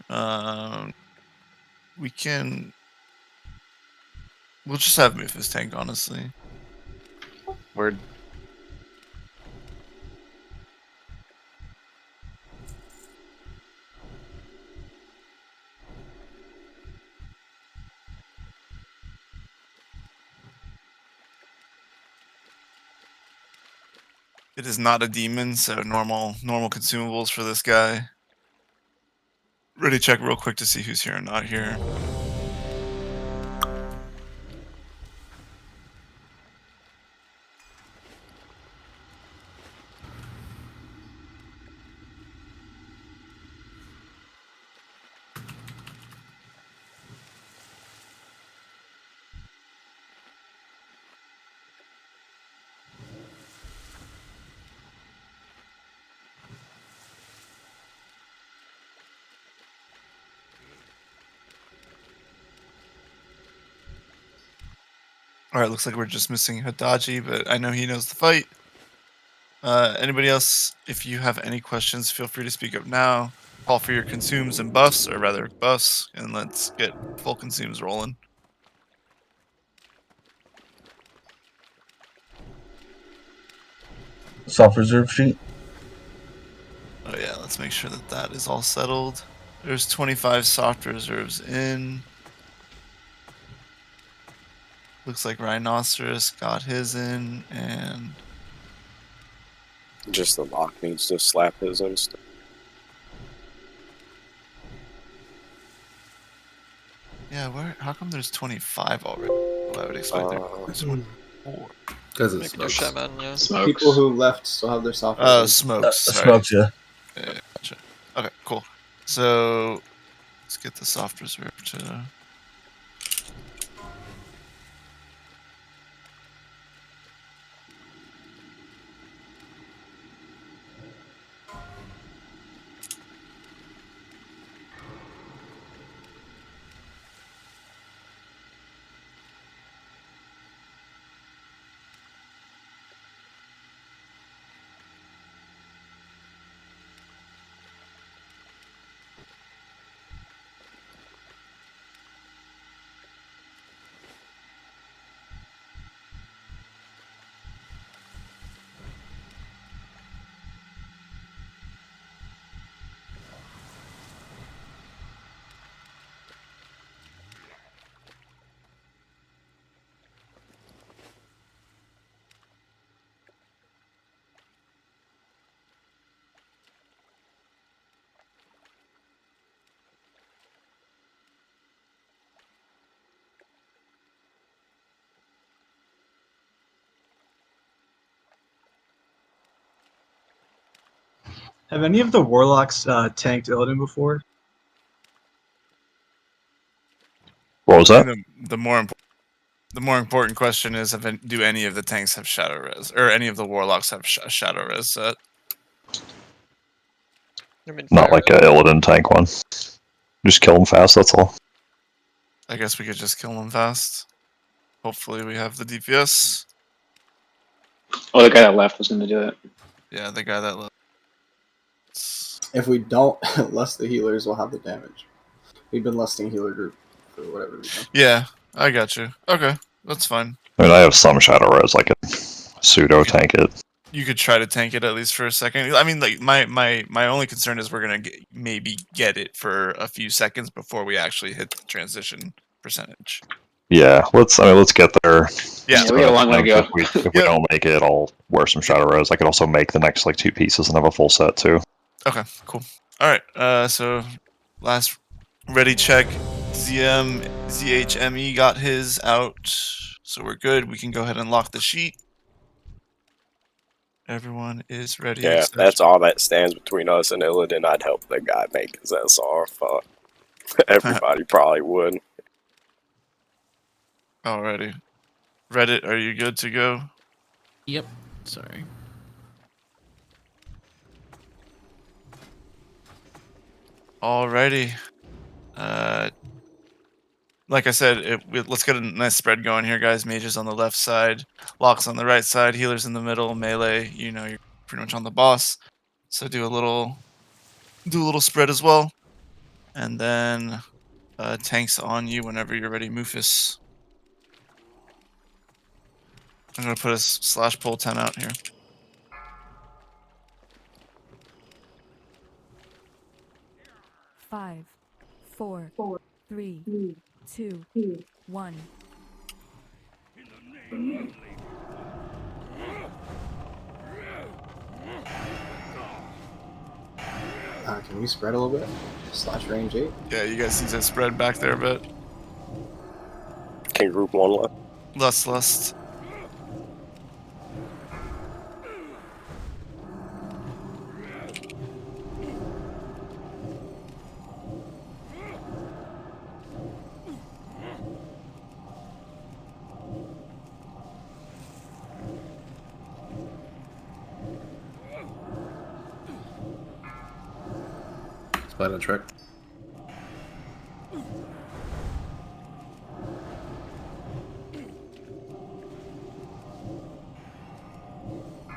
S1: We'll just have Mufus tank, honestly.
S6: Word.
S1: It is not a demon, so normal consumables for this guy. Ready check real quick to see who's here and not here. All right, looks like we're just missing Hadaji, but I know he knows the fight. Anybody else, if you have any questions, feel free to speak up now. Call for your consumes and buffs, or rather buffs, and let's get full consumes rolling.
S13: Soft reserve sheet.
S1: Oh yeah, let's make sure that that is all settled. There's 25 soft reserves in. Looks like Rhinoceros got his in, and
S3: just the lock needs to slap his instant.
S1: yeah, where? How come there's 25 already? Well, I would expect there's 24.
S5: Because it's
S10: Maybe they're shaman, yeah.
S14: Smokes. People who left still have their soft.
S1: Smokes. Sorry.
S13: Smokes, yeah.
S1: Yeah, gotcha. Okay, cool. So let's get the soft reserve to.
S2: Have any of the warlocks tanked Illidan before?
S11: What was that?
S1: The more important question is, do any of the tanks have shadow res, or any of the warlocks have shadow res set?
S11: Not like a Illidan tank one. Just kill them fast, that's all.
S1: I guess we could just kill them fast. Hopefully we have the DPS.
S9: Oh, the guy that left was going to do it.
S1: Yeah, the guy that left.
S14: If we don't lust the healers, we'll have the damage. We've been lusting healer group for whatever reason.
S1: Yeah, I got you. Okay, that's fine.
S11: I mean, I have some shadow res, I could pseudo tank it.
S1: You could try to tank it at least for a second. I mean, like my only concern is we're gonna maybe get it for a few seconds before we actually hit the transition percentage.
S11: Yeah, let's get there.
S1: Yeah,
S9: we got a long way to go.
S11: If we don't make it, I'll wear some shadow res. I could also make the next like 2 pieces and have a full set too.
S1: Okay, cool. All right. So last ready check. ZHME got his out. So we're good. We can go ahead and lock the sheet. Everyone is ready.
S3: Yeah, if that's all that stands between us and Illidan, I'd help the guy make his SR. Fuck. Everybody probably would.
S1: Alrighty. Reddit, are you good to go?
S8: Yep. Sorry.
S1: Alrighty. Like I said, let's get a nice spread going here, guys. Mages on the left side, locks on the right side, healers in the middle, melee. You know, you're pretty much on the boss. So do a little spread as well, and then tanks on you whenever you're ready, Mufus. I'm gonna put a slash pull 10 out here.
S12: Five, four, three, two, one.
S14: Can we spread a little bit? Slash range 8?
S1: Yeah, you guys need to spread back there a bit.
S3: Can group one left.
S1: Lust.
S5: Spine on track.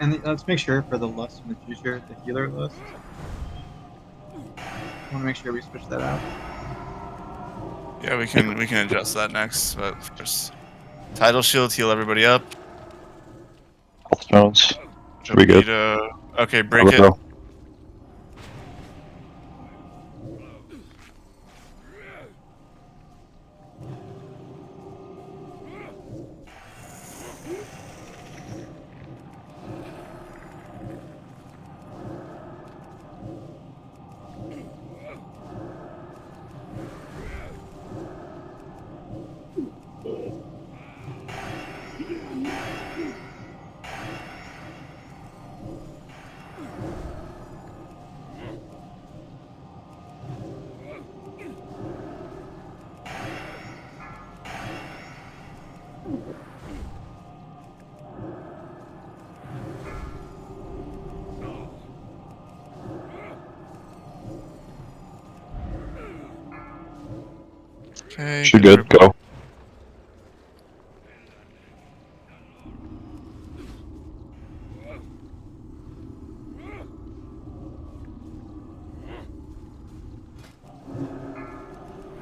S2: And let's make sure for the lust in the future, the healer lust. I want to make sure we switch that out.
S1: Yeah, we can adjust that next, but first, tidal shield, heal everybody up.
S11: Health stones. Should be good.
S1: Okay, break it. Go. Okay.
S11: Should good. Go.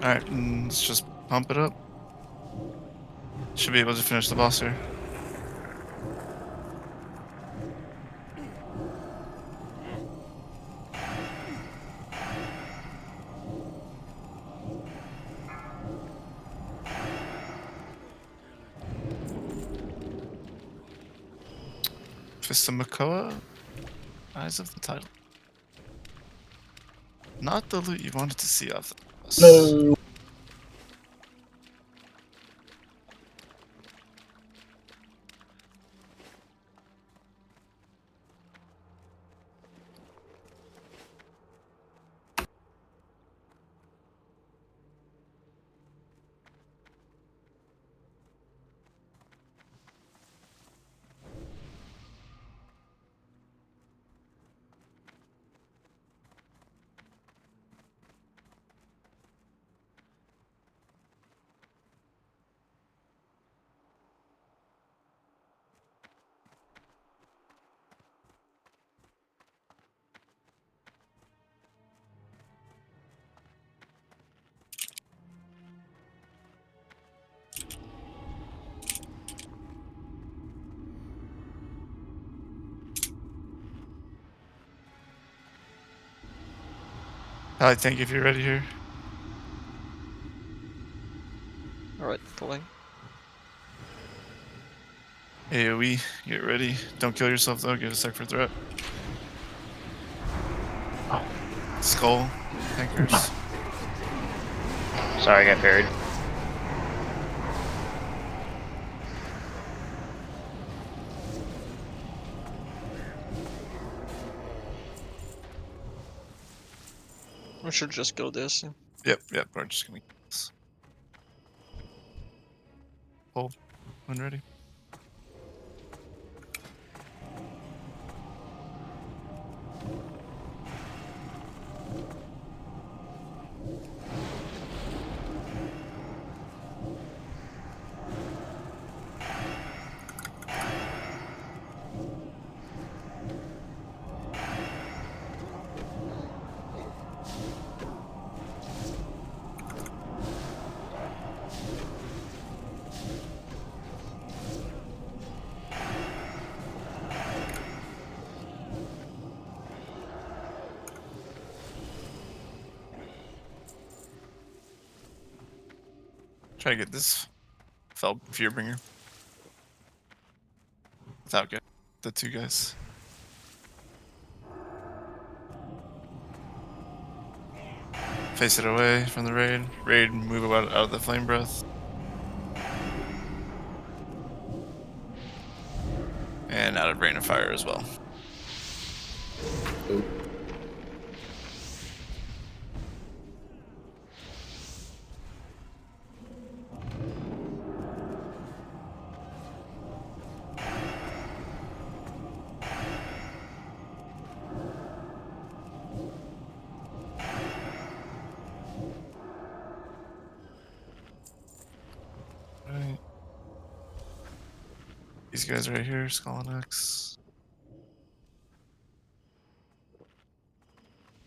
S1: Alright, let's just pump it up. Should be able to finish the boss here. Fist of Makoa, Eyes of the Title. Not the loot you wanted to see off the boss.
S13: No.
S1: I think if you're ready here.
S10: Alright, pulling.
S1: AoE, get ready. Don't kill yourself though, give a sec for threat. Skull, tankers.
S6: Sorry, I got buried.
S10: We should just go this.
S1: Yep, we're just gonna get this. Hold when ready. Try to get this Fearbringer without getting the two guys. Face it away from the raid. Raid, move out of the flame breath. And out of rain of fire as well.
S5: Ooh.
S1: Right. These guys right here, Skull and X.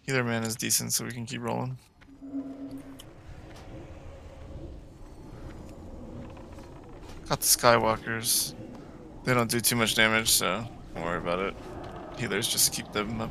S1: Healer man is decent, so we can keep rolling. Got the Skywalkers. They don't do too much damage, so don't worry about it. Healers just keep them up.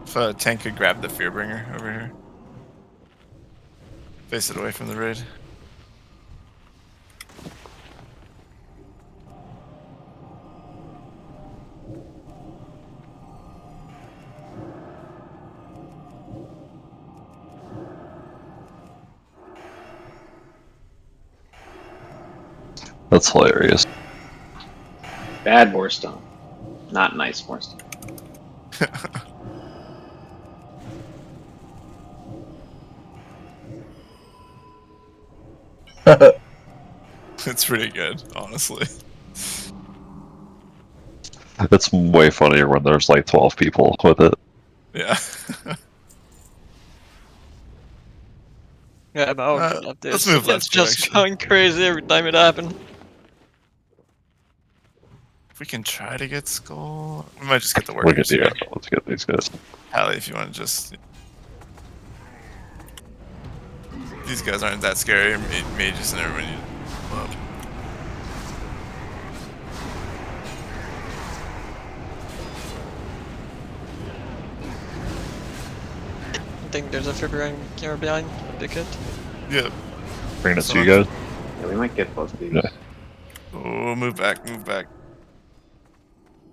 S1: If a tank could grab the Fearbringer over here. Face it away from the raid.
S11: That's hilarious.
S9: Bad Warstone. Not nice Warstone.
S1: It's pretty good, honestly.
S11: It's way funnier when there's like 12 people with it.
S1: Yeah.
S10: Yeah, but I would love
S1: Let's
S10: this.
S1: move left
S10: It's
S1: too,
S10: just
S1: actually.
S10: going crazy every time it happens.
S1: If we can try to get Skull, we might just get the
S11: Look
S1: workers
S11: at
S1: here.
S11: let's get these guys.
S1: Hallie, if you want to just... These guys aren't that scary. Mages and everyone you love.
S10: I think there's a February here behind. That'd be good.
S1: Yeah.
S11: Bring it to you guys.
S9: Yeah, we might get both these.
S11: Yeah.
S1: Oh, move back, move back.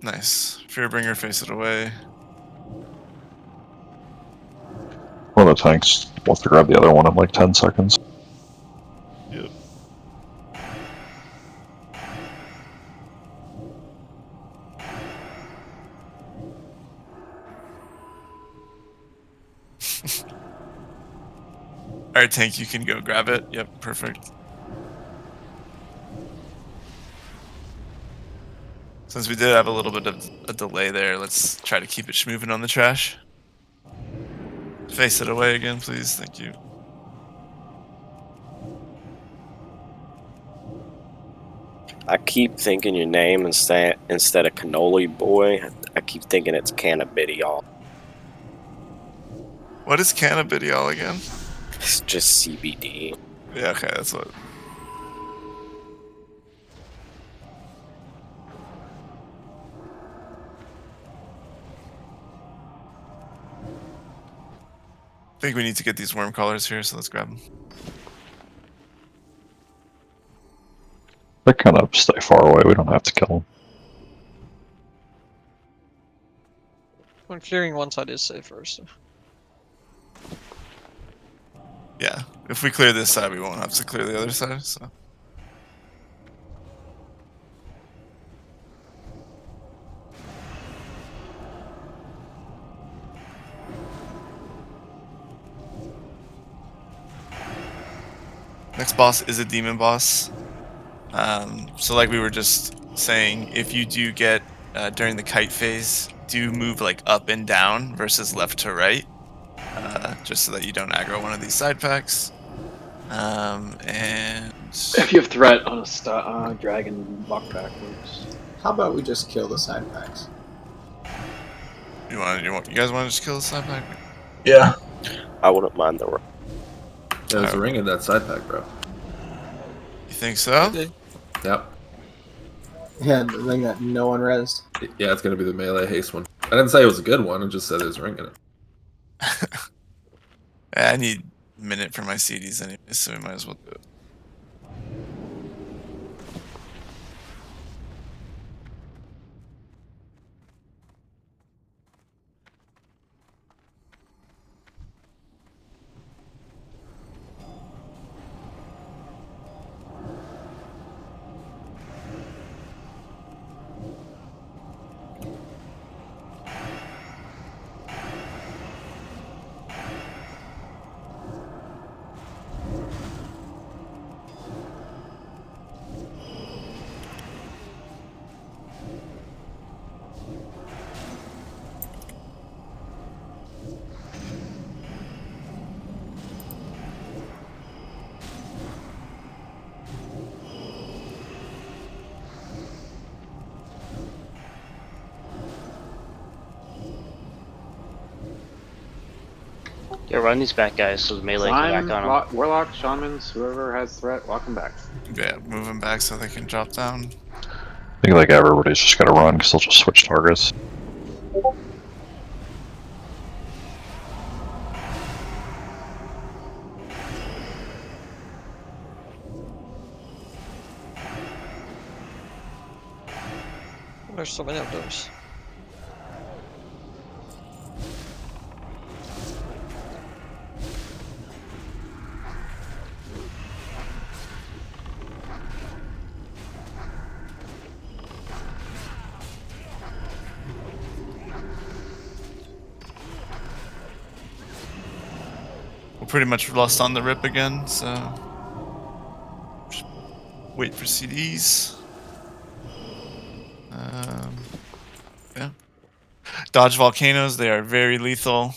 S1: Nice. Fearbringer, face it away.
S11: One of the tanks wants to grab the other one in like 10 seconds.
S1: Yep. Alright, tank, you can go grab it. Yep, perfect. Since we did have a little bit of a delay there, let's try to keep it schmoving on the trash. Face it away again, please. Thank you.
S3: I keep thinking your name instead of Cannoli Boy. I keep thinking it's Cannabidiol.
S1: What is Cannabidiol again?
S3: It's just CBD.
S1: Yeah, okay, that's what. think we need to get these worm callers here, so let's grab them.
S11: They kind of stay far away. We don't have to kill them.
S10: When clearing one side is safer, so.
S1: Yeah, if we clear this side, we won't have to clear the other side, so. Next boss is a demon boss. So like we were just saying, if you do get, during the kite phase, do move like up and down versus left to right, just so that you don't aggro one of these side packs. And
S9: If you have threat on a dragon, walk backwards.
S14: How about we just kill the side packs?
S1: you guys want to just kill the side pack?
S13: Yeah.
S3: I wouldn't mind the ring.
S5: There's a ring in that side pack, bro.
S1: You think so?
S5: Yep.
S14: Yeah, the ring that no one rezzed.
S5: Yeah, it's gonna be the melee haste one. I didn't say it was a good one. I just said there's a ring in it.
S1: I need a minute for my CDs anyway, so we might as well do it.
S6: Yeah, run these back guys so the melee can back on them.
S9: Warlock, shamans, whoever has threat, walk them back.
S1: Yeah, move them back so they can drop down.
S11: I think like everybody's just gotta run because they'll just switch targets.
S10: There's so many of those.
S1: We're pretty much lost on the rip again, so just wait for CDs. Yeah. Dodge volcanoes, they are very lethal.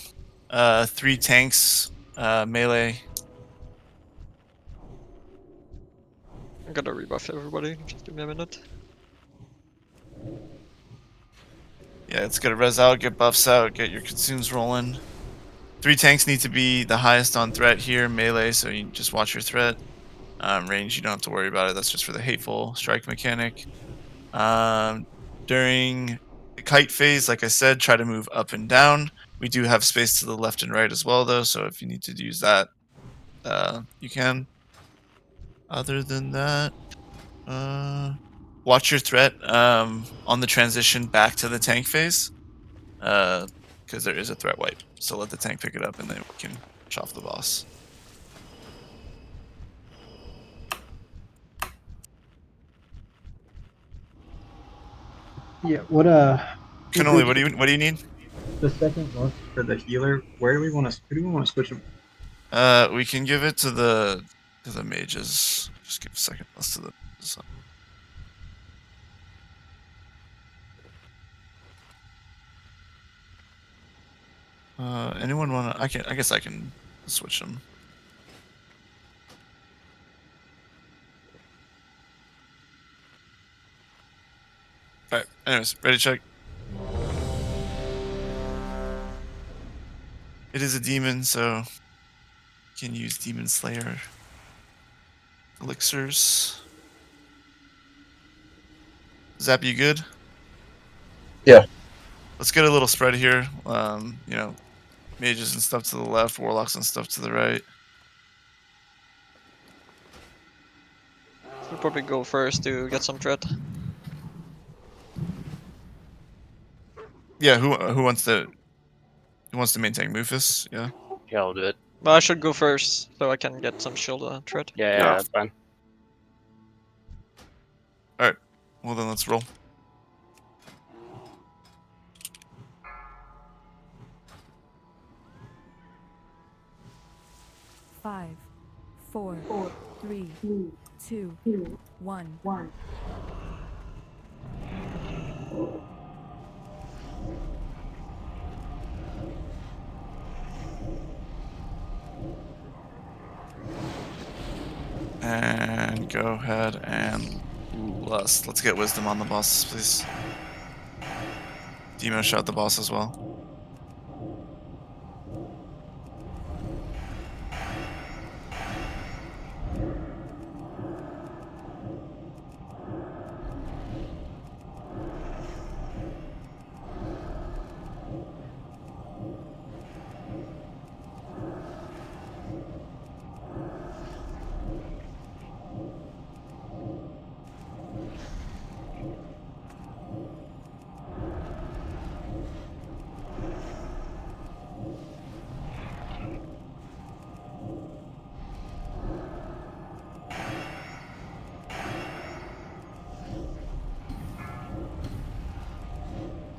S1: 3 tanks, melee.
S10: I'm gonna rebuff everybody, just give me a minute.
S1: Yeah, it's gonna res out, get buffs out, get your consumes rolling. 3 tanks need to be the highest on threat here, melee, so you just watch your threat. Range, you don't have to worry about it, that's just for the hateful strike mechanic. During the kite phase, like I said, try to move up and down. We do have space to the left and right as well, though, so if you need to use that, you can. Other than that, watch your threat on the transition back to the tank phase, because there is a threat wipe. So let the tank pick it up, and then we can push off the boss.
S2: Yeah.
S1: Cannoli, what do you need?
S2: The second one for the healer. Where do we want to? Who do we want to switch him?
S1: We can give it to the mages. Just give a second. Let's do the mages. Anyone wanna? I guess I can switch them. All right. Anyways, ready? Check. It is a demon, so you can use Demon Slayer elixirs. Zap, you good?
S13: Yeah.
S1: Let's get a little spread here. You know, Mages and stuff to the left, warlocks and stuff to the right.
S10: We'll probably go first to get some threat.
S1: Yeah, who wants to maintain Mufus? Yeah.
S6: Yeah, I'll do it.
S10: But I should go first so I can get some shield threat.
S6: Yeah, that's fine.
S1: Alright. Well then let's roll.
S12: Five, four, three, two, one.
S1: And go ahead and lust. Let's get wisdom on the boss, please. Demo shot the boss as well.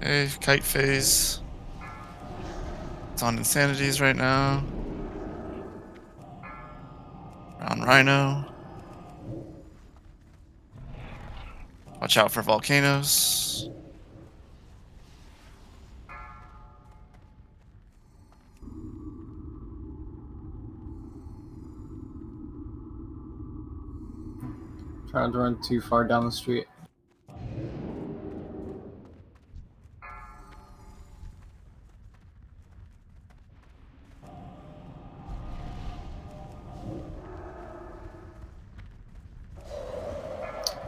S1: Okay, kite phase. It's on insanities right now. Round Rhino. Watch out for volcanoes.
S14: Trying to run too far down the street.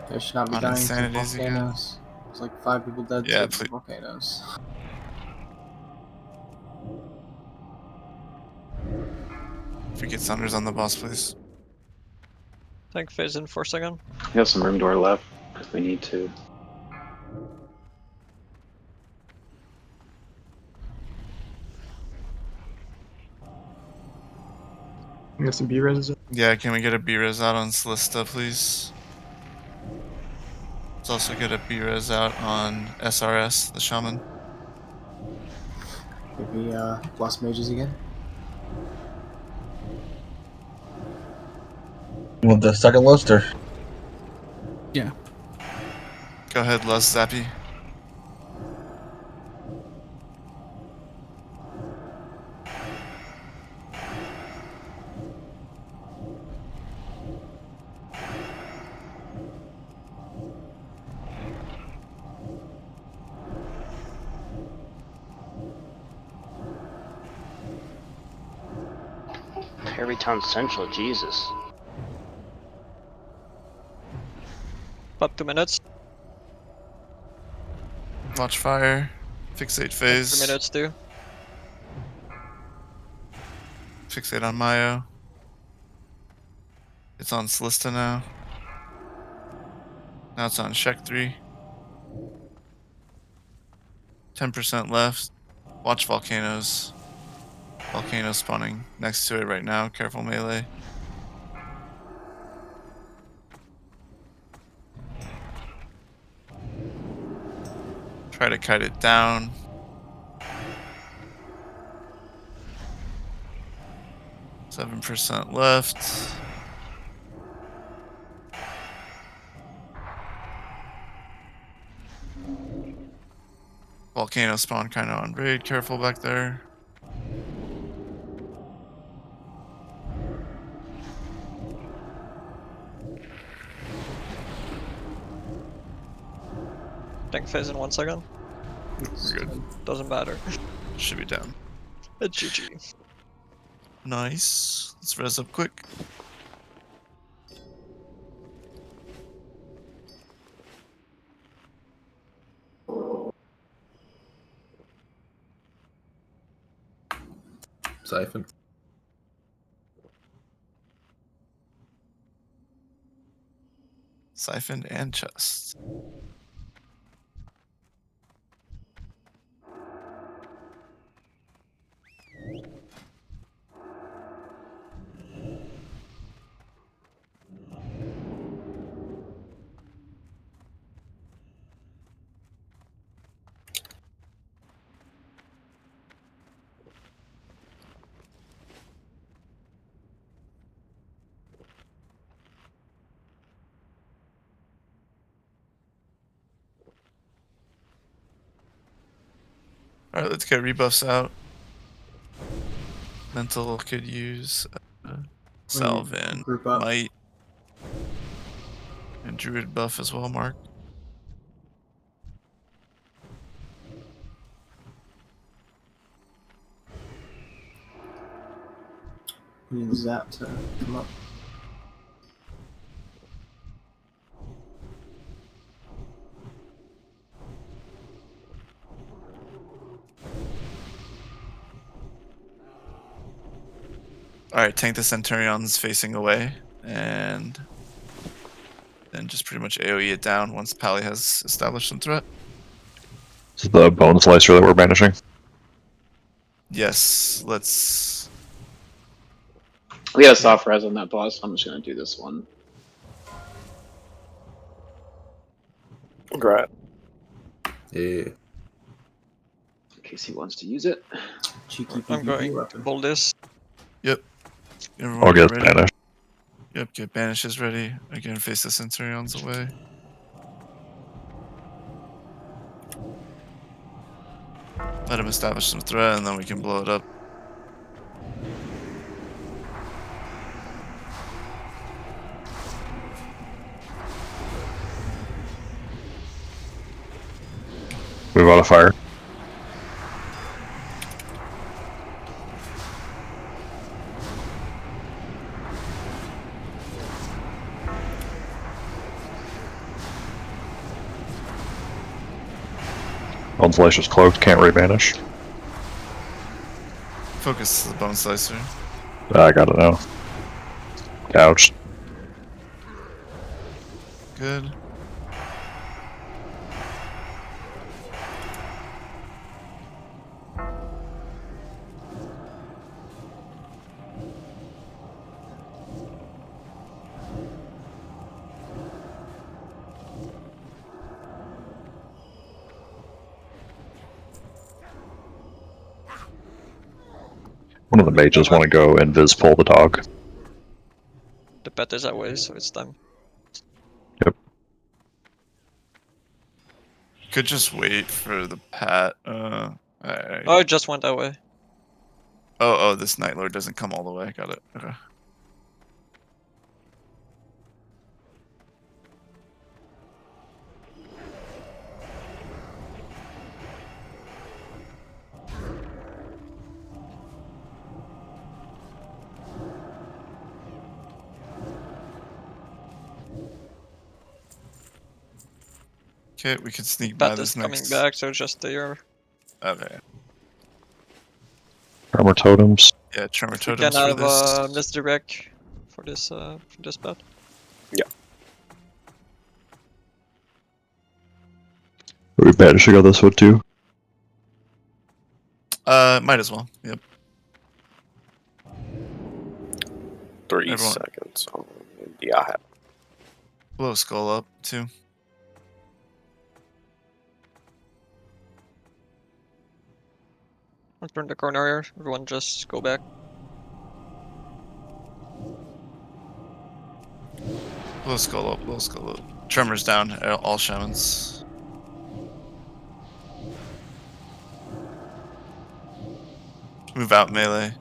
S14: There should not be
S1: On
S14: dying to
S1: insanities again.
S14: volcanoes. There's like 5 people dead
S1: Yeah,
S14: to
S1: please.
S14: volcanoes.
S1: If we get Thunders on the boss, please.
S10: Tank phase in for a second.
S9: We have some room door left if we need to.
S2: We got some B-res.
S1: Yeah, can we get a B-res out on Callista, please? Let's also get a B-res out on SRS, the Shaman.
S14: Maybe plus mages again.
S13: You want the second list or?
S8: Yeah.
S1: Go ahead, Les Zappy.
S6: Terrytown Central, Jesus.
S10: About 2 minutes.
S1: Watch fire. Fixate phase.
S10: 3 minutes too.
S1: Fixate on Mayo. It's on Callista now. Now it's on Shek 3. 10% left. Watch volcanoes. Volcano spawning next to it right now. Careful melee. Try to kite it down. %7 left. Volcano spawn kind of on raid. Careful back there.
S10: Tank phase in 1 second.
S1: We're good.
S10: Doesn't matter.
S1: Should be down.
S10: It's GG.
S1: Nice. Let's res up quick.
S5: Siphon.
S1: Siphon and chest. Alright, let's get rebuffs out. Mental could use Salve and
S14: group up.
S1: Might. And Druid buff as well, Mark.
S14: We need Zap to come up.
S1: Alright, tank the Centurions facing away, and then just pretty much AoE it down once Pally has established some threat.
S11: This is the bone slicer that we're banishing.
S1: Yes, let's...
S9: We got a soft res on that boss, I'm just gonna do this one.
S3: Great.
S5: Yeah.
S9: In case he wants to use it.
S14: Cheeky
S10: I'm going to pull this.
S1: Yep. Everyone
S11: I'll get
S1: ready.
S11: banished.
S1: Yep, get banishes ready. Again, face the Centurions away. Let him establish some threat, and then we can blow it up.
S11: Move out of fire. Bone slicer's cloaked, can't rebanish.
S1: Focus the bone slicer.
S11: I got it now. Couched.
S1: Good.
S11: One of the mages want to go invis pull the dog.
S10: The pet is away, so it's time.
S11: Yep.
S1: Could just wait for the pat.
S10: Oh, it just went that way.
S1: Oh, this Night Lord doesn't come all the way. Got it. Okay. Okay, we can sneak by
S10: Bat
S1: this
S10: is coming
S1: next.
S10: back, so just there.
S1: Okay.
S11: Tremor totems.
S1: Yeah, tremor
S10: We
S1: totems
S10: can
S1: for
S10: have
S1: this.
S10: misdirect for this bat.
S3: Yeah.
S11: We banish to go this one too.
S1: Might as well. Yep.
S3: 3
S1: Everyone.
S3: seconds. Yeah, I have.
S1: Blow skull up too.
S10: I'll turn the corner here. Everyone just go back.
S1: Blow skull up. Blow skull up. Tremors down. All shamans. Move out melee.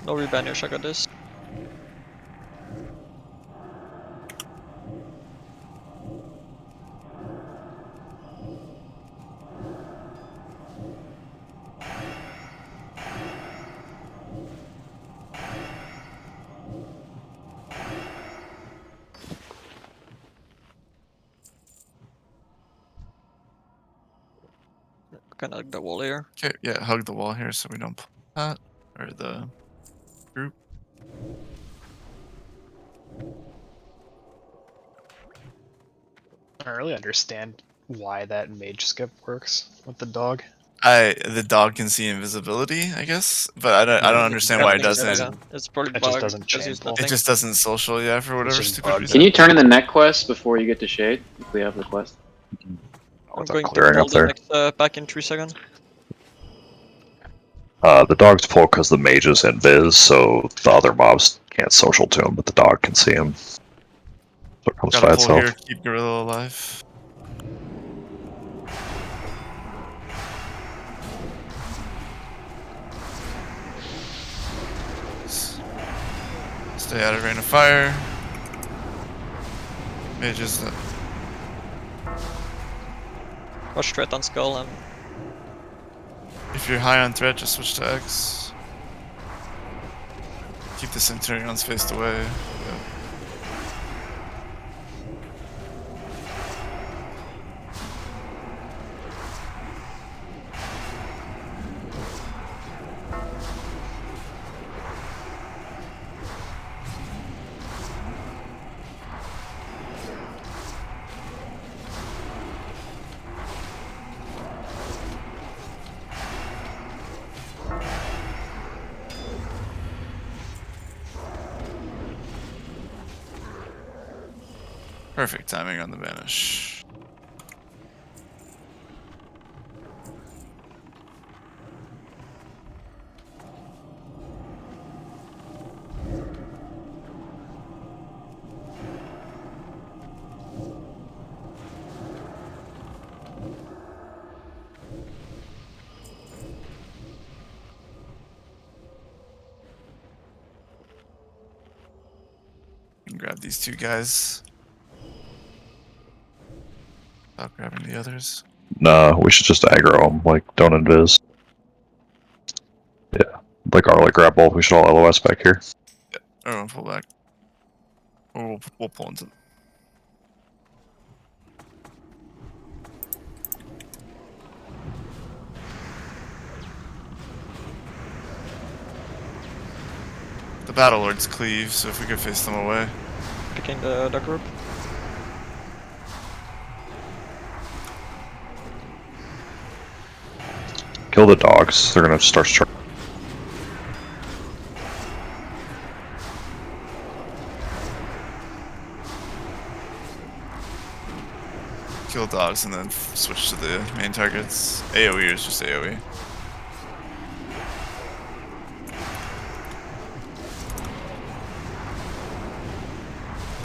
S10: No rebanish, I got this. can hug the wall here.
S1: Okay, yeah, hug the wall here so we don't pull that or the group.
S16: I don't really understand why that mage skip works with the dog.
S1: The dog can see invisibility, I guess, but I don't understand why it doesn't.
S10: It's probably
S16: It just doesn't
S10: because he's
S16: chain pull.
S1: It just doesn't social, yeah, for whatever
S16: just
S1: stupid
S16: bugged.
S1: reason.
S9: Can you turn in the net quest before you get to shade? If we have the quest.
S10: I'm
S11: What's that
S10: going to
S11: clearing
S10: pull
S11: up
S10: the
S11: there?
S10: next pack in 3 seconds.
S11: The dogs pull because the mage is invis, so the other mobs can't social to him, but the dog can see him. So it comes
S1: Gotta
S11: by
S1: pull
S11: itself.
S1: here, keep Gorilla alive. Stay out of rain of fire. Mages.
S10: Watch threat on skull and
S1: If you're high on threat, just switch to X. Keep the Centurions faced away. Yeah. Perfect timing on the vanish. And grab these two guys. Without grabbing the others.
S11: Nah, we should just aggro them, like, don't invis. Yeah, like our like grab both, we should all LOS back here.
S1: Yeah, everyone pull back. Or we'll pull into them. The Battle Lords cleave, so if we could face them away.
S10: picking the group.
S11: Kill the dogs, they're gonna start striking.
S1: Kill dogs and then switch to the main targets. AoE is just AoE.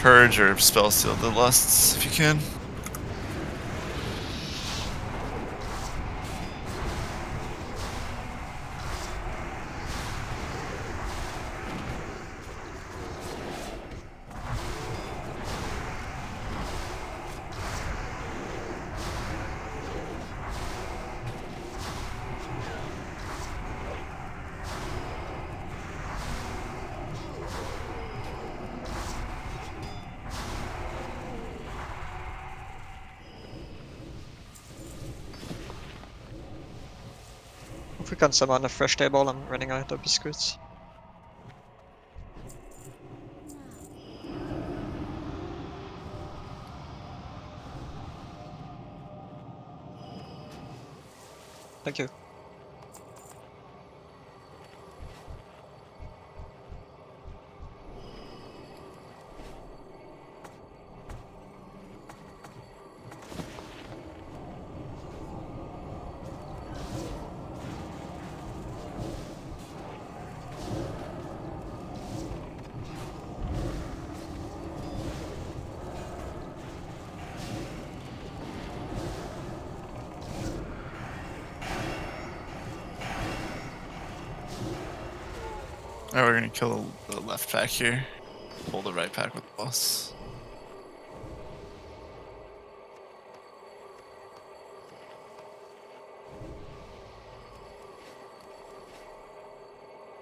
S1: Purge or spell seal the lusts if you can.
S10: If we can summon a fresh table, I'm running out of biscuits. Thank you.
S1: Alright, we're gonna kill the left pack here. Pull the right pack with the boss.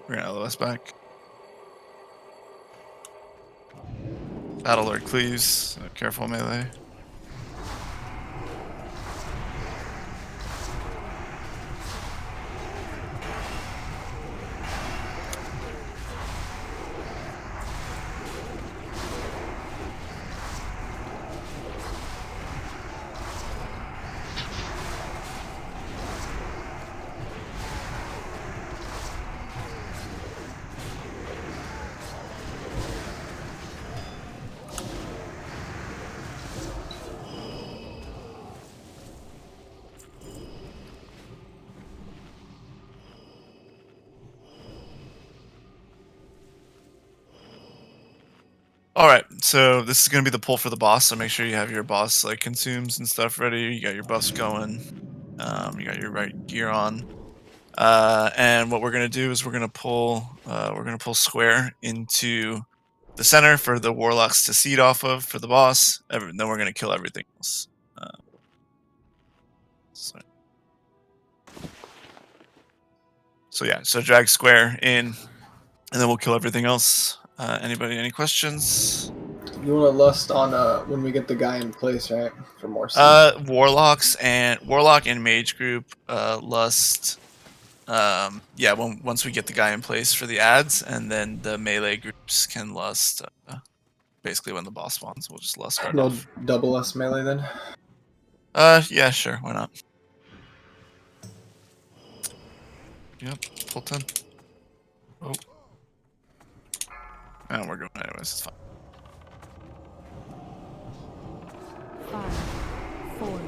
S1: We're gonna LOS back. Battle Lord cleaves. Careful melee. All right, so this is gonna be the pull for the boss. So make sure you have your boss like consumes and stuff ready. You got your buffs going. You got your right gear on. And what we're gonna do is we're gonna pull square into the center for the warlocks to seed off of for the boss. Then we're gonna kill everything else. So yeah, so drag square in, and then we'll kill everything else. Anybody, any questions?
S14: You want to lust on when we get the guy in place, right? For more seed.
S1: Warlock and mage group lust. Yeah, once we get the guy in place for the ads, and then the melee groups can lust. Basically, when the boss spawns, we'll just lust right
S14: No
S1: off.
S14: double lust melee then.
S1: Yeah, sure, why not? Yep, full 10. Oh. And we're going anyways, it's fine.
S12: 5, 4, 3,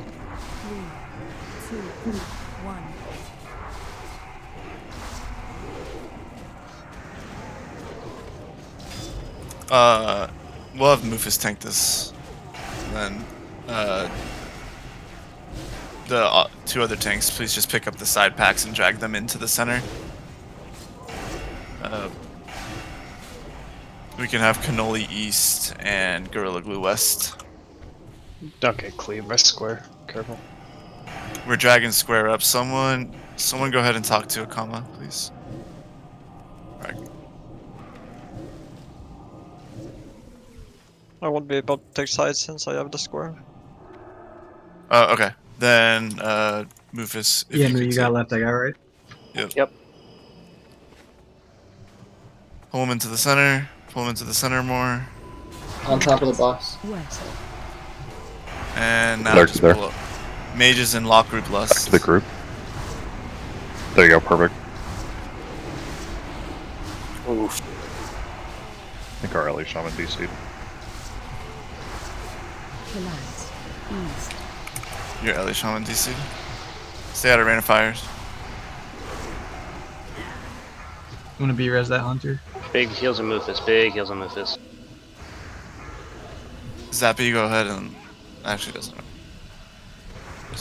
S12: 2, 1.
S1: We'll have Mufus tank this. And then, the 2 other tanks, please just pick up the side packs and drag them into the center. We can have Cannoli East and Gorilla Glue West.
S16: Okay, clean my square. Careful.
S1: We're dragging square up. Someone go ahead and talk to Akama, please. Right.
S10: I won't be able to take sides since I have the square.
S1: Okay. Then, Mufus, if
S2: Yeah,
S1: you
S2: no,
S1: could
S2: you got left. I got right.
S6: Yep.
S1: Pull him into the center. Pull him into the center more.
S14: On top of the boss.
S12: West.
S1: And now
S11: There's
S1: just
S11: there.
S1: pull up. Mages and lock group
S11: Back
S1: lust.
S11: to the group. There you go, perfect.
S3: Oof.
S11: I think our LA Shaman DC'd.
S12: Relax. East.
S1: Your LA Shaman DC. Stay out of rain of fires.
S2: You want to be res that hunter?
S6: Big heals and Mufus. Big heals and Mufus.
S1: Zappy, go ahead and actually doesn't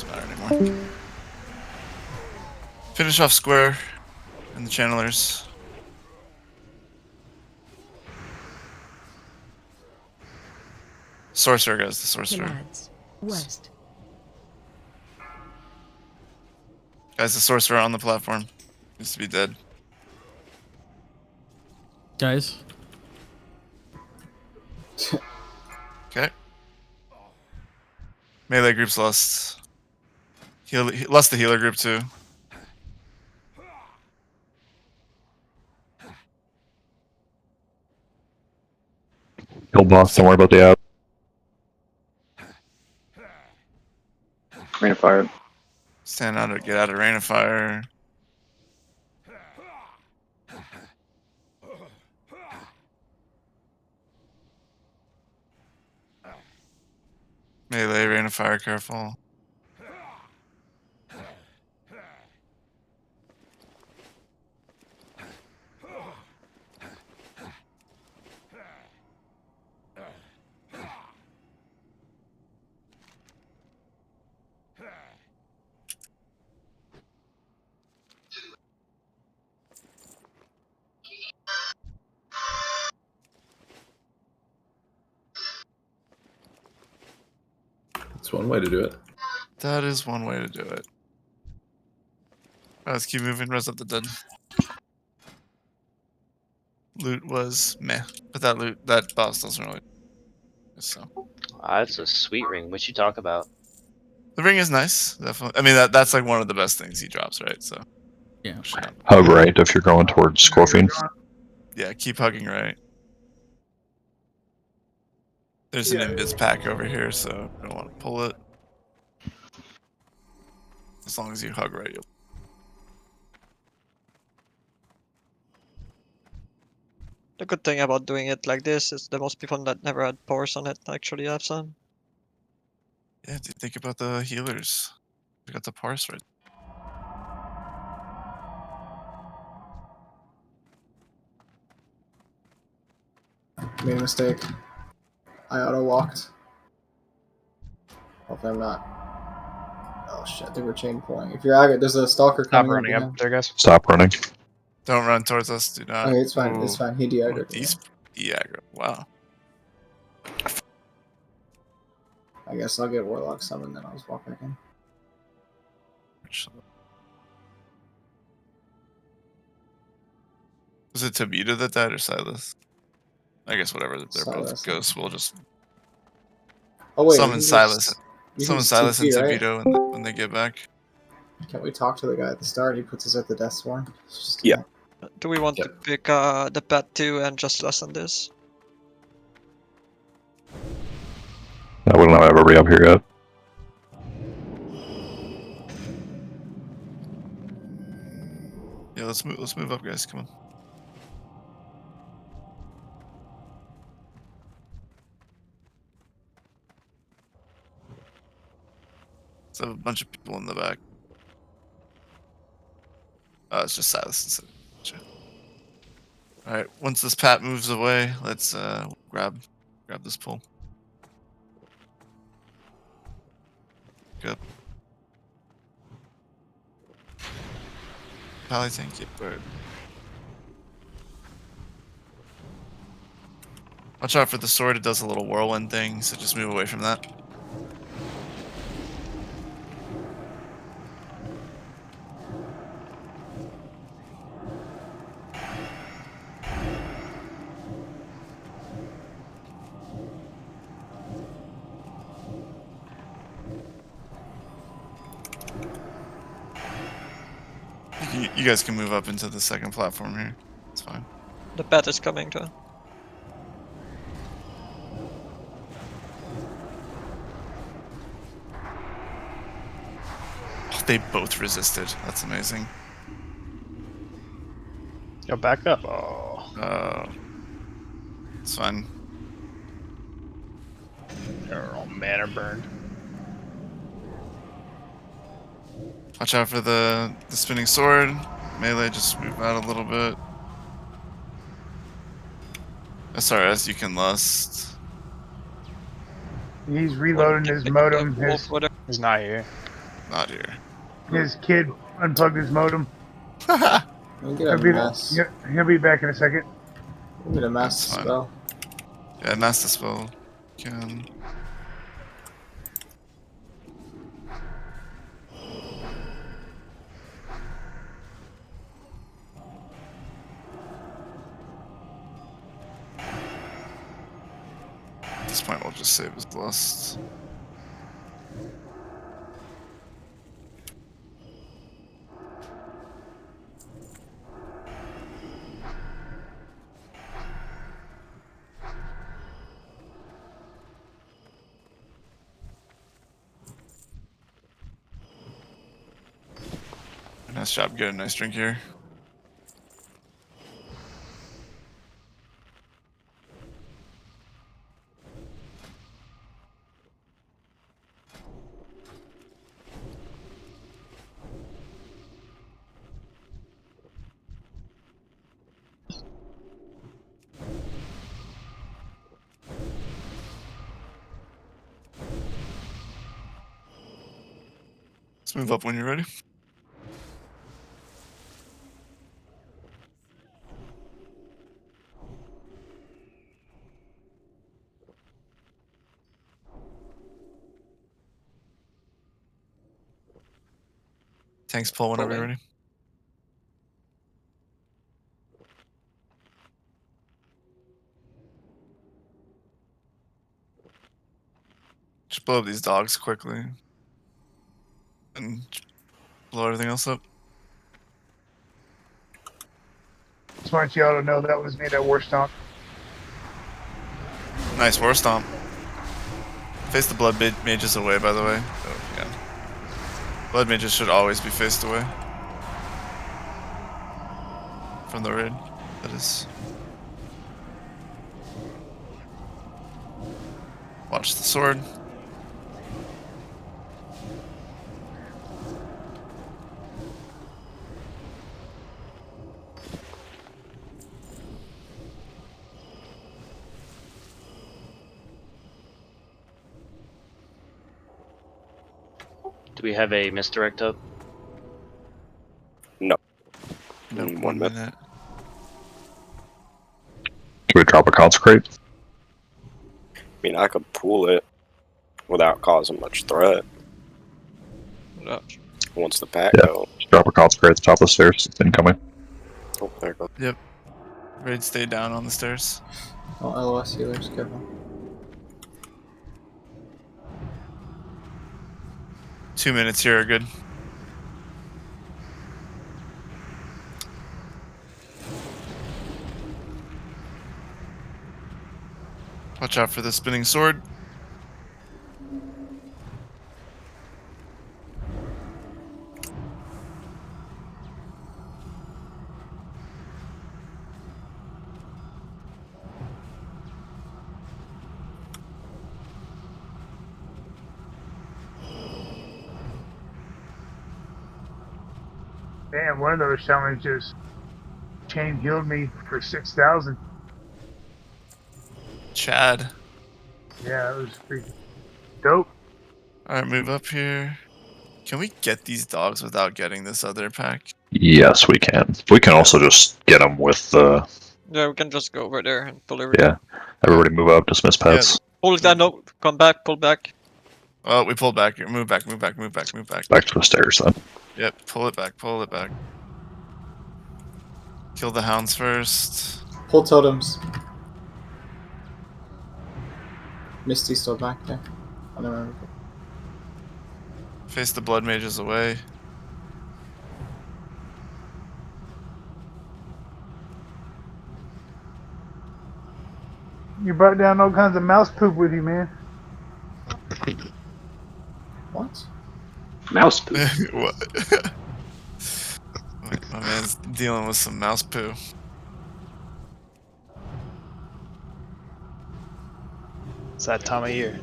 S1: matter anymore. Finish off square and the channelers. Sorcerer, guys, the sorcerer.
S12: Lads. West.
S1: Guys, the sorcerer on the platform needs to be dead.
S8: Guys.
S1: Okay. Melee groups lust. Lust the healer group too.
S11: Kill boss, don't worry about the ad.
S9: Rain of fire.
S1: Stand out or get out of rain of fire. Melee, rain of fire, careful.
S5: That's one way to do it.
S1: That is one way to do it. Let's keep moving. Res up the dead. Loot was meh, but that boss doesn't really. So.
S6: That's a sweet ring. What you talk about?
S1: The ring is nice, definitely. I mean, that's like one of the best things he drops, right? So.
S8: Yeah.
S11: Hug right if you're going towards Scorpion.
S1: Yeah, keep hugging right. There's an invis pack over here, so I don't want to pull it. As long as you hug right, you'll.
S10: The good thing about doing it like this is the most people that never had pores on it actually have some.
S1: Yeah, dude, think about the healers. We got the parse right.
S14: Made a mistake. I auto walked. Hopefully I'm not. Oh shit! They were chain pulling. If you're aggro, there's a stalker
S16: Stop
S14: coming in
S16: running up
S14: behind.
S16: there, guys.
S11: Stop running.
S1: Don't run towards us. Do not.
S14: Okay, it's fine.
S1: Ooh.
S14: It's fine. He de-aggroed.
S1: He's de-aggro. Wow.
S14: I guess I'll get Warlock summoned, then I'll just walk back in.
S1: Was it Tabita that died or Silas? I guess whatever. They're
S14: Silas,
S1: both ghosts. We'll just
S14: Oh wait,
S1: summon Silas. Summon Silas and
S14: right?
S1: Tabito when they get back.
S14: Can't we talk to the guy at the start? He puts us at the death swarm.
S3: Yeah.
S10: Do we want to pick the pet too and just lessen this?
S11: Yeah, we don't have everybody up here yet.
S1: Yeah, let's move up, guys. Come on. Let's have a bunch of people in the back. It's just Silas. All right. Once this Pat moves away, let's grab this pole. Good. Pally tank it. Bird. Watch out for the sword. It does a little whirlwind thing, so just move away from that. You guys can move up into the second platform here. It's fine.
S10: The pet is coming too.
S1: Oh, they both resisted. That's amazing.
S16: Yo, back up. Oh.
S1: It's fine.
S16: They're all mana burned.
S1: Watch out for the spinning sword. Melee, just move out a little bit. SRS, you can lust.
S4: He's reloading his modem.
S16: He's not here.
S1: Not here.
S4: His kid unplugged his modem.
S14: We'll get a mess.
S4: He'll be back in a second.
S14: We'll get a mass spell.
S1: Yeah, master spell. Can. At this point, we'll just save his lust. Nice job, get a nice drink here. Let's move up when you're ready. Tanks pull whenever you're ready. Just blow up these dogs quickly. And blow everything else up.
S4: Just want you all to know that was me, that war stomp.
S1: Nice war stomp. Face the blood mages away, by the way. Oh, yeah. Blood mages should always be faced away. From the raid, that is. Watch the sword.
S6: Do we have a misdirect up?
S3: No.
S1: Nope,
S3: 1
S1: 1
S3: minute.
S1: minute.
S11: Can we drop a consecrate?
S3: I mean, I could pull it without causing much threat.
S10: No.
S3: Once the pack
S11: Yeah.
S3: go.
S11: Just drop a consecrate at the top of the stairs. It's incoming.
S3: Oh, there it goes.
S1: Yep. Raid stay down on the stairs.
S14: Oh, LOS healers, careful.
S1: 2 minutes here are good. Watch out for the spinning sword.
S4: Damn, one of those challenges chain healed me for 6,000.
S1: Chad.
S4: Yeah, it was freaking dope.
S1: Alright, move up here. Can we get these dogs without getting this other pack?
S11: Yes, we can. We can also just get them with the.
S10: Yeah, we can just go over there and pull everything.
S11: Yeah. Everybody move up. Dismiss pets.
S10: Pull it down. No, come back. Pull back.
S1: Oh, we pulled back. Move back, move back, move back, move back.
S11: Back to the stairs then.
S1: Yep, pull it back, pull it back. Kill the hounds first.
S14: Pull totems. Misty's still back there. I don't remember.
S1: Face the blood mages away.
S4: You brought down all kinds of mouse poop with you, man.
S14: What?
S9: Mouse poop.
S1: What? My man's dealing with some mouse poo.
S16: It's that time of year.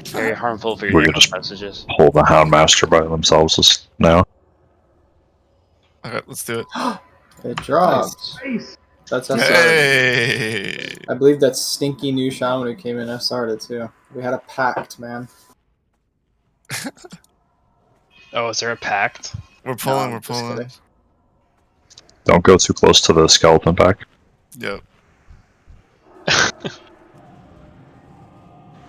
S6: Very harmful for your
S11: We can
S6: text
S11: just
S6: messages.
S11: pull the Houndmaster by themselves now.
S1: Okay, let's do it.
S14: It dropped.
S4: Nice.
S14: That's SR.
S1: Hey!
S14: I believe that stinky new shaman who came in SR'd it too. We had a pact, man.
S16: Oh, is there a pact?
S1: We're pulling,
S14: No,
S1: we're
S14: just
S1: pulling.
S14: kidding.
S11: Don't go too close to the skeleton pack.
S1: Yep.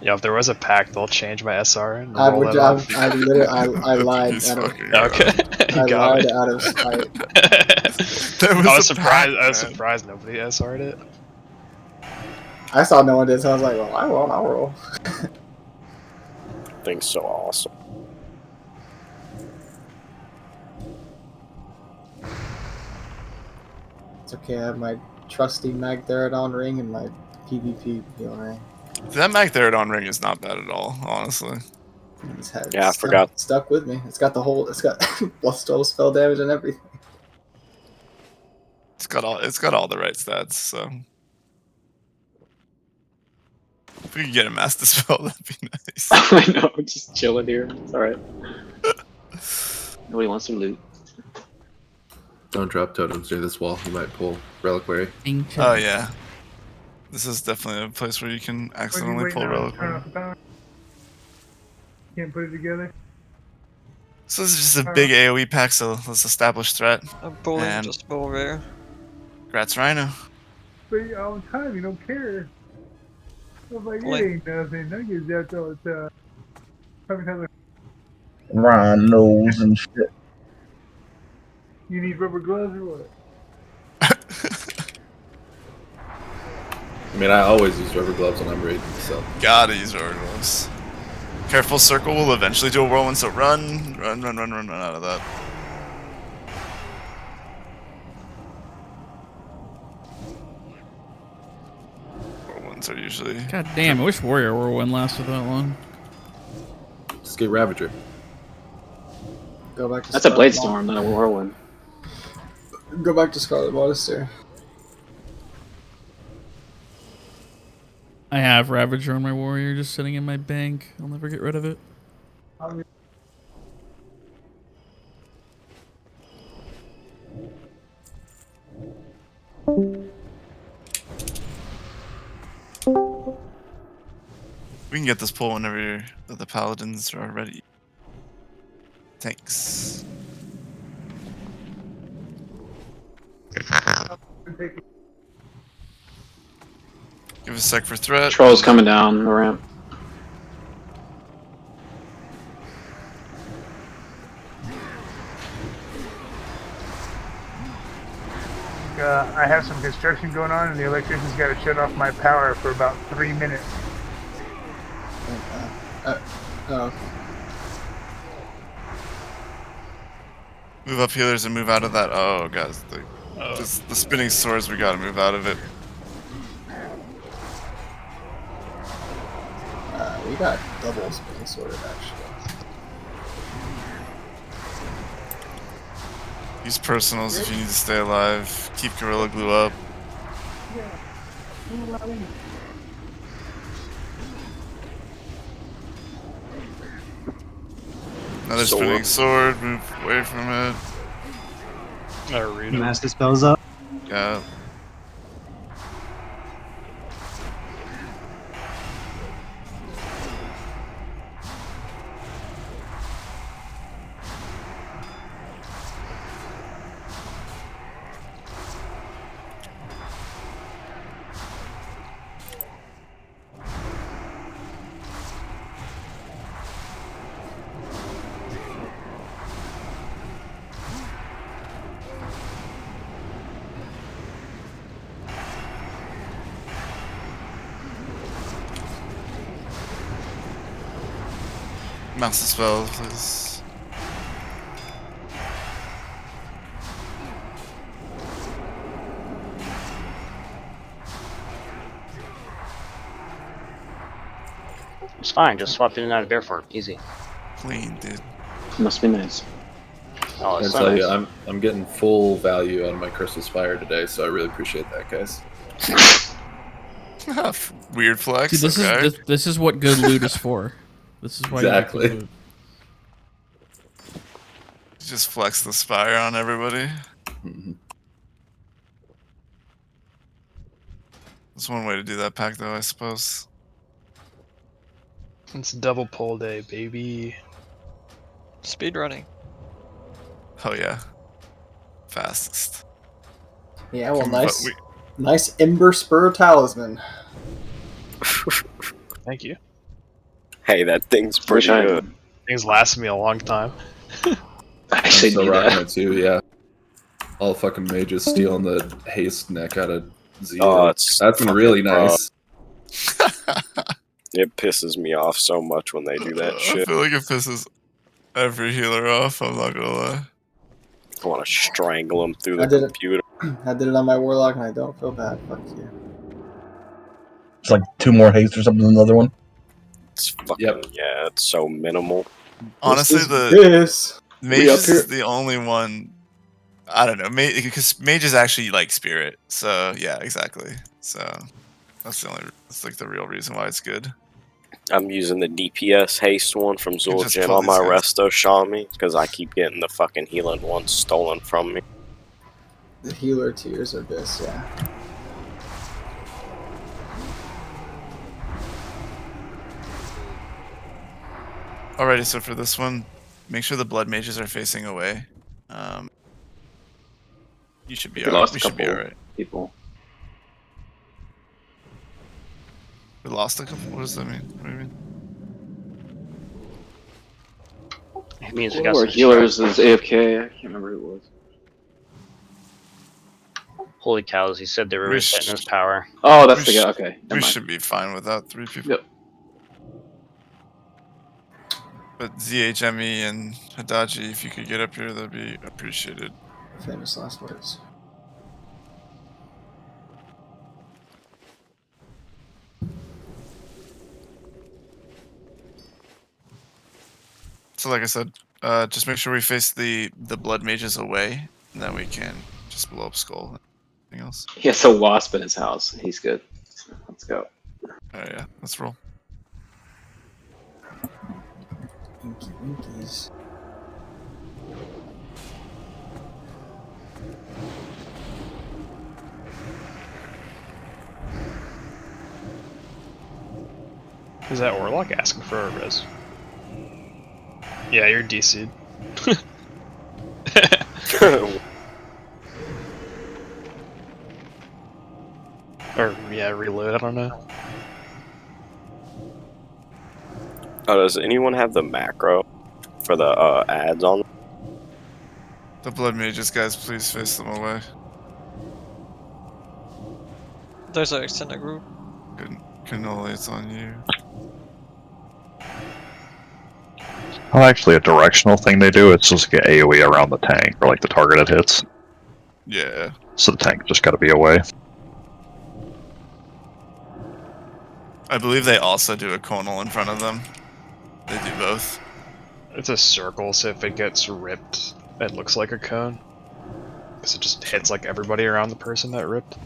S16: Yeah, if there was a pact, they'll change my SR and
S14: I
S16: roll
S14: would.
S16: that off.
S14: I literally. I lied.
S1: He's
S14: Out of,
S1: fucking
S16: Okay,
S14: I
S16: you got
S14: lied
S16: me.
S14: out of spite.
S1: There was
S16: I
S1: a
S16: was surprised.
S1: pact,
S16: I was
S1: man.
S16: surprised nobody SR'd it.
S14: I saw no one did, so I was like, "Well, I won't. I'll roll."
S3: Thing's so awesome.
S14: It's okay. I have my trusty Magtheridon ring and my PvP heal ring.
S1: That Magtheridon ring is not bad at all, honestly.
S14: It's had
S3: Yeah, I forgot.
S14: Stuck with me. It's got the whole. It's got plus 12 spell damage and everything.
S1: It's got all the right stats, so if we could get a master spell, that'd be nice.
S9: I know, just chilling here. It's alright. Nobody wants to loot.
S5: Don't drop totems near this wall. You might pull reliquary.
S1: Oh yeah. This is definitely a place where you can accidentally pull reliquary.
S4: Can't put it together.
S1: So this is just a big AoE pack, so let's establish threat.
S10: I'm pulling
S1: And
S10: just over there.
S1: Grats Rhino.
S4: But all the time, you don't care. I'm like,
S10: Like-
S4: it ain't nothing. I get that all the time. How many times
S13: Rhinos and shit.
S4: you need rubber gloves or what?
S5: I mean, I always use rubber gloves when I'm raiding, so.
S1: Gotta use rubber gloves. Careful circle will eventually do a whirlwind, so run out of that. Whirlwinds are usually...
S8: God damn, I wish Warrior Whirlwind lasted that long.
S5: Just get Ravager.
S14: Go back to.
S9: That's a
S14: Scarlet
S9: blade
S14: Mon-
S9: storm, not a whirlwind.
S14: Go back to Scarlet Monastery.
S8: I have Ravager on my Warrior just sitting in my bank. I'll never get rid of it.
S1: We can get this pull whenever the paladins are ready. Tanks. Give a sec for threat.
S9: Troll's coming down the ramp.
S4: I have some construction going on, and the electrician's got to shut off my power for about 3 minutes.
S14: Oh.
S1: Move up healers and move out of that. Oh, guys. The spinning swords, we gotta move out of it.
S14: We got double spinning sword, actually.
S1: Use personals if you need to stay alive. Keep Gorilla Glue up. Another spinning sword. Move away from it.
S2: Master spells up.
S1: Yeah. Mouse the spell, please.
S6: It's fine, just swap in and out of bear form. Easy.
S1: Clean, dude.
S9: Must be nice.
S6: Oh,
S5: I
S6: it's
S5: tell
S6: so
S5: you,
S6: nice.
S5: I'm getting full value out of my Crystal Spire today, so I really appreciate that, guys.
S1: Weird flex.
S8: See, this
S1: okay.
S8: this is what good loot is for. This is why you get good loot.
S1: Just flex the spire on everybody. That's one way to do that pack, though, I suppose.
S16: It's double pull day, baby.
S10: Speed running.
S1: Oh yeah, fastest.
S14: Yeah, well,
S1: But
S14: nice Ember Spur talisman.
S16: Thank you.
S3: Hey, that thing's pretty good.
S16: Things lasted me a long time.
S5: I'm still rocking it too, yeah. All fucking mages stealing the haste neck out of Zero.
S3: Oh,
S5: That's been really nice.
S3: It pisses me off so much when they do that shit.
S1: I feel like it pisses every healer off, I'm not gonna lie.
S3: I want to strangle him through the
S14: I did
S3: computer.
S14: I did it on my Warlock, and I don't feel bad. Fuck you.
S13: It's like 2 more haste or something, another one.
S3: It's fucking, yeah, it's so minimal.
S1: Honestly,
S14: Mages
S1: is the only one. I don't know, because mages actually like spirit. So yeah, exactly. So that's like the real reason why it's good.
S3: I'm using the DPS haste one from
S1: just
S3: Zul'jin
S1: pull
S3: on my
S1: these guys.
S3: Resto Shami because I keep getting the fucking healing one stolen from me.
S14: The healer tiers are this, yeah.
S1: Alrighty, so for this one, make sure the blood mages are facing away. You should be alright. We should be alright.
S9: People.
S1: We lost a couple. What does that mean? What do you mean?
S6: It means we
S9: One
S6: got
S9: of our
S6: some
S9: healers is AFK. I can't remember who it was.
S6: Holy cows, he said they were resetting his power.
S9: Oh, that's the guy. Okay.
S1: We should be fine without 3 people.
S9: Yep.
S1: But ZHME and Hadaji, if you could get up here, that'd be appreciated.
S14: Famous last words.
S1: So like I said, just make sure we face the blood mages away, and then we can just blow up Skull. Anything else?
S9: He has a wasp in his house. He's good. Let's go.
S1: Alright, yeah, let's roll.
S14: Winky winkies.
S16: Is that Warlock asking for a res? Yeah, you're DC'd. Or yeah, reload. I don't know.
S3: Oh, does anyone have the macro for the ads on?
S1: The blood mages, guys, please face them away.
S10: There's an extended group.
S1: Cannoli, it's on you.
S11: Oh, actually, a directional thing they do. It's just get AoE around the tank or like the targeted hits.
S1: Yeah.
S11: So the tank just got to be away.
S1: I believe they also do a conal in front of them. They do both.
S16: It's a circle, so if it gets ripped, it looks like a cone. Because it just hits like everybody around the person that ripped.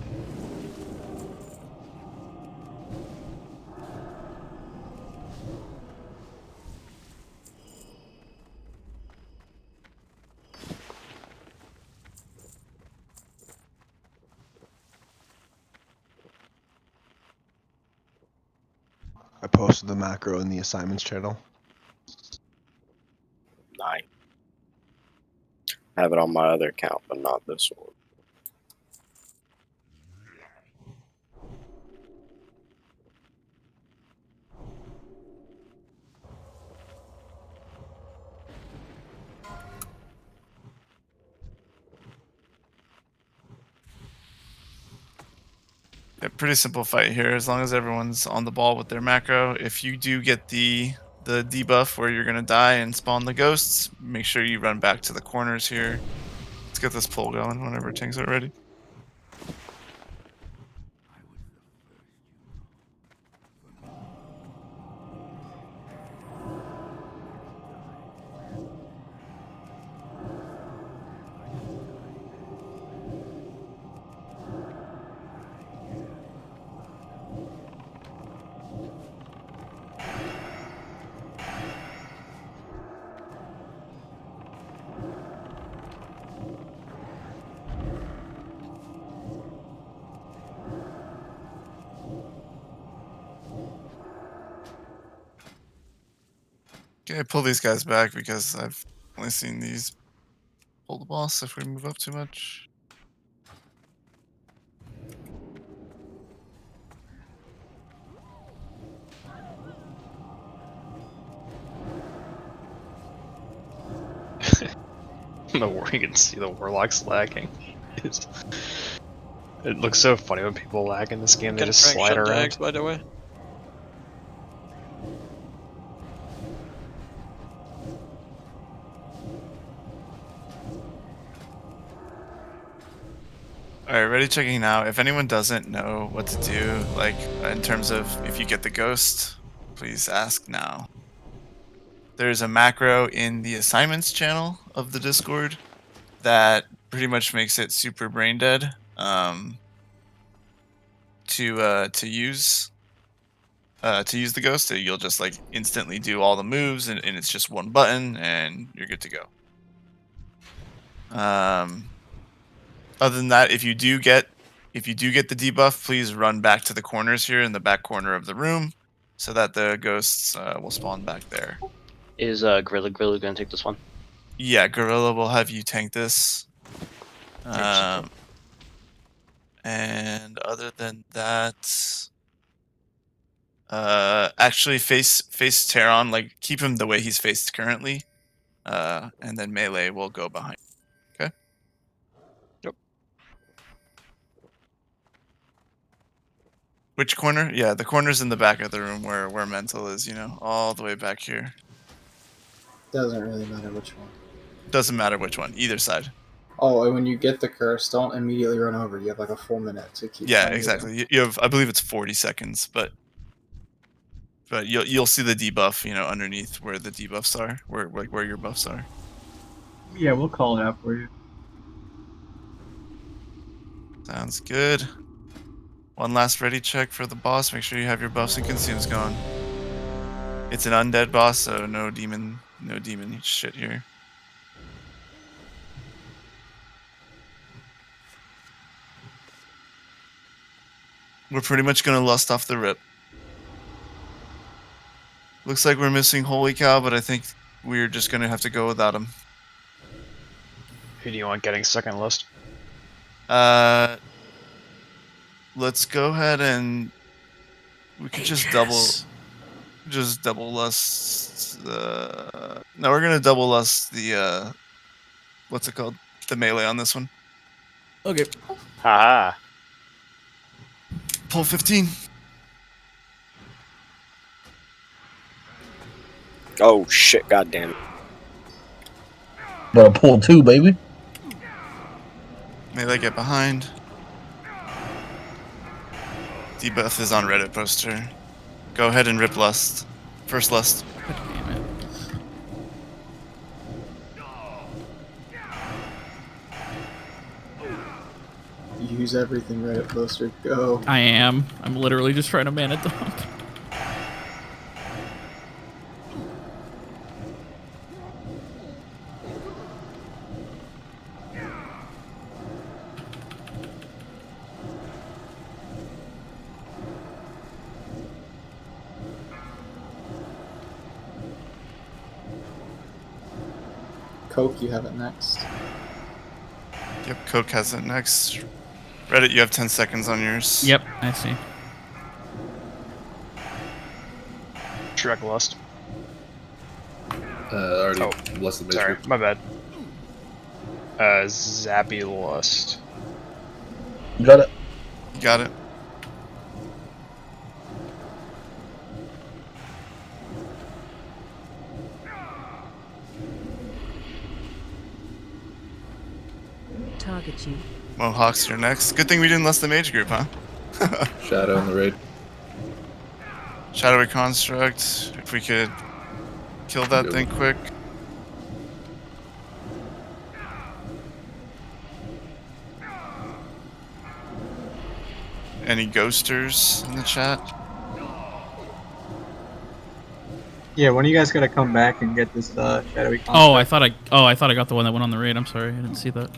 S17: I posted the macro in the assignments channel.
S3: Nice. I have it on my other account, but not this one.
S1: Yeah, pretty simple fight here. As long as everyone's on the ball with their macro. If you do get the debuff where you're gonna die and spawn the ghosts, make sure you run back to the corners here. Let's get this pull going whenever tanks are ready. Okay, pull these guys back because I've only seen these pull the boss if we move up too much.
S16: You can see the warlock's lagging. It looks so funny when people lag in this game. They just slide around.
S10: Eggs, by the way.
S1: Alright, ready checking now. If anyone doesn't know what to do, like in terms of if you get the ghost, please ask now. There's a macro in the assignments channel of the Discord that pretty much makes it super brain dead to use the ghost. So you'll just like instantly do all the moves and it's just one button and you're good to go. Other than that, if you do get the debuff, please run back to the corners here in the back corner of the room so that the ghosts will spawn back there.
S6: Is Gorilla gonna take this one?
S1: Yeah, Gorilla will have you tank this. And other than that, actually face Terron, like keep him the way he's faced currently, and then melee will go behind. Okay.
S10: Yep.
S1: Which corner? Yeah, the corner's in the back of the room where mental is. You know, all the way back here.
S14: Doesn't really matter which one.
S1: Doesn't matter which one. Either side.
S14: Oh, and when you get the curse, don't immediately run over. You have like a full minute to keep.
S1: Yeah, exactly. You have, I believe it's 40 seconds, but you'll see the debuff, you know, underneath where the debuffs are, where your buffs are.
S2: Yeah, we'll call it out for you.
S1: Sounds good. One last ready check for the boss. Make sure you have your buffs and consumes going. It's an undead boss, so no demon shit here. We're pretty much gonna lust off the rip. Looks like we're missing Holy Cow, but I think we're just gonna have to go without him.
S16: Who do you want getting second list?
S1: Let's go ahead and we could just double lust. No, we're gonna double lust the what's it called? The melee on this one.
S8: Okay.
S6: Haha.
S1: Pull 15.
S3: Oh shit! God damn it!
S13: But pull 2, baby.
S1: Melee get behind. Debuff is on Reddit poster. Go ahead and rip lust. First lust.
S14: Use everything Reddit poster. Go.
S8: I am. I'm literally just trying to mana dump.
S14: Coke, you have it next.
S1: Yep, Coke has it next. Reddit, you have 10 seconds on yours.
S8: Yep, I see.
S16: Shrek Lust.
S5: Already less than
S16: Sorry, my bad. Zappy Lust.
S13: Got it.
S1: Got it.
S18: Target you.
S1: Mohawks, you're next. Good thing we didn't lust the mage group, huh?
S5: Shadow in the raid.
S1: Shadowy construct. If we could kill that thing quick. Any ghosters in the chat?
S2: Yeah, when are you guys gonna come back and get this shadowy construct?
S8: Oh, I thought I got the one that went on the raid. I'm sorry, I didn't see that.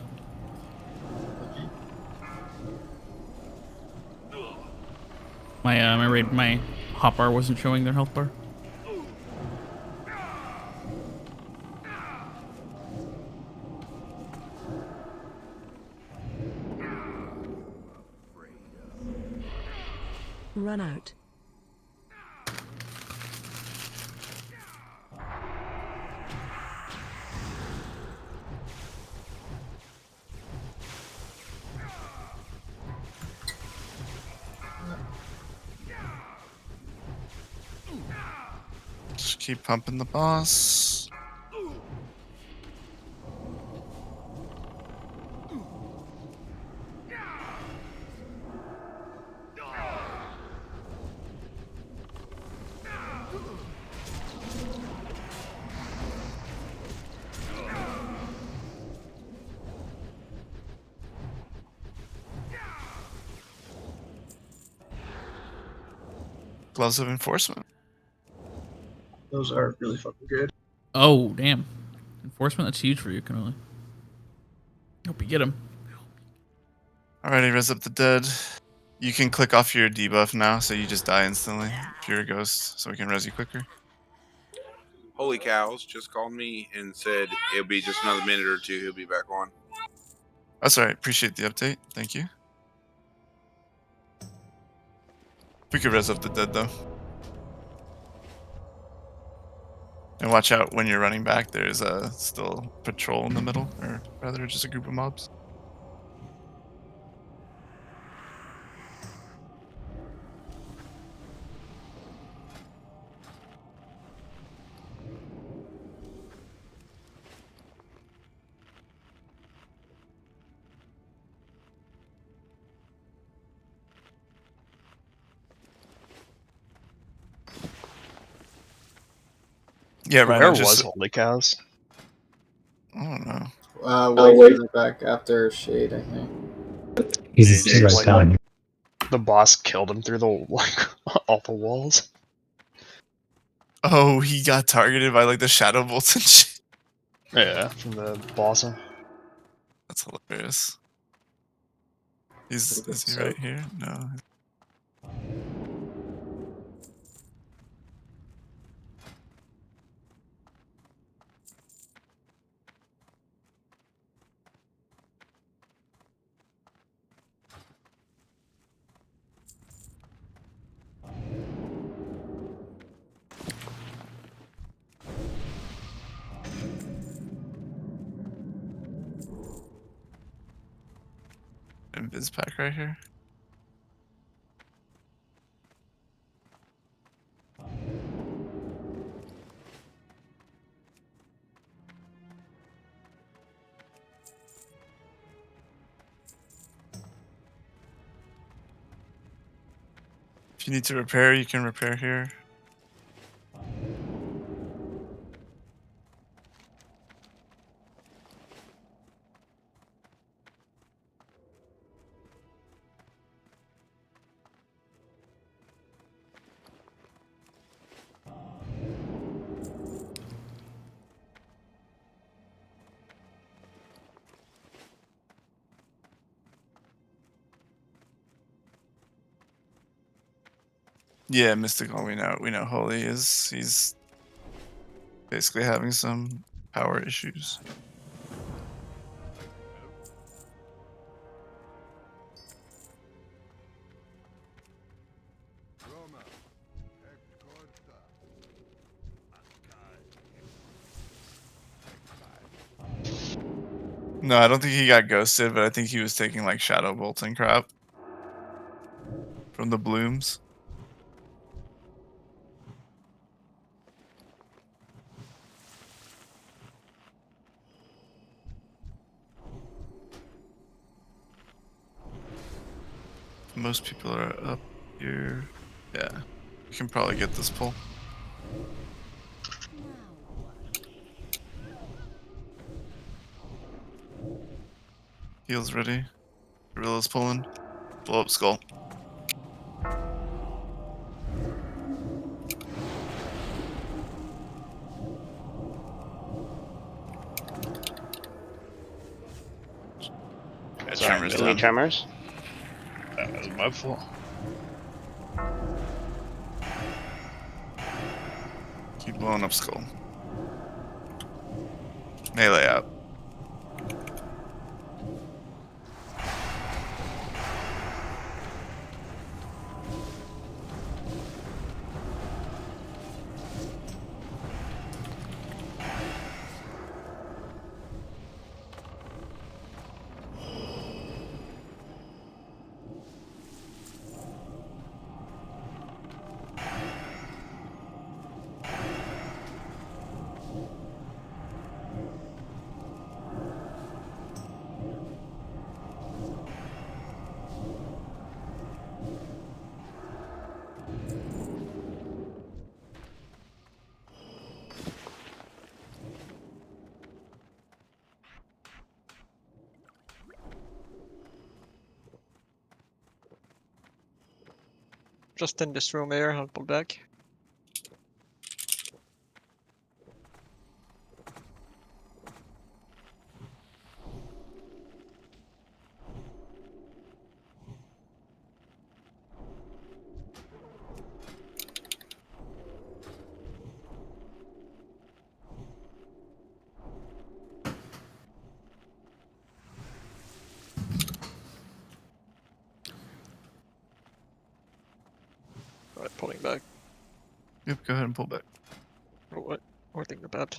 S8: My hotbar wasn't showing their health bar.
S18: Run out.
S1: Just keep pumping the boss. Gloves of Enforcement.
S2: Those are really fucking good.
S8: Oh, damn. Enforcement, that's huge for you, Canoli. Hope you get him.
S1: Alrighty, res up the dead. You can click off your debuff now, so you just die instantly if you're a ghost, so we can res you quicker.
S7: Holy cows just called me and said it'll be just another minute or two. He'll be back on.
S1: That's alright. Appreciate the update. Thank you. We could res up the dead, though. And watch out when you're running back. There's still patrol in the middle, or rather just a group of mobs. Yeah, Ryan.
S16: Where was Holy Cows?
S1: I don't know.
S14: Wait for the back after Shade, I think.
S16: He's right down. The boss killed him through the all the walls.
S1: Oh, he got targeted by like the shadow bolts and shit.
S16: Yeah, from the boss.
S1: That's hilarious. Is he right here? No. invis pack right here. If you need to repair, you can repair here. Yeah, mystical. We know Holy is. He's basically having some power issues. No, I don't think he got ghosted, but I think he was taking like Shadow Bolt and crap from the blooms. Most people are up here. Yeah, we can probably get this pull. Heal's ready. Gorilla's pulling. Blow up skull. Yeah,
S6: Sorry,
S1: tremors
S6: mini
S1: done.
S6: tremors.
S16: That was my fault.
S1: Keep blowing up skull. Melee out.
S10: Just in this room here, I'll pull back. Alright, pulling back.
S1: Yep, go ahead and pull back.
S10: Oh, what? What thing about?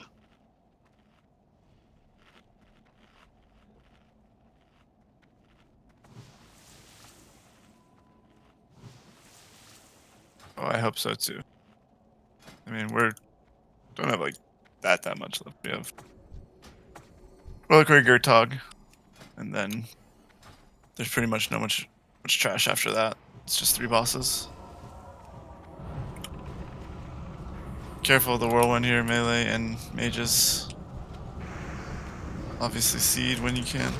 S1: Oh, I hope so too. I mean, don't have like that much left. We have Reliquary Gertog, and then there's pretty much no much trash after that. It's just 3 bosses. Careful of the whirlwind here, melee and mages. Obviously seed when you can.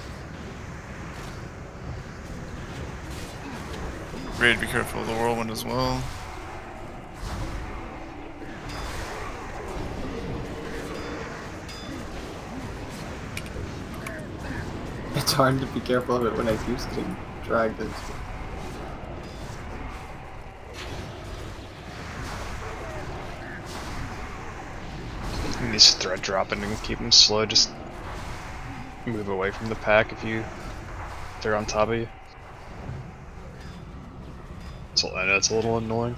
S1: Raid, be careful of the whirlwind as well.
S14: It's hard to be careful of it when I keep getting dragged into it.
S16: These thread dropping and keep them slow. Just move away from the pack if they're on top of you. So I know it's a little annoying.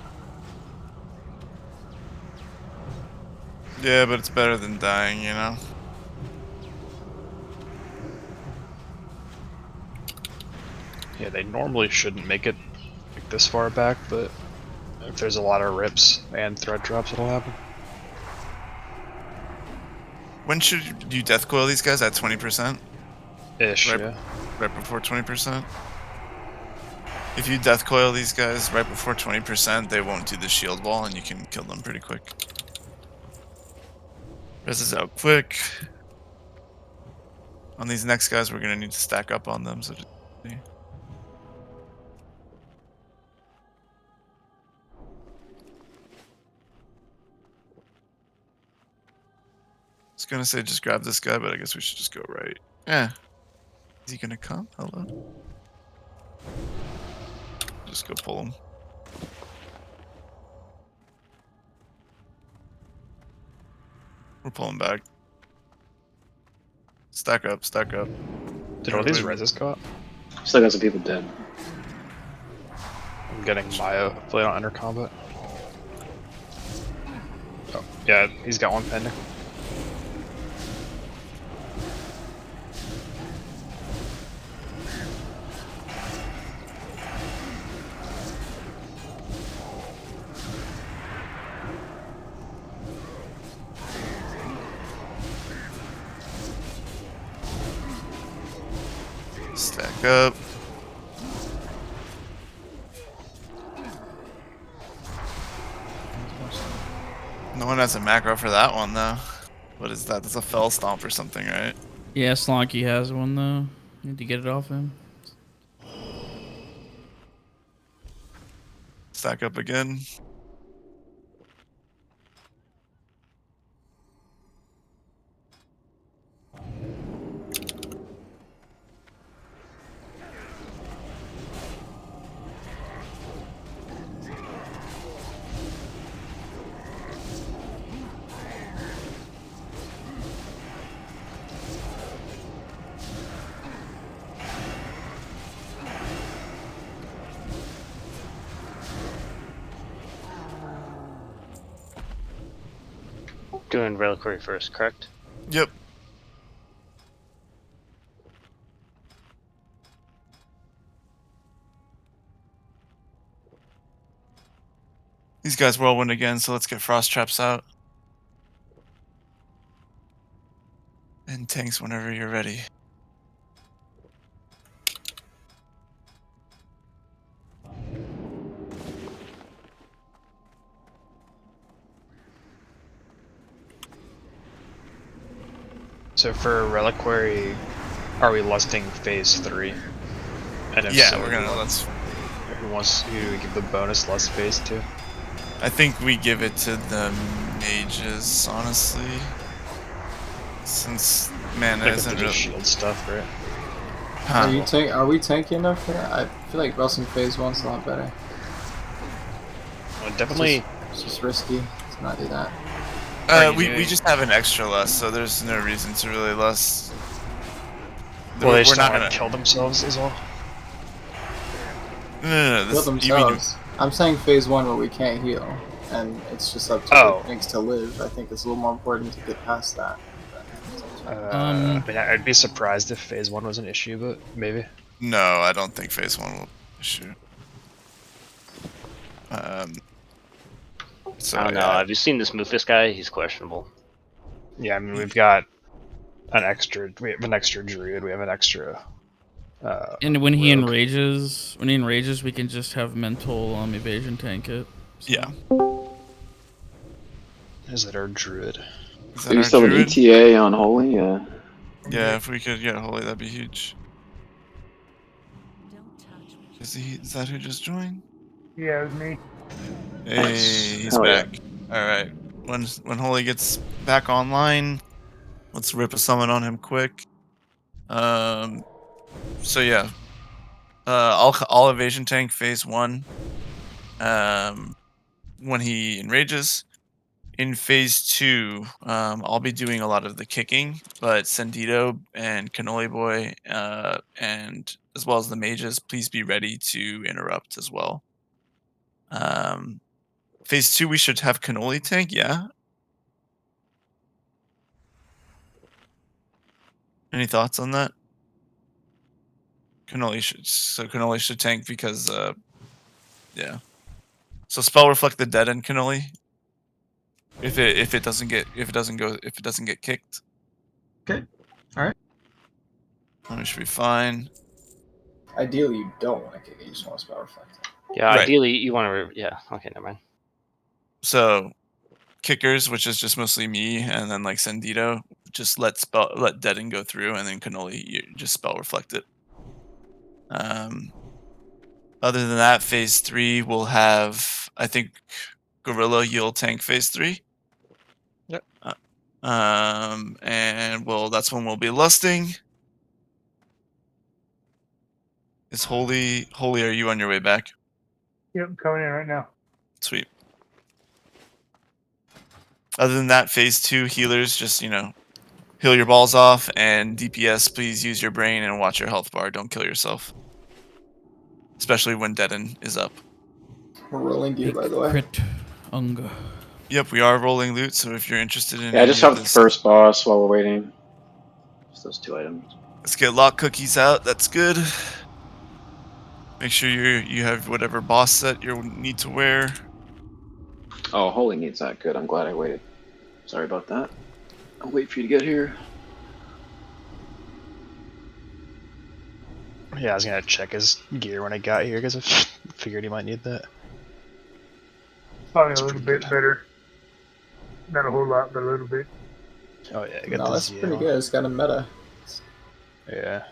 S1: Yeah, but it's better than dying, you know?
S16: Yeah, they normally shouldn't make it like this far back, but if there's a lot of rips and thread drops, it'll happen.
S1: When should you death coil these guys? At 20%?
S16: Ish,
S1: right,
S16: yeah.
S1: Right before 20%? If you death coil these guys right before 20%, they won't do the shield wall and you can kill them pretty quick. Res is out quick. On these next guys, we're going to need to stack up on them. So just see. I was going to say just grab this guy, but I guess we should just go right. Yeah. Is he going to come? Hello? Just go pull him. We're pulling back. Stack up, stack up.
S16: Did all these reses go up?
S9: Still got some people dead.
S16: I'm getting Maya played on Enter Combat. Oh, yeah, he's got one pending.
S1: Stack up. No one has a macro for that one, though. What is that? That's a fell stomp or something, right?
S8: Yeah, Slonky has one, though. Need to get it off him.
S1: Stack up again.
S6: Doing reliquary first, correct?
S1: Yep. These guys whirlwind again, so let's get frost traps out. And tanks whenever you're ready.
S16: So for Reliquary, are we lusting phase 3? And if
S1: Yeah,
S16: so,
S1: we're gonna
S16: who do we give the bonus lust phase to?
S1: I think we give it to the mages, honestly. Since mana isn't really
S16: shield stuff, right?
S1: Huh.
S14: Are we tanky enough here? I feel like Rusting phase 1's a lot better.
S16: Well, definitely.
S14: It's just risky to not do that.
S1: We just have an extra lust, so there's no reason to really lust.
S16: Well, they just not gonna kill themselves, is all.
S1: No.
S14: Kill themselves. I'm saying phase 1 where we can't heal, and it's just up to the things to live. I think it's a little more important to get past that.
S16: I mean, I'd be surprised if phase 1 was an issue, but maybe.
S1: No, I don't think phase 1 will be an issue. So
S6: I don't know. Have you seen this Mufus guy? He's questionable.
S16: Yeah, I mean, we've got an extra. We have an extra druid. We have an extra.
S8: And when he enrages, we can just have mental evasion tank it. So.
S1: Yeah.
S16: Is it our druid?
S9: Do you still have an ETA on Holy? Yeah.
S1: Yeah, if we could get Holy, that'd be huge. Is that who just joined?
S4: Yeah, it was me.
S1: Hey, he's back. Alright. When Holy gets back online, let's rip a summon on him quick. So yeah. All evasion tank phase 1. When he enrages. In phase 2, I'll be doing a lot of the kicking, but Sandito and Cannoli Boy, and as well as the mages, please be ready to interrupt as well. Phase 2, we should have Cannoli tank, yeah? Any thoughts on that? Cannoli should tank because yeah. So spell reflect the dead end Cannoli. If it doesn't get kicked.
S2: Okay. Alright.
S1: It should be fine.
S14: Ideally, you don't want to kick it. You just want to spell reflect.
S6: Yeah,
S1: Right.
S6: ideally you want to. Yeah. Okay, never mind.
S1: So kickers, which is just mostly me, and then like Sendito, just let dead end go through, and then Cannoli, you just spell reflect it. Other than that, phase 3 will have, I think, Gorilla, you'll tank phase 3.
S10: Yep.
S1: And well, that's when we'll be lusting. Is Holy, are you on your way back?
S4: Yep, coming in right now.
S1: Sweet. Other than that, phase 2 healers, just, heal your balls off, and DPS, please use your brain and watch your health bar. Don't kill yourself. Especially when Deaden is up.
S14: We're rolling gear, by the way.
S8: Crit Unga.
S1: Yep, we are rolling loot, so if you're interested in
S9: Yeah, I just
S1: any of
S9: have the
S1: this,
S9: first boss while we're waiting. Just those 2 items.
S1: let's get lock cookies out. That's good. Make sure you have whatever boss set you need to wear.
S9: Oh, Holy needs that. Good. I'm glad I waited. Sorry about that. I'll wait for you to get here.
S16: Yeah, I was gonna check his gear when I got here because I figured he might need that.
S4: Probably a little bit better. Not a whole lot, but a little bit.
S16: Oh yeah, I got
S14: No,
S16: the
S14: that's
S16: Zeal.
S14: pretty good. It's got a meta.
S16: Yeah.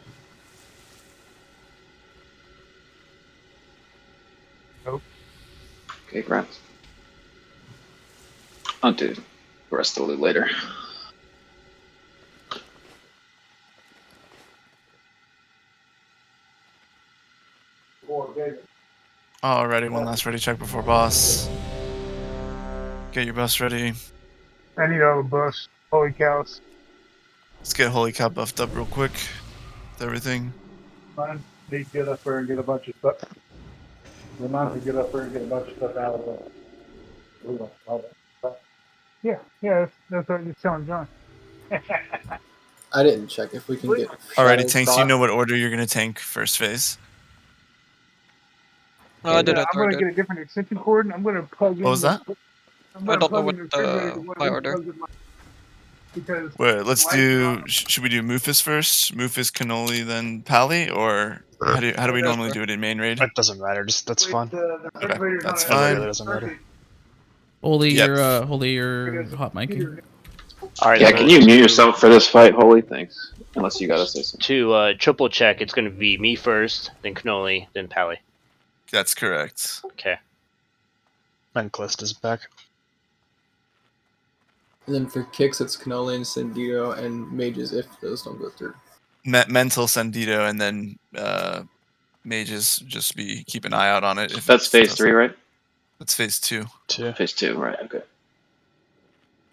S4: Nope.
S9: Okay, grabs. I'll do the rest of the loot later.
S1: Alrighty, one last ready check before boss. Get your buffs ready.
S4: I need all the buffs. Holy cows.
S1: Let's get Holy Cow buffed up real quick with everything.
S19: Mine need to get up there and get a bunch of stuff. Remind me to get up there and get a bunch of stuff out of the.
S4: Yeah, that's what you're telling John.
S14: I didn't check if we can get.
S1: Alrighty, tanks, you know what order you're gonna tank first phase.
S10: No, I didn't.
S4: I'm gonna get a different extension cord, and I'm gonna plug in.
S1: What was that?
S10: I don't know what my order.
S4: Because
S1: Wait, let's do. Should we do Mufus first? Mufus, Cannoli, then Pally, or how do we normally do it in main raid?
S16: It doesn't matter. Just that's fine.
S1: Okay, that's
S16: It
S1: fine.
S16: really doesn't matter.
S8: Holy,
S1: Yep.
S8: you're hot micing.
S6: All right.
S9: Yeah,
S6: so
S9: can you mute yourself for this fight, Holy? Thanks. Unless you gotta say something.
S6: To triple check, it's going to be me first, then Cannoli, then Pally.
S1: That's correct.
S6: Okay.
S16: And Callista's back.
S14: And then for kicks, it's Cannoli and Sendito and mages if those don't go through.
S1: Mental Sendito, and then mages. Just keep an eye out on it. If
S9: That's phase 3, right?
S1: That's phase 2.
S9: Phase 2, right? Okay.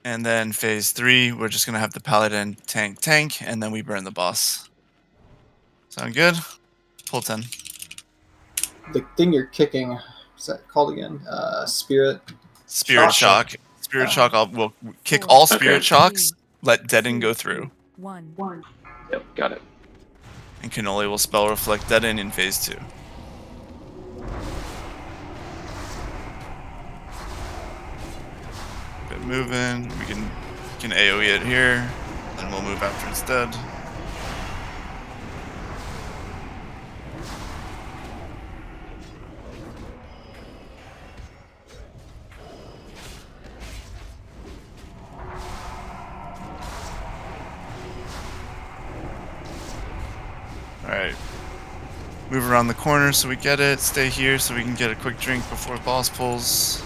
S1: And then phase 3, we're just gonna have the paladin tank, and then we burn the boss. Sound good? Pull 10.
S14: The thing you're kicking, what's that called again? Spirit
S1: Shock. Spirit Shock. We'll kick all Spirit Shocks. Let Deaden go through.
S18: One.
S9: Yep, got it.
S1: And Cannoli will spell reflect Deaden in phase 2. Good moving. We can AoE it here. Then we'll move after instead. Alright. Move around the corner so we get it. Stay here so we can get a quick drink before boss pulls.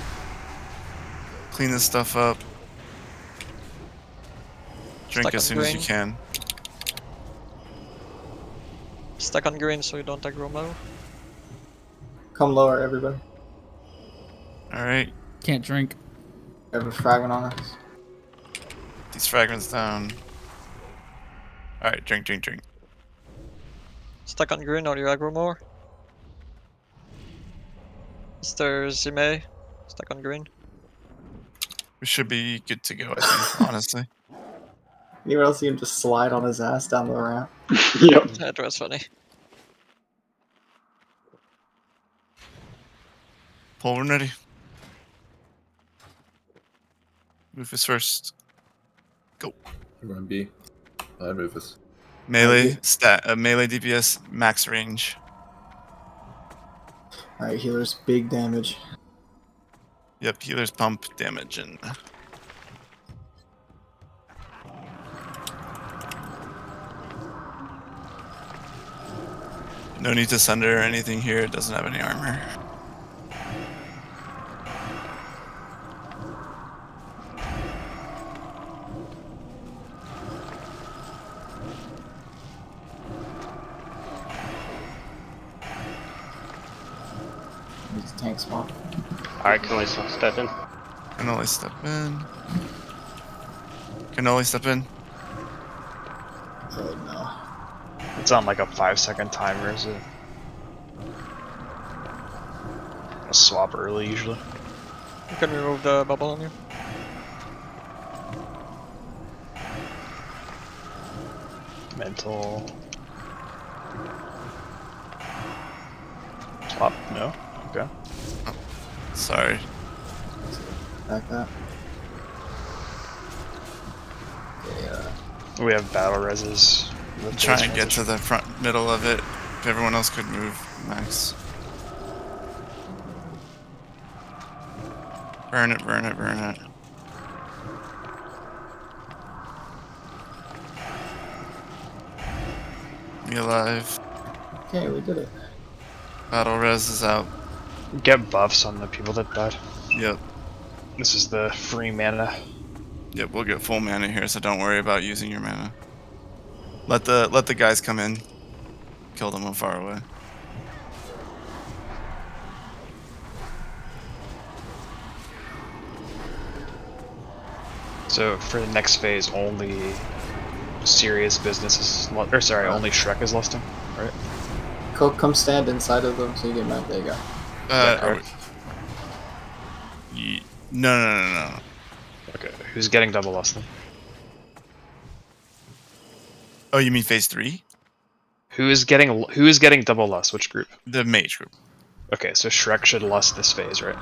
S1: Clean this stuff up. Drink as soon as you can.
S10: Stack on green so you don't aggro low.
S14: Come lower, everybody.
S1: Alright.
S8: Can't drink.
S14: We have a fragment on us.
S1: These fragments down. Alright, drink.
S10: Stack on green or you aggro more. Mr. Zime, stack on green.
S1: We should be good to go, I think, honestly.
S14: Anyone else see him just slide on his ass down the ramp?
S9: Yep.
S10: That was funny.
S1: Pull when ready. Rufus first. Go.
S5: Run B. Behind Rufus.
S1: Melee melee DPS max range.
S14: Alright, healers, big damage.
S1: Yep, healers pump damage and. No need to sunder or anything here. It doesn't have any armor.
S14: Needs a tank swap.
S6: Alright, can we step in?
S1: Cannoli step in. Cannoli step in.
S14: Oh no.
S16: It's on like a 5-second timer, is it? I'll swap early usually.
S10: You can remove the bubble on you.
S16: Mental. Swap? No? Okay.
S1: Oh, sorry.
S14: Back that.
S16: We have battle reses.
S1: Try and get to the front middle of it. If everyone else could move, max. Burn it, burn it, burn it. Me alive.
S14: Okay, we did it.
S1: Battle res is out.
S16: Get buffs on the people that died.
S1: Yep.
S16: This is the free mana.
S1: Yep, we'll get full mana here, so don't worry about using your mana. Let the guys come in. Kill them from far away.
S16: So for the next phase, only serious business is, or sorry, only Shrek is lusting, right?
S14: Come stand inside of them so you get mad. There you go.
S1: No.
S16: Okay, who's getting double lusting?
S1: Oh, you mean phase 3?
S16: Who is getting double lust? Which group?
S1: The mage group.
S16: Okay, so Shrek should lust this phase, right?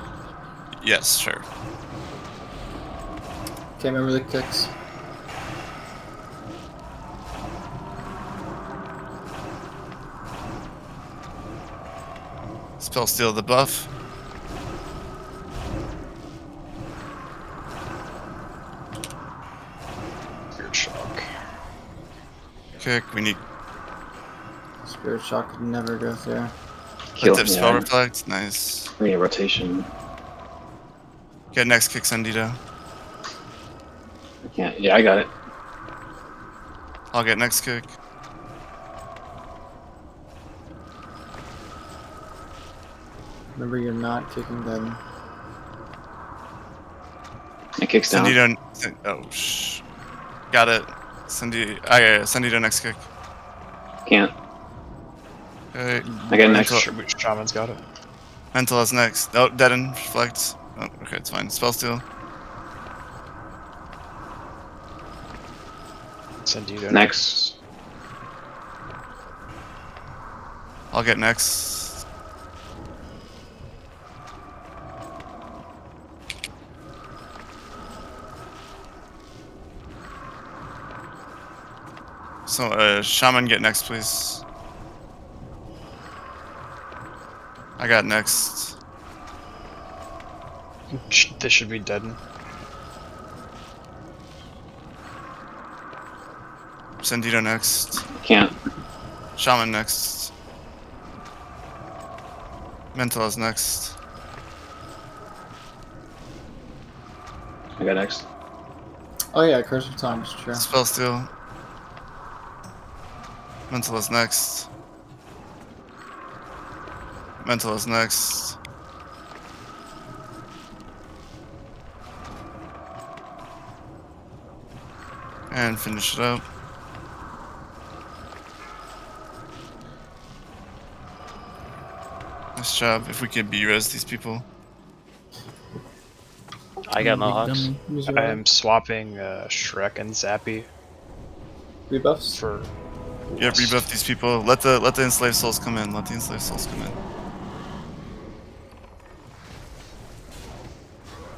S1: Yes, sure.
S14: Okay, remember the kicks.
S1: Spell steal the buff.
S16: Spirit shock.
S1: Kick. We need.
S14: Spirit shock could never go through.
S11: Kill
S1: Active spell reflect. Nice.
S9: We need rotation.
S1: Get next kick, Sandito.
S9: I can't. Yeah, I got it.
S1: I'll get next kick.
S14: Remember, you're not kicking them.
S9: It kicks down.
S1: Sandito. Oh, shh. Got it. Sandito next kick.
S9: Can't.
S1: Okay.
S9: I got next.
S16: Shaman's got it.
S1: Mental is next. Oh, deaden. Reflect. Oh, okay, it's fine. Spell steal.
S16: Sandito
S9: next.
S1: I'll get next. So, Shaman get next, please. I got next.
S16: This should be deadened.
S1: Sandito next.
S9: Can't.
S1: Shaman next. Mental is next.
S9: I got next.
S14: Oh yeah, Curse of Time is true.
S1: Spell steal. Mental is next. Mental is next. And finish it up. Nice job. If we can B-res these people.
S6: I got Mohawks.
S16: I am swapping Shrek and Zappy.
S14: Rebuffs?
S16: For
S1: Yeah, rebuff these people. Let the enslaved souls come in. Let the enslaved souls come in.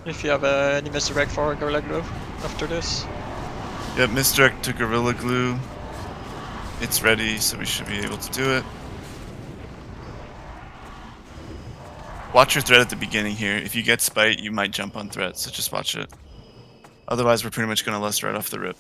S10: If you have any misdirect for Gorilla Glue after this.
S1: Yep, misdirect to Gorilla Glue. It's ready, so we should be able to do it. Watch your threat at the beginning here. If you get spite, you might jump on threat, so just watch it. Otherwise, we're pretty much going to lust right off the rip.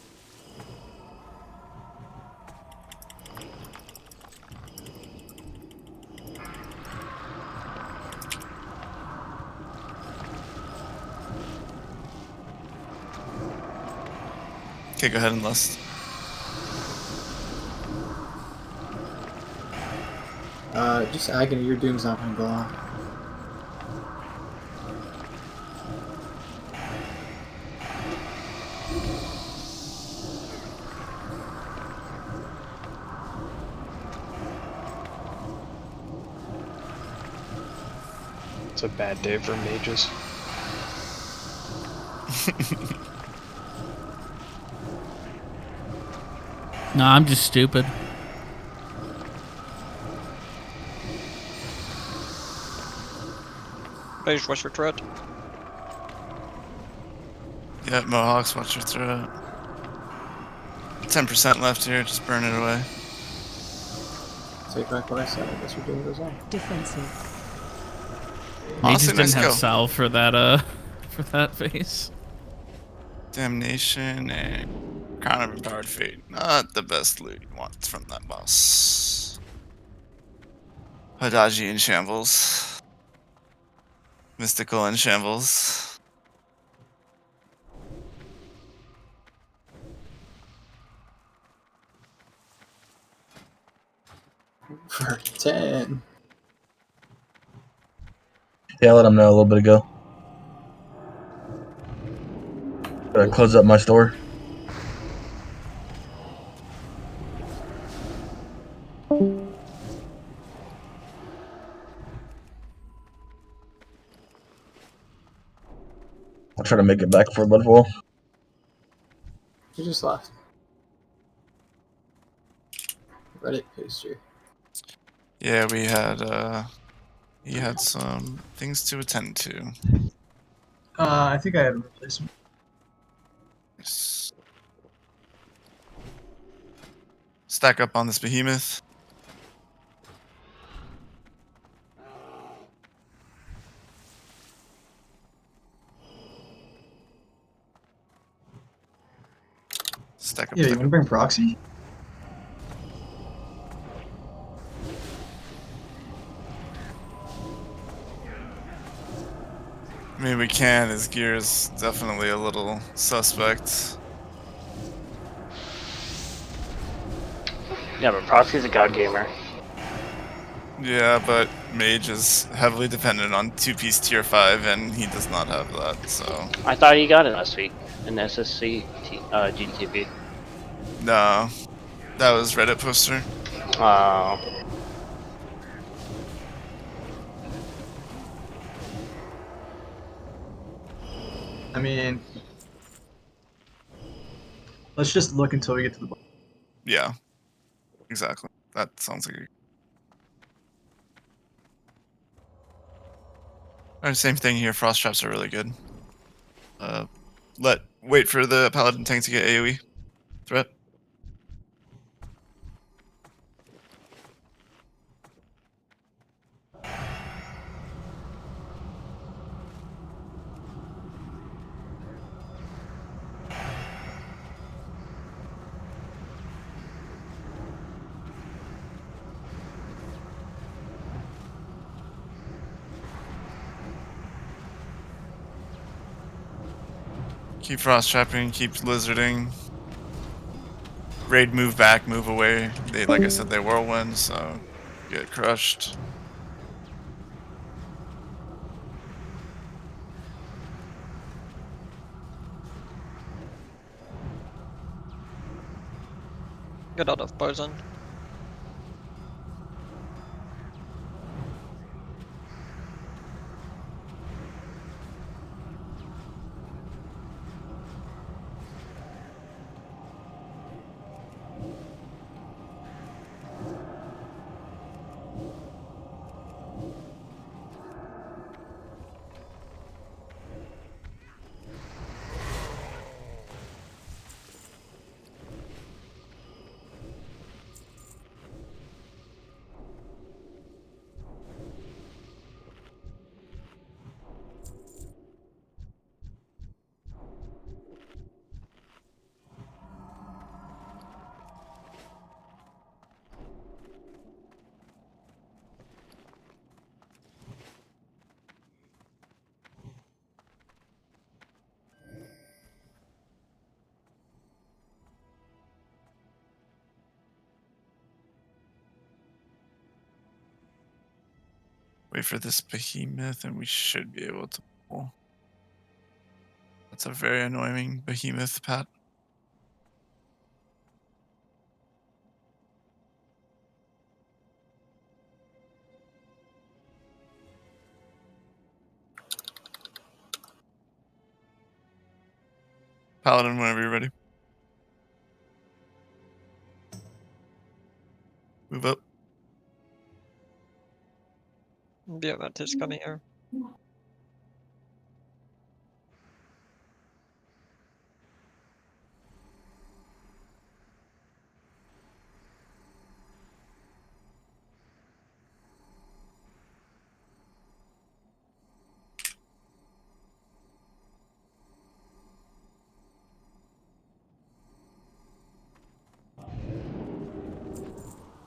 S1: Okay, go ahead and lust.
S14: Just agony. Your doom's not gonna go off.
S16: It's a bad day for mages.
S8: Nah, I'm just stupid.
S10: Beige, what's your threat?
S1: Yeah, Mohawks, watch your threat. 10% left here, just burn it away.
S14: Take back what I said. I guess your doom goes on.
S18: Defensive.
S8: They
S1: Honestly,
S8: just didn't
S1: nice
S8: have
S1: go.
S8: salve for that for that phase.
S1: Damnation and Crown of Empowered Fate. Not the best loot you want from that boss. Hadaji in shambles. Mystical in shambles.
S14: For 10.
S13: Yeah, I let him know a little bit ago. Gotta close up my store. I'll try to make it back for Bloodfall.
S14: You just left. Reddit poster.
S1: Yeah, we had he had some things to attend to.
S2: I think I have a replacement.
S1: Stack up on this behemoth. Stack up.
S2: Yeah, you want to bring proxy?
S1: I mean, we can. His gear is definitely a little suspect.
S6: Yeah, but Proxy's a god gamer.
S1: Yeah, but Mage is heavily dependent on 2-piece tier 5, and he does not have that, so...
S6: I thought he got it last week in SSC GTP.
S1: No. That was Reddit poster.
S6: Oh.
S2: I mean, let's just look until we get to the bottom.
S1: Yeah. Exactly. That sounds like a... Alright, same thing here. Frost traps are really good. Wait for the Paladin tank to get AoE. Threat. Keep frost trapping, keep lizarding. Raid, move back, move away. They, like I said, they whirlwind, so get crushed.
S10: Get out of poison.
S1: Wait for this behemoth, and we should be able to pull. That's a very annoying behemoth, Pat. Paladin, whenever you're ready. Move up.
S10: Yeah, that is coming here.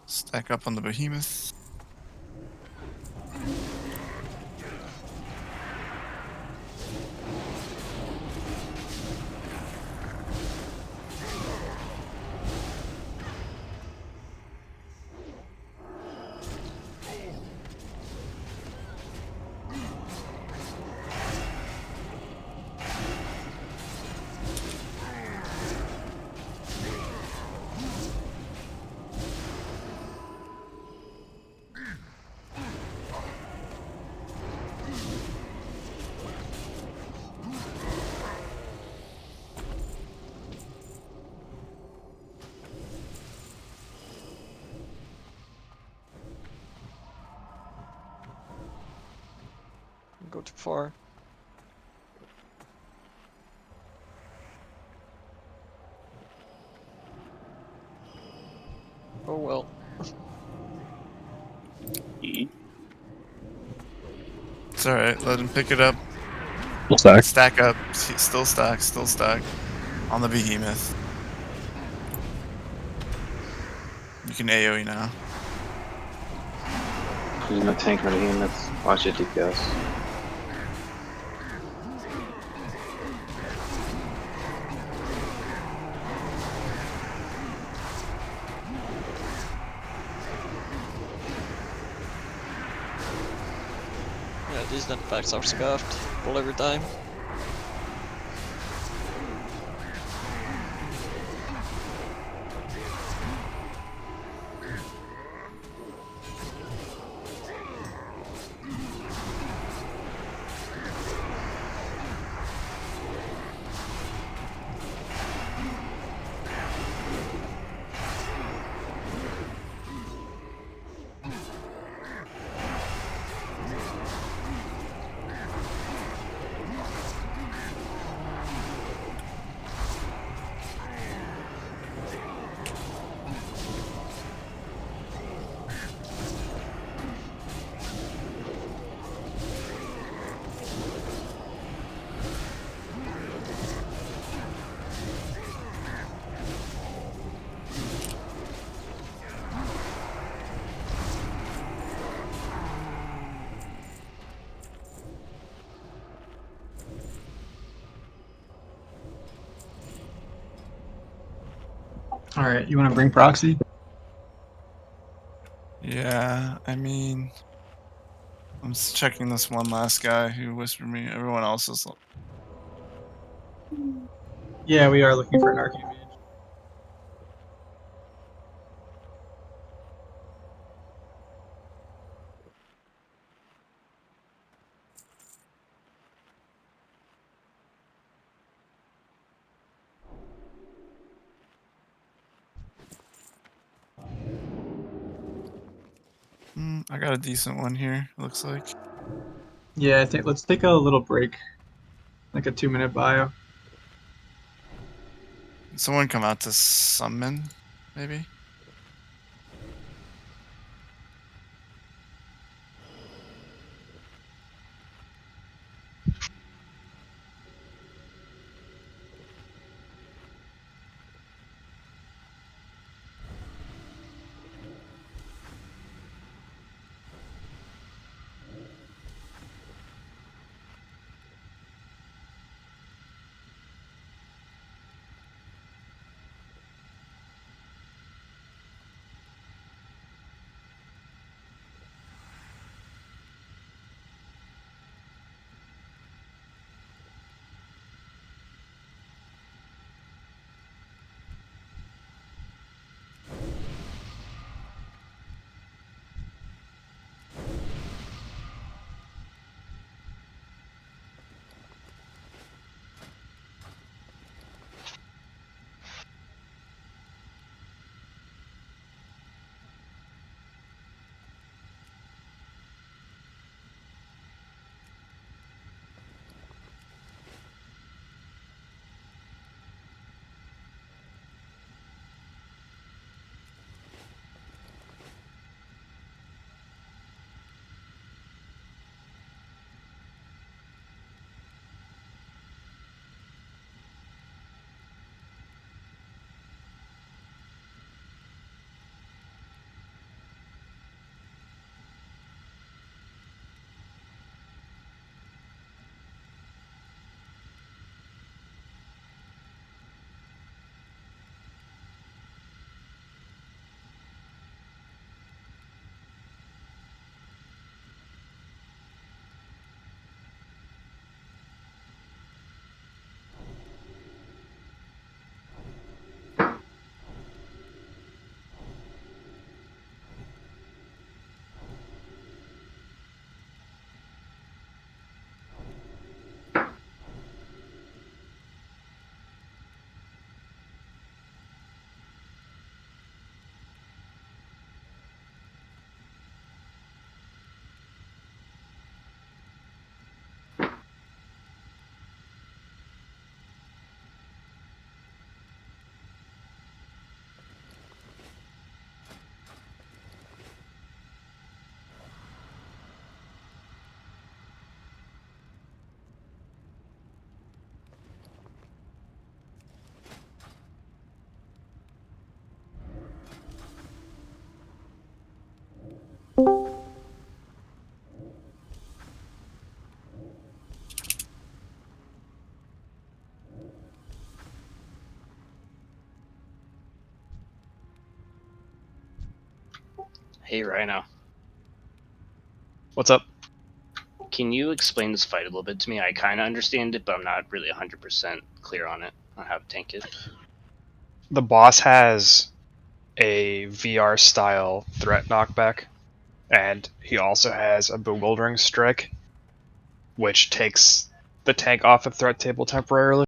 S1: Stack up on the behemoth.
S10: Go too far. Oh well.
S1: It's alright, let him pick it up.
S11: Still stack.
S1: Stack up. Still stack, still stack. On the behemoth. You can AoE now.
S9: There's no tank or anything. Let's watch it DPS.
S10: Yeah, these packs are scuffed. Pull every time.
S2: All right, you want to bring proxy?
S1: Yeah, I mean, I'm just checking this one last guy who whispered me. Everyone else is.
S2: Yeah, we are looking for an arcane mage.
S1: I got a decent one here, it looks like.
S2: Yeah, I think let's take a little break, like a 2-minute bio.
S1: Can someone come out to summon, maybe?
S6: Hey, Rhino.
S16: What's up?
S6: Can you explain this fight a little bit to me? I kind of understand it, but I'm not really 100% clear on it, on how to tank it.
S16: The boss has a VR style threat knockback, and he also has a bewildering strike, which takes the tank off the threat table temporarily.